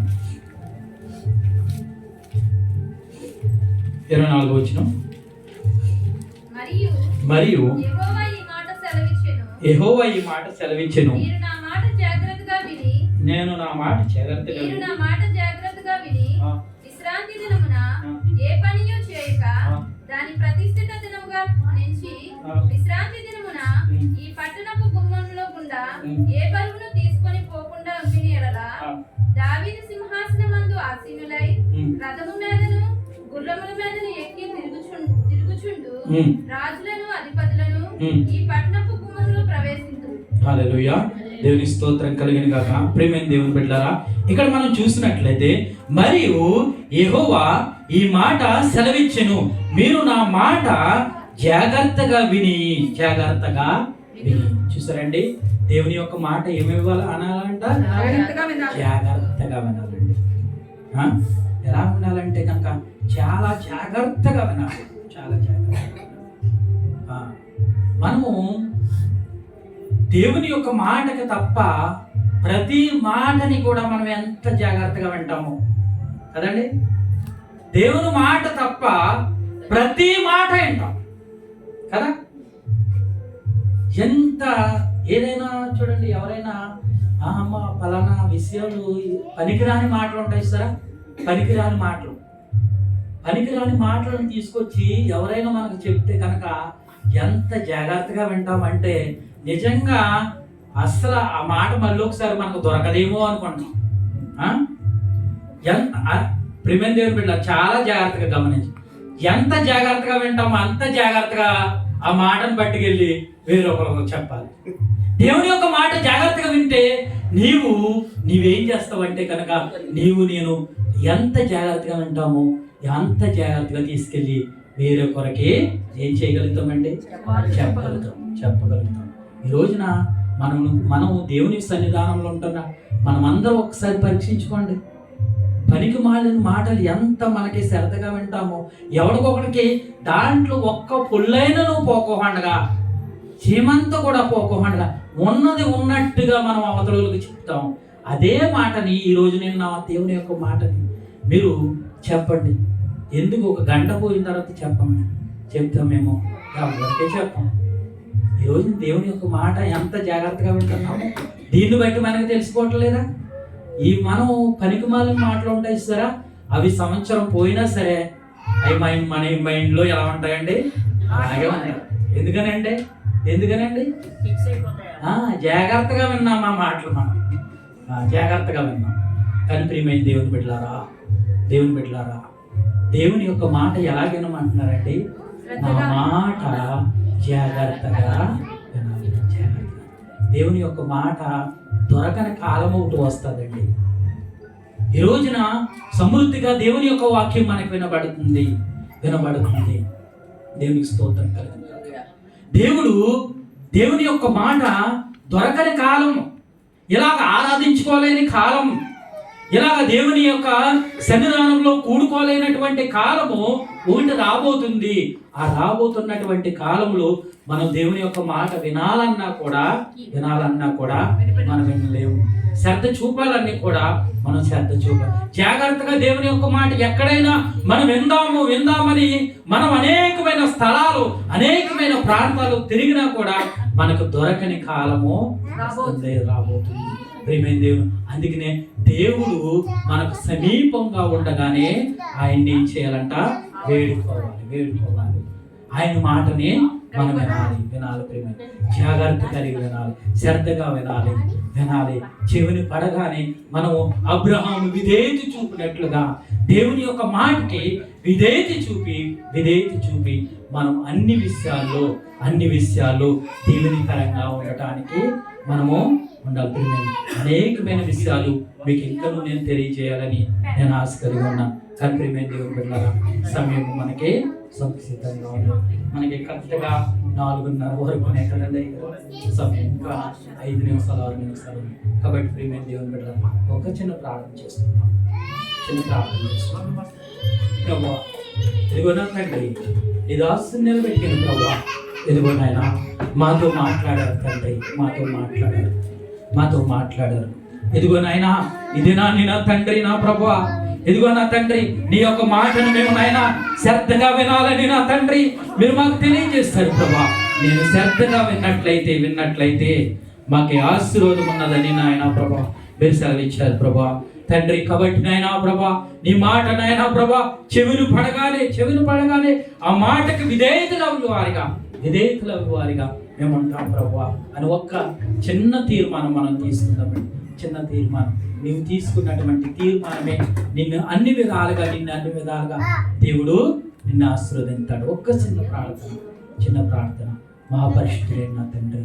24వ వచనం. మరియు యెహోవా ఈ మాట సెలవిచ్చెను, నేను నా మాట జాగ్రత్తగా విని విశ్రాంతి దినమున ఏ పనియో చేయక దాని ప్రతిష్ఠిత దినముగా నుంచి విశ్రాంతి దినమున ఈ పట్టణపు గుమ్మంలో గుండా ఏ బరువును తీసుకొని పోకుండా ఉండిన యెడల దావీదు సింహాసనమందు ఆసీనులై రథము మీదను గుర్రముల మీదను ఎక్కి తిరుగుచుండు రాజులను అధిపతులను ఈ పట్టణపు గుమ్మంలో ప్రవేశించు. హల్లెలూయా. దేవుని స్తోత్రం కలుగును గాక. ప్రియమైన దేవుని బిడ్డలారా, ఇక్కడ మనం చూసినట్లయితే, మరియు యెహోవా ఈ మాట సెలవిచ్చెను, మీరు నా మాట జాగ్రత్తగా విని. చూసారండి, దేవుని యొక్క మాట అనాలంట? జాగ్రత్తగా వినాలండి. ఎలా వినాలంటే కనుక చాలా జాగ్రత్తగా వినాలి. మనము దేవుని యొక్క మాటకి తప్ప ప్రతి మాటని కూడా మనం ఎంత జాగ్రత్తగా వింటాము కదండి. దేవుని మాట తప్ప ప్రతి మాట వింటాం కదా. ఎంత ఏదైనా చూడండి, ఎవరైనా అమ్మ పలానా విషయాలు పనికిరాని మాటలు ఉంటాయి సరే, పనికిరాని మాటలను తీసుకొచ్చి ఎవరైనా మనకు చెప్తే కనుక ఎంత జాగ్రత్తగా వింటామంటే నిజంగా అస్సలు ఆ మాట మళ్ళీ ఒకసారి మనకు దొరకదేమో అనుకుంటాం. ప్రియమైన దేవుని బిడ్డ, చాలా జాగ్రత్తగా గమనించి ఎంత జాగ్రత్తగా వింటామో అంత జాగ్రత్తగా ఆ మాటను పట్టుకెళ్ళి వేరొకరు చెప్పాలి. దేవుని యొక్క మాట జాగ్రత్తగా వింటే నీవేం చేస్తావంటే కనుక నేను ఎంత జాగ్రత్తగా వింటామో అంత జాగ్రత్తగా తీసుకెళ్ళి వేరొకరికి ఏం చేయగలుగుతామంటే చెప్పగలుగుతాం. ఈ రోజున మనం దేవుని సన్నిధానంలో ఉంటున్నా మనమందరం ఒకసారి పరీక్షించుకోండి. పనికి మాలిన మాటలు ఎంత మనకి శ్రద్ధగా వింటామో, ఎవరికొకరికి దాంట్లో ఒక్క పుల్లైనను పోకోహండగా, చీమంతా కూడా పోకోహండగా ఉన్నది ఉన్నట్టుగా మనం అవతలకు చెప్తాం. అదే మాటని ఈరోజు నేను నా దేవుని యొక్క మాటని మీరు చెప్పండి. ఎందుకు ఒక గంట పోయిన తర్వాత చెప్పండి, చెప్తామేమో ఎవరికే చెప్పాం. ఈరోజు దేవుని యొక్క మాట ఎంత జాగ్రత్తగా వింటున్నాము దీన్ని బట్టి మనకు తెలిసిపోవట్లేదా? ఈ మనం పనికిమాలిన మాటలు ఉంటాయి సరే, అవి సంవత్సరం పోయినా సరే అవి మన మైండ్లో ఎలా ఉంటాయండి? అలాగే ఉన్నాయి. ఎందుకనండి జాగ్రత్తగా విన్నాం ఆ మాటలు, మనం జాగ్రత్తగా విన్నాం. కానీ ప్రియమైన దేవుని బిడ్డలారా దేవుని యొక్క మాట ఎలా వినమంటున్నారండి? నా మాట జాగ్రత్తగా వినాలి. దేవుని యొక్క మాట దొరకని కాలం ఒకటి వస్తుందండి. ఈ రోజున సమృద్ధిగా దేవుని యొక్క వాక్యం మనకు వినబడుతుంది. దేవునికి స్తోత్రం కలుగుతుంది. దేవుని యొక్క మాట దొరకని కాలం, ఇలాగ ఆరాధించుకోలేని కాలం, ఇలాగ దేవుని యొక్క సన్నిధానంలో కూడుకోలేనటువంటి కాలము ఒకటి రాబోతుంది. ఆ రాబోతున్నటువంటి కాలంలో మనం దేవుని యొక్క మాట వినాలన్నా కూడా మనం వినలేము. శ్రద్ధ చూపాలన్నీ కూడా మనం శ్రద్ధ చూపాలి. జాగ్రత్తగా దేవుని యొక్క మాట ఎక్కడైనా మనం విందామని మనం అనేకమైన స్థలాలు, అనేకమైన ప్రాంతాలు తిరిగినా కూడా మనకు దొరకని కాలము రాబోతుంది. ప్రియమైన దేవుడు, అందుకనే దేవుడు మనకు సమీపంగా ఉండగానే ఆయన్ని ఏం చేయాలంట? వేడుకోవాలి. ఆయన మాటని మనం వినాలి. ప్రేమ జాగ్రత్త కలిగి వినాలి, శ్రద్ధగా వినాలి. చెవిని పడగానే మనము అబ్రహాము విధేయత చూపినట్లుగా దేవుని యొక్క మాటకి విధేయత చూపి మనం అన్ని విషయాల్లో దీవెనకరంగా ఉండటానికి మనము ఉండాలి. ప్రియమైన అనేకమైన విషయాలు మీకు ఇంకనూ నేను తెలియజేయాలని నేను ఆశ కలిగి ఉన్నాను. కానీ ప్రియమైన దేవుని బిడ్డలారా, సమయం మనకి సంసిద్ధంగా ఉంది. మనకి కరెక్ట్గా 4:30 వరకు కదండి సమయం, ఇంకా 5 నిమిషాలు 6 నిమిషాలు. కాబట్టి ప్రియమైన దేవుని బిడ్డలారా, ఒక చిన్న ప్రార్థన చేస్తున్నాం. ప్రభువా, ఇదిగో నా తండ్రి, ఇది ఆస్తుని నిలబెట్టిన ప్రభువా, ఇదిగో నాయన మాతో మాట్లాడారు తండ్రి, మాతో మాట్లాడారు. ఇదిగో నాయన ఇది నా తండ్రి, నా ప్రభువా, ఇదిగో నా తండ్రి, నీ యొక్క మాటను మేము నాయన శ్రద్ధగా వినాలని నా తండ్రి మీరు మాకు తెలియజేస్తారు ప్రభా. నేను శ్రద్ధగా విన్నట్లయితే మాకు ఆశీర్వాదం ఉన్నదని నాయన ప్రభా మీరు సెలవిచ్చారు ప్రభా తండ్రి. కాబట్టి నాయనా ప్రభా, నీ మాట నాయనా ప్రభా చెవిని పడగానే ఆ మాటకు విధేయతలు వారిగా మేము ఉంటాం ప్రభా అని ఒక్క చిన్న తీర్మానం మనం తీసుకుందామండి. చిన్న తీర్మానం, నీవు తీసుకున్నటువంటి తీర్మానమే నిన్ను అన్ని విధాలుగా దేవుడు నిన్ను ఆశీర్వదించాడు. ఒక్క చిన్న ప్రార్థన. మహాపరిశుద్ధుడైన నా తండ్రి,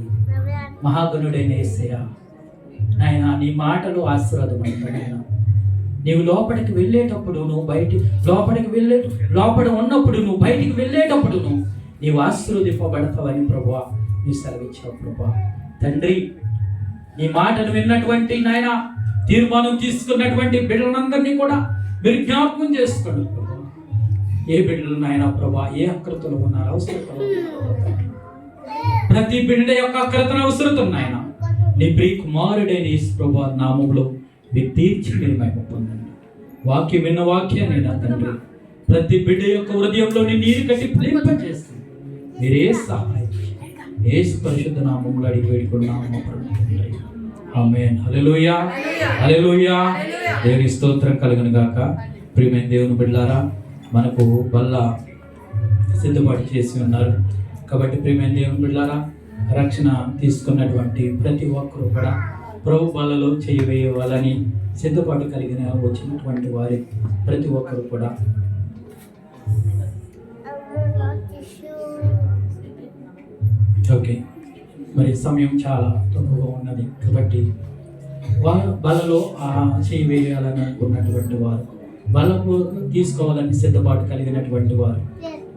మహాగణుడైన యేసయ్య, నాయన నీ మాటలు ఆశీర్వాదం అంటాడు. నీవు లోపలికి వెళ్ళేటప్పుడు లోపల ఉన్నప్పుడు నువ్వు బయటికి వెళ్ళేటప్పుడు నీవు ఆశీర్వదింపబడతావని ప్రభువా నీ సెలవిచ్చావు ప్రభా. తండ్రి, నీ మాటను విన్నటువంటి నాయన తీర్మానం తీసుకున్నటువంటి బిడ్డలందరినీ కూడా మీరు జ్ఞాపకం చేసుకోండి ప్రభా. ఏ బిడ్డలు నాయన ప్రభా ఏ అక్రతలు ఉన్నారు, అవసరతలు, ప్రతి బిడ్డ యొక్క అక్రతను అవసరం నాయన నీ ప్రియ కుమారుడైన యేసు ప్రభా నామములో మీరు తీర్చి మీరు మహిమ పొందండి. వాక్యం విన్న వాక్యాన్ని నా తండ్రి ప్రతి బిడ్డ యొక్క హృదయంలో నీరు కట్టి ఫలింపజేస్తుంది. మీరే సహాయం యేసు పరిశుద్ధ నామములో అడిగి వేడుకున్నాము. ఆమేన్. హల్లెలూయా, హల్లెలూయా. దేవుని స్తోత్రం కలుగును గాక. ప్రియమైన దేవుని బిడ్డలారా, మనకు బల్ల సిద్ధపాటు చేసి ఉన్నారు. కాబట్టి ప్రియమైన దేవుని బిడ్డలారా, రక్షణ తీసుకున్నటువంటి ప్రతి ఒక్కరు కూడా ప్రభు బల్లలో చేయవేయాలని సిద్ధపాటు కలిగిన వచ్చినటువంటి వారి ప్రతి ఒక్కరు కూడా ఓకే. మరి సమయం చాలా తక్కువగా ఉన్నది కాబట్టి బలలో చేయి వేయాలని అనుకున్నటువంటి వారు, బలకు తీసుకోవాలని సిద్ధపాటు కలిగినటువంటి వారు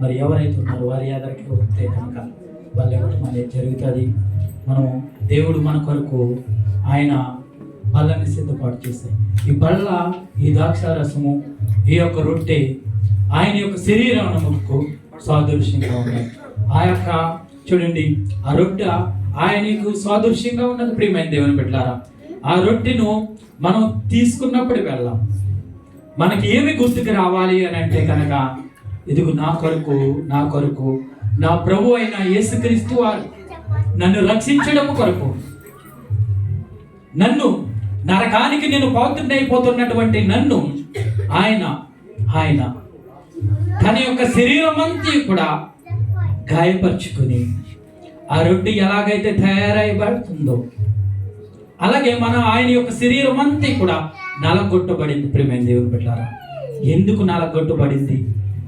మరి ఎవరైతే ఉన్నారో వారి ఎదరికి వస్తే కనుక వాళ్ళు ఇవ్వటం అనేది జరుగుతుంది. మనం దేవుడు మన కొరకు ఆయన బల్లని సిద్ధపాటు చేశారు. ఈ బల్ల, ఈ ద్రాక్షారసము, ఈ యొక్క రొట్టె ఆయన యొక్క శరీరముకు సాదృశ్యంగా ఉన్నాయి. ఆ యొక్క చూడండి, ఆ రొట్టె ఆయనకు సాదృశ్యంగా ఉన్నది. ప్రియమైన దేవుని బిడ్డలారా, ఆ రొట్టెను మనం తీసుకున్నప్పుడు వెళ్ళాం. మనకి ఏమి గుర్తుకు రావాలి అని అంటే కనుక, ఇదిగో నా కొరకు నా ప్రభు అయిన యేసుక్రీస్తు వారు నన్ను రక్షించడం కొరకు, నన్ను నరకానికి నేను పాత్రుడైపోతున్నటువంటి నన్ను ఆయన తన యొక్క శరీరం అంతా కూడా గాయపరుచుకుని, ఆ రొట్టె ఎలాగైతే తయారైబడుతుందో అలాగే ఆయన యొక్క శరీరం అంతా కూడా నలగొట్టబడింది. ప్రియమైన దేవుని బిడ్డలారా, ఎందుకు నలగొట్టబడింది?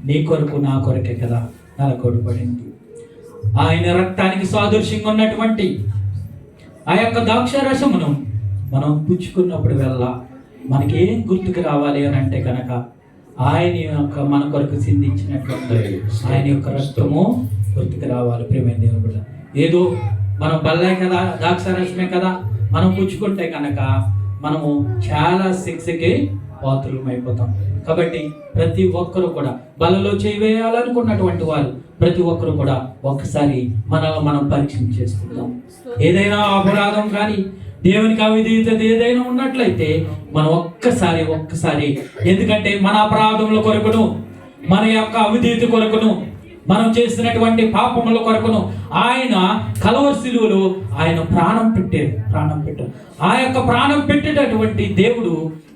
నీ కొరకు నా కొరకే కదా నలగొట్టబడింది. ఆయన రక్తానికి సాదృశ్యంగా ఉన్నటువంటి ఆ యొక్క ద్రాక్షారసమును మనం పుచ్చుకున్నప్పుడు వెళ్ళా మనకి ఏం గుర్తుకు రావాలి అని అంటే కనుక, ఆయన యొక్క మన కొరకు సిందించినటువంటి ఆయన యొక్క రక్తము గుర్తుకు రావాలి. ప్రియమైన దేవుని బిడ్డ, ఏదో మనం బల్లే కదా, ద్రాక్షారసమే కదా మనం పుచ్చుకుంటే కనుక మనము చాలా శిక్షకి పాత్రులమైపోతాం. కాబట్టి ప్రతి ఒక్కరు కూడా బలలో చేయవేయాలనుకున్నటువంటి వారు ప్రతి ఒక్కరు కూడా ఒక్కసారి మనల్ని మనం పరీక్ష చేసుకుందాం. ఏదైనా అపరాధం కానీ దేవునికి అవిధేయత ఏదైనా ఉన్నట్లయితే మనం ఒక్కసారి ఎందుకంటే మన అపరాధముల కొరకును, మన యొక్క అవిధేయత కొరకును, మనం చేసినటువంటి పాపముల కొరకును ఆయన కలవరి శిలువలో ఆయన ప్రాణం పెట్టారు. ఆ యొక్క ప్రాణం పెట్టేటటువంటి దేవుడు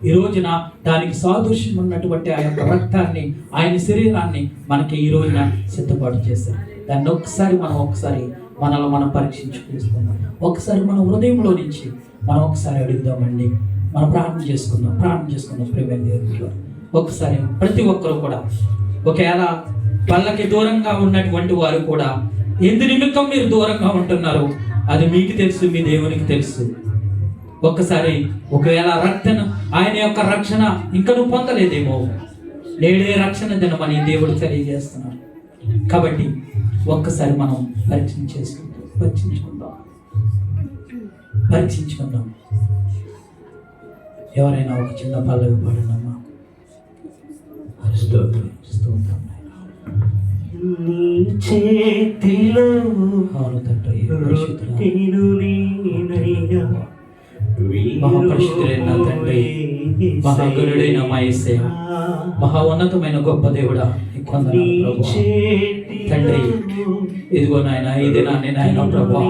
ఈ రోజున దానికి సాదృశ్యం ఉన్నటువంటి ఆ యొక్క రక్తాన్ని, ఆయన శరీరాన్ని మనకి ఈ రోజున సిద్ధపాటు చేశారు. దాన్ని ఒకసారి మనల్ని మనం పరీక్షించుకుందాం. ఒకసారి మన హృదయంలో నుంచి మనం ఒకసారి అడుగుదామండి. మనం ప్రార్థన చేసుకుందాం ప్రియమైన దేవునిలో. ఒకసారి ప్రతి ఒక్కరు కూడా ఒకవేళ వాళ్ళకి దూరంగా ఉన్నటువంటి వారు కూడా ఎందు నిమిత్తం మీరు దూరంగా ఉంటున్నారు అది మీకు తెలుసు, మీ దేవునికి తెలుసు. ఒక్కసారి ఒకవేళ ఆయన యొక్క రక్షణ ఇంకా నువ్వు పొందలేదేమో, నేడే రక్షణ దినమని దేవుడు తెలియజేస్తున్నారు. కాబట్టి ఒక్కసారి మనం పరీక్షించుకుందాం. ఎవరైనా ఒక చిన్న పల్లవి పాడనమ్మా. నీ చేతిలో మహాపరిశుద్ధుడైన తండ్రి, మహాగరుడైన మా యేసయ్య, మహా ఉన్నతమైన గొప్ప దేవుడా, తండ్రి ఇదిగో నాయన ఈ దినాన్ని నాయన ప్రభా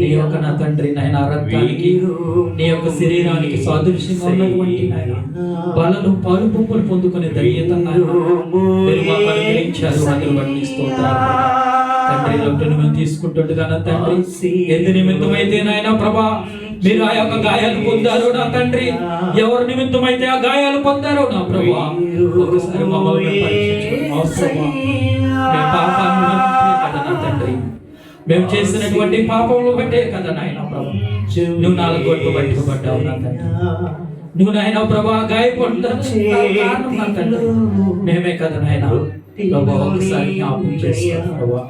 నీ యొక్క నా తండ్రి నాయన రక్తానికి, నీ యొక్క శరీరానికి సాదృశ్యంగా ఉన్నటువంటి నాయన బలను పాలు పంపులు పొందుకునే ధన్యత మీరు మాకు అనుగ్రహించారు. అందులో బట్టి స్తోత్రాలు తండ్రి. రొట్టెను మేము తీసుకుంటుండగా నా తండ్రి, ఎందు నిమిత్తమైతే నాయన ప్రభా మీరు ఆ యొక్క గాయాలు పొందారు నా తండ్రి, ఎవరి నిమిత్తమైతే ఆ గాయాలు పొందారో నా ప్రభా ఒకసారి మమ్మల్ని తండ్రి, మేము చేసినటువంటి పాపములు బట్టే కదా నాయన ప్రభా నువ్వు నాలుగు గొడ్డు పట్టుకుపడ్డావు నా తండ్రి. నువ్వు నాయన ప్రభా గాయపడ్డావు నా తండ్రి, మేమే కదా నాయన ప్రభా ఒకసారి జ్ఞాపకం చేస్తాను ప్రభా.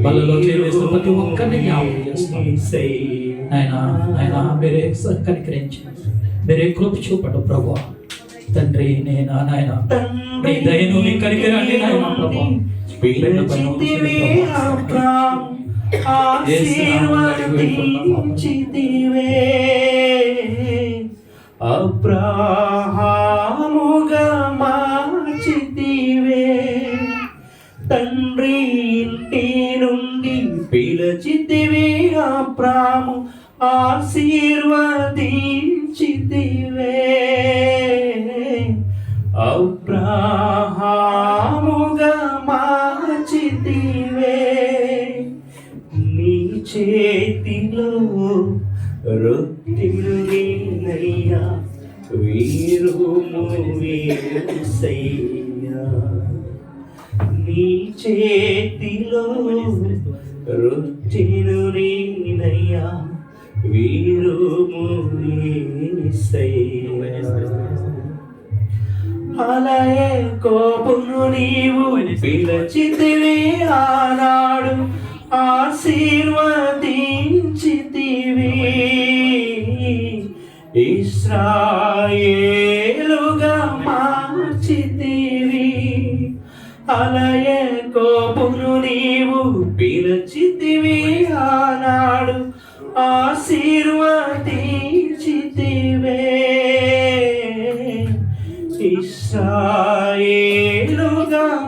బలలో చేసిన ప్రతి ఒక్కరిని జ్ఞాపకం చేస్తాను ఆయన మీరే కనికరించండి, మీరే కృప చూపడు ప్రభా తండ్రి. నాయన నీ దయను నీ కనికరాన్ని నాయన ప్రభా అబ్రహాముగా మార్చితివే, తండ్రి ఇంటి నుండి పిలిచితివే, అబ్రాము ఆశీర్వదించితివే, అబ్రహాముగా మార్చితివే. నీ చేతిలో రొట్టెలు నేనయ్యా, వీరుము యేసయ్యా. నీ చేతిలో రొట్టెలు నేనయ్యా, వీరుము యేసయ్యా. అలయే కోపును నీవు పిలిచితివి, ఆనాడు ఆశీర్వదించితివి, ఇశ్రాయేలుగా మార్చితివి. అలయే కోపును నీవు పిలిచితివి, ఆనాడు ఆశీర్వదించితివి, మార్చితివే ఇశ్రాయేలుగా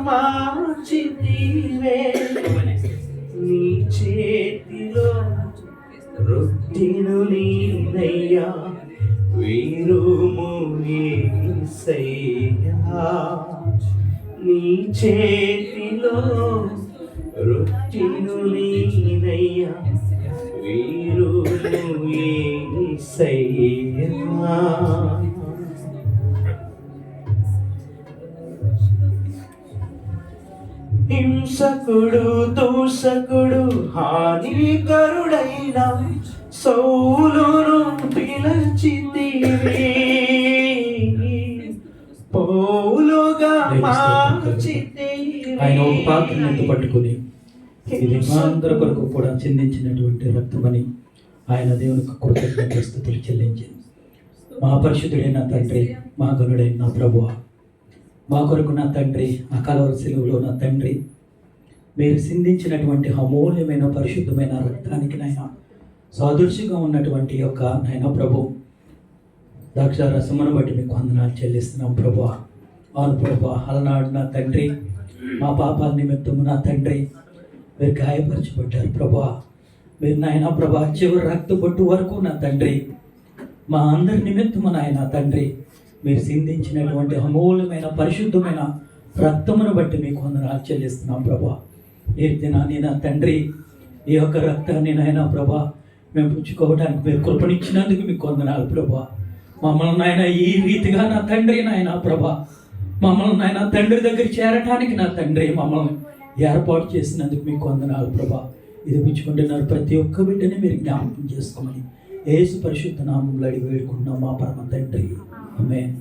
మార్చితివే నీ చేతిలో రొట్టెను నీనయ్యా వీరుము యేసయ్యా నీ చేతిలో రొట్టెను నీనయ్యా వీరుము యేసయ్యా హింసకుడు దూషకుడు హానికరుడైన సౌలును పిలచితివి పౌలుగా మార్చితివి. ఆయన ఒక పాత్రను ఎత్తు పట్టుకుని ఇది మా అందరి కొరకు కూడా చెందించినటువంటి రక్తమని ఆయన దేవునికి కృతజ్ఞతాస్తుతులు చెల్లించింది. మా పరిశుద్ధుడైన తండ్రి, మా గనుడైన నా ప్రభువా, మా కొరకు నా తండ్రి, ఆ కలవరి శిలువలో నా తండ్రి మీరు సిందించినటువంటి అమూల్యమైన పరిశుద్ధమైన రక్తానికి నాయన సాదృశ్యంగా ఉన్నటువంటి యొక్క నాయన ప్రభు ద్రాక్ష రసమును బట్టి మీకు వందనాలు చెల్లిస్తున్నాం ప్రభువా. అవును ప్రభువా, అలనాడు నా తండ్రి మా పాపాల నిమిత్తము నా తండ్రి మీరు గాయపరచబడ్డారు ప్రభువా. మీరు నాయన ప్రభా చివరి రక్త బొట్టు వరకు నా తండ్రి మా అందరి నిమిత్తము నాయన తండ్రి మీరు సిందించినటువంటి అమూల్యమైన పరిశుద్ధమైన రక్తమును బట్టి మీకు వందనాలు చెల్లిస్తున్నాం ప్రభా. ఈ దినాన్ని నా తండ్రి ఈ యొక్క రక్తాన్ని నాయన ప్రభా మేము పుచ్చుకోవడానికి మీరు కృపణించినందుకు మీకు వందనాలు ప్రభా. మమ్మల్ని నాయన ఈ రీతిగా నా తండ్రి నాయన ప్రభా మమ్మల్ని నాయన తండ్రి దగ్గర చేరటానికి నా తండ్రి మమ్మల్ని ఏర్పాటు చేసినందుకు మీకు వందనాలు ప్రభా. ఇది పుచ్చుకుంటున్నారు ప్రతి ఒక్క బిడ్డని మీరు జ్ఞాపకం చేసుకోమని యేసు పరిశుద్ధ నామంలో అడిగి వేడుకుంటున్నాం మా పరమ తండ్రి, ఆమేన్.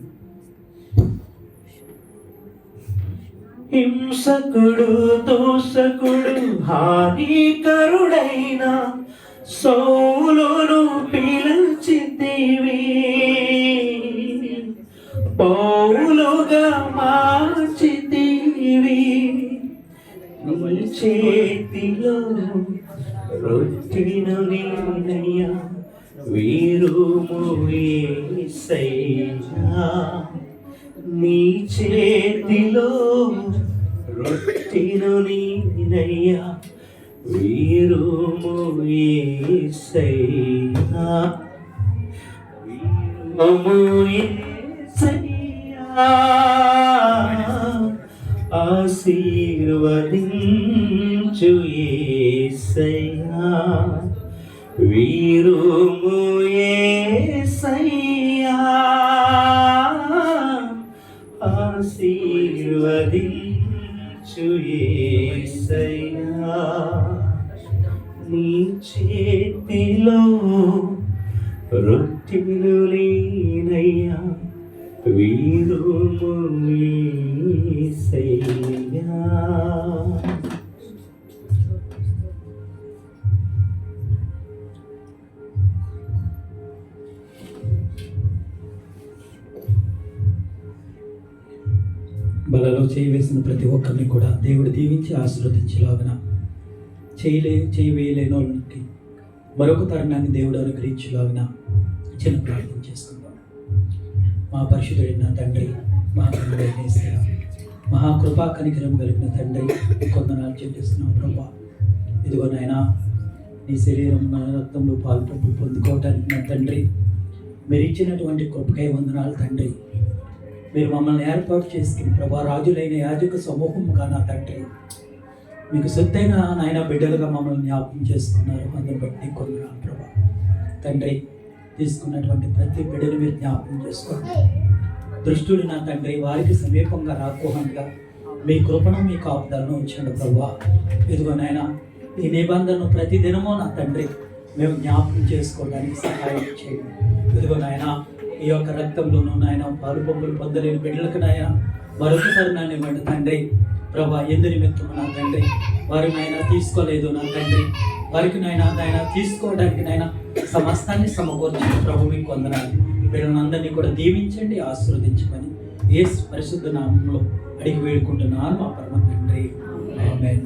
హింసకుడు దోషకుడు హానికరుడైన సౌలును పిలిచితివి పౌలుగా మార్చితివి నీ చేతిలో రొట్టెను నీనయ్యా వీరుము యేసయ్యా నీ చేతిలో రొట్టెను నీనయ్యా వీరుము యేసయ్యా వీరుము యేసయ్యా ఆశీర్వదించు యేసయ్యా వీరుము యేసయ్యా ఆశీర్వదించు యేసయ్యా నీ చేతిలో రొట్టెను నీనయ్యా వీరుము యేసయ్యా. బలలో చేయి వేసిన ప్రతి ఒక్కరిని కూడా దేవుడు దీవించి ఆశీర్వదించేలాగా చేయి వేయలేని వాళ్ళకి మరొక తరుణాన్ని దేవుడు అనుగ్రహించేలాగా చిన్న ప్రార్థన చేసుకుందాం. మా పరిశుద్ధుడైన తండ్రి, మా కరుణైన యేసయ్య, మహాకృపా కనికరం కలిగిన తండ్రి కొందనాలు చెల్లిస్తున్నాం ప్రభా. ఇదిగో నాయనా నీ శరీరం మన రక్తంలో పాల్పొంపులు పొందుకోవటానికి నా తండ్రి మీరు ఇచ్చినటువంటి కృపకై వందనాలు తండ్రి. మీరు మమ్మల్ని ఏర్పాటు చేసుకుని ప్రభా రాజులైన యాజక సమూహంగా నా తండ్రి మీకు సొత్తైన నాయన బిడ్డలుగా మమ్మల్ని జ్ఞాపకం చేసుకున్నారు. అందుని బట్టి కొందనాలు ప్రభా తండ్రి. తీసుకున్నటువంటి ప్రతి బిడ్డను మీరు జ్ఞాపకం చేసుకోండి. దృష్టుడు నా తండ్రి వారికి సమీపంగా రాకోహంగా మీ కృపను మీ కాపుదలను ఉంచండి ప్రభా. ఇదిగో నాయన ఈ నిబంధనను ప్రతి దినమో నా తండ్రి మేము జ్ఞాపకం చేసుకోవడానికి సహాయం చేయండి. ఇదిగో నాయన ఈ యొక్క రక్తంలోనూ నాయన పాలు పంపులు పొందలేని బిడ్డలకు నాయన మరొక తరుణాన్ని ఇవ్వండి తండ్రి ప్రభా. ఎందు నిమిత్తం నా తండ్రి వారి నాయన తీసుకోలేదు నా తండ్రి వారికి నాయన తీసుకోవడానికి నాయన సమస్తాన్ని సమకూర్చిన ప్రభు మీకు వందనాలు. బిడ్డలందరినీ కూడా దీవించండి, ఆశీర్వదించమని యేసు పరిశుద్ధ నామంలో అడిగి వేడుకుంటున్నాను మా పరమ తండ్రి, ఆమేన్.